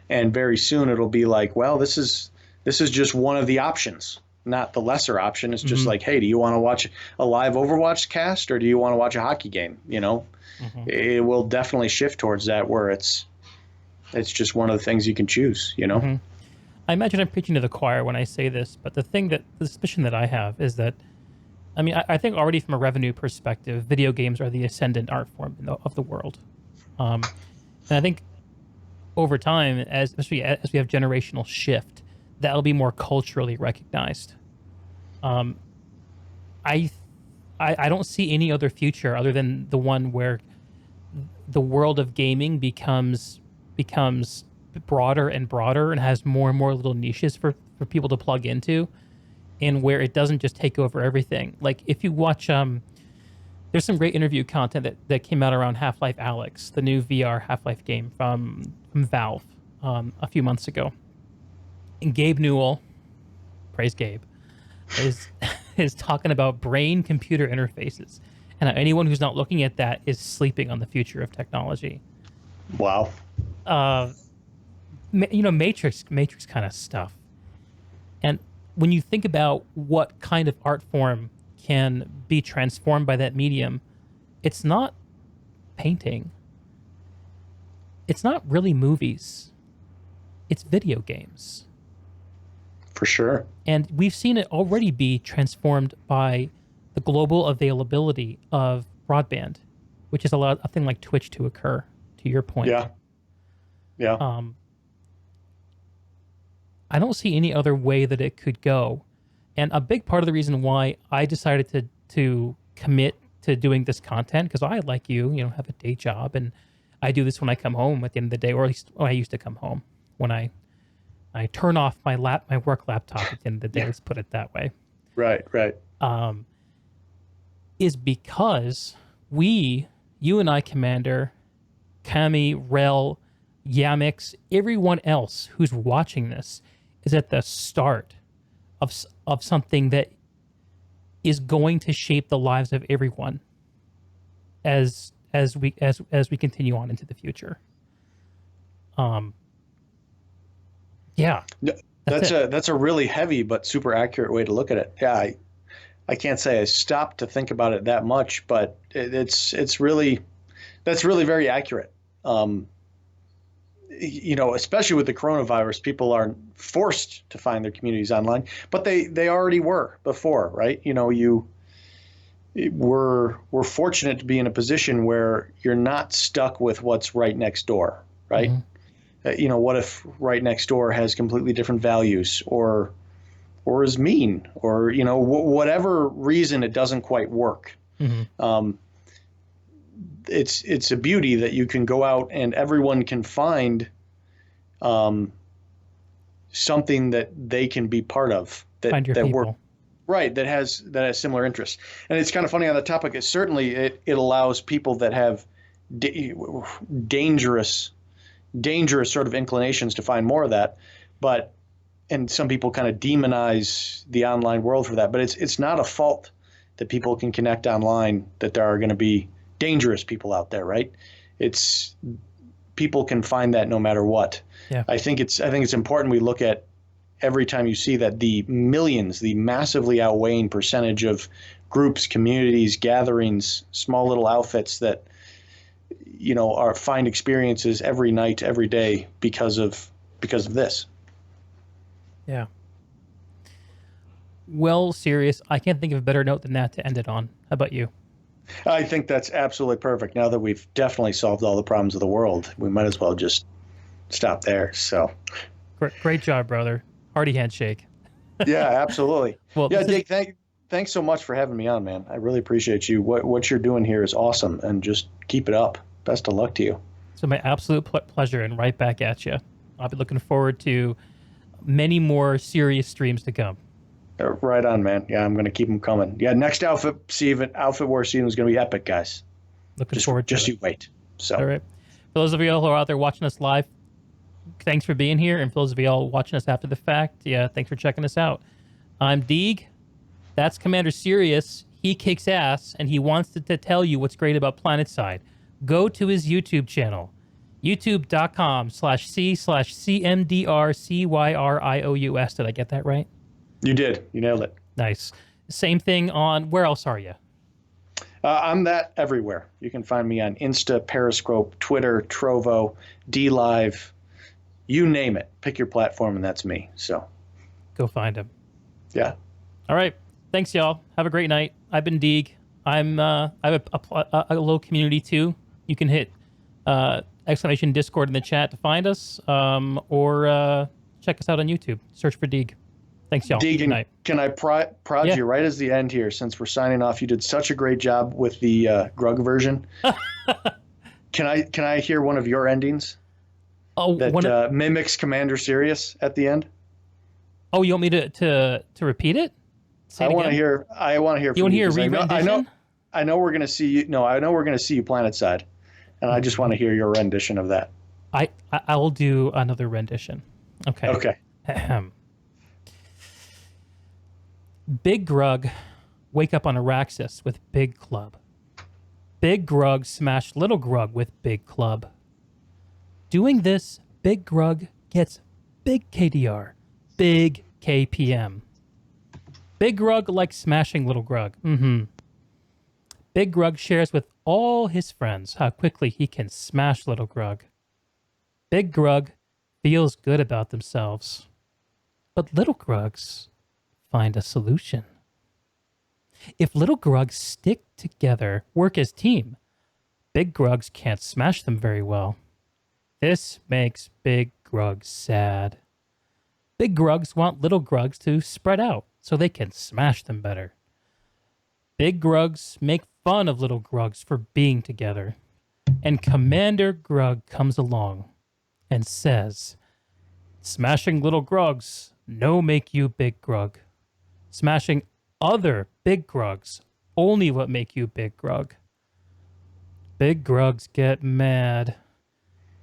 And very soon it'll be like, well, this is just one of the options, not the lesser option. It's just like, hey, do you want to watch a live Overwatch cast or do you want to watch a hockey game? It will definitely shift towards that, where it's just one of the things you can choose, I imagine I'm preaching to the choir when I say this, but the suspicion that I have is that, I think already from a revenue perspective, video games are the ascendant art form of the world. And I think over time, especially as we have generational shift, that'll be more culturally recognized. Um, I, I don't see any other future other than the one where the world of gaming becomes broader and broader and has more and more little niches for people to plug into, and where it doesn't just take over everything. Like if you watch there's some great interview content that came out around Half-Life Alyx, the new VR Half-Life game from Valve, a few months ago. And Gabe Newell, praise Gabe, is is talking about brain computer interfaces, and anyone who's not looking at that is sleeping on the future of technology. Wow. Matrix kind of stuff. And when you think about what kind of art form can be transformed by that medium, it's not painting. It's not really movies. It's video games. For sure. And we've seen it already be transformed by the global availability of broadband, which has allowed a thing like Twitch to occur, to your point. Yeah. Yeah. I don't see any other way that it could go. And a big part of the reason why I decided to commit to doing this content, because I, like you, have a day job, and I do this when I come home at the end of the day, or at least I used to come home when I turn off my work laptop at the end of the day. Let's put it that way. Right. Is because you and I, Commander, Kami, Rel, Yamix, everyone else who's watching this is at the start of something that is going to shape the lives of everyone as we continue on into the future. Yeah. That's a really heavy but super accurate way to look at it. Yeah, I can't say I stopped to think about it that much, but that's really very accurate. Especially with the coronavirus, people are forced to find their communities online, but they already were before, right? We're fortunate to be in a position where you're not stuck with what's right next door, right? Mm-hmm. What if right next door has completely different values, or is mean, or whatever reason it doesn't quite work. Mm-hmm. It's a beauty that you can go out and everyone can find something that they can be part of, that work, right, that has similar interests. And it's kind of funny on the topic. It allows people that have dangerous sort of inclinations to find more of that, and some people kind of demonize the online world for that, but it's not a fault that people can connect online, that there are going to be dangerous people out there, right? It's people can find that no matter what. Yeah. I think it's important we look at every time you see that the millions, the massively outweighing percentage of groups, communities, gatherings, small little outfits that find experiences every night, every day because of this. Yeah. Well, Cyrious, I can't think of a better note than that to end it on. How about you? I think that's absolutely perfect. Now that we've definitely solved all the problems of the world, we might as well just stop there. So, great job, brother. Hearty handshake. Yeah, absolutely. Well, yeah, Deeg, thanks so much for having me on, man. I really appreciate you. What you're doing here is awesome, and just keep it up. Best of luck to you. So my absolute pleasure, and right back at you. I'll be looking forward to many more Cyrious streams to come. Right on, man. Yeah, I'm going to keep them coming. Yeah, next Outfit War season is going to be epic, guys. Looking forward to it. Just you wait. So, all right. For those of you all who are out there watching us live, thanks for being here. And for those of you all watching us after the fact, thanks for checking us out. I'm Deeg. That's Commander Cyrious. He kicks ass, and he wants to tell you what's great about Planetside. Go to his YouTube channel, youtube.com/c/CMDRCYRIOUS. Did I get that right? You did. You nailed it. Nice. Same thing on, where else are you? I'm that everywhere. You can find me on Insta, Periscope, Twitter, Trovo, DLive, you name it. Pick your platform, and that's me. So go find him. Yeah. All right. Thanks, y'all. Have a great night. I've been Deeg. I have a little community too. You can hit exclamation Discord in the chat to find us, or check us out on YouTube. Search for Deeg. Thanks, y'all. Good Deegan, night. can I prod Yeah. you right as the end here, since we're signing off? You did such a great job with the Grug version. Can I hear one of your endings Oh, that mimics Commander Cyrious at the end? oh, you want me to repeat it? Say it I want to again? hear. I want to hear. You want to hear a because re-rendition? I know we're going to see you. No, I know we're going to see you Planetside, and I just want to hear your rendition of that. I will do another rendition. Okay. Okay. Ahem. Big Grug wake up on Araxis with Big Club. Big Grug smash Little Grug with Big Club. Doing this, Big Grug gets big KDR, big KPM. Big Grug likes smashing Little Grug. Big Grug shares with all his friends how quickly he can smash Little Grug. Big Grug feels good about themselves. But Little Grugs find a solution. If Little Grugs stick together, work as team, Big Grugs can't smash them very well. This makes Big Grugs sad. Big Grugs want Little Grugs to spread out so they can smash them better. Big Grugs make fun of Little Grugs for being together. And Commander Grug comes along and says, smashing Little Grugs no make you Big Grug. Smashing other Big Grugs only what make you Big Grug. Big Grugs get mad.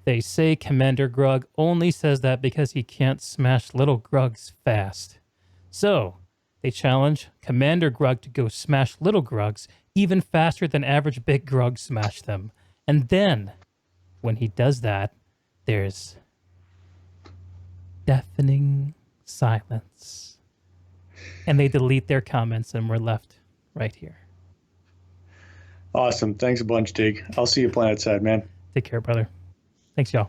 They say Commander Grug only says that because he can't smash Little Grugs fast. So, they challenge Commander Grug to go smash Little Grugs even faster than average Big Grug smash them. And then, when he does that, there's deafening silence. And they delete their comments and we're left right here. Awesome. Thanks a bunch, Deeg. I'll see you Planetside, man. Take care, brother. Thanks, y'all.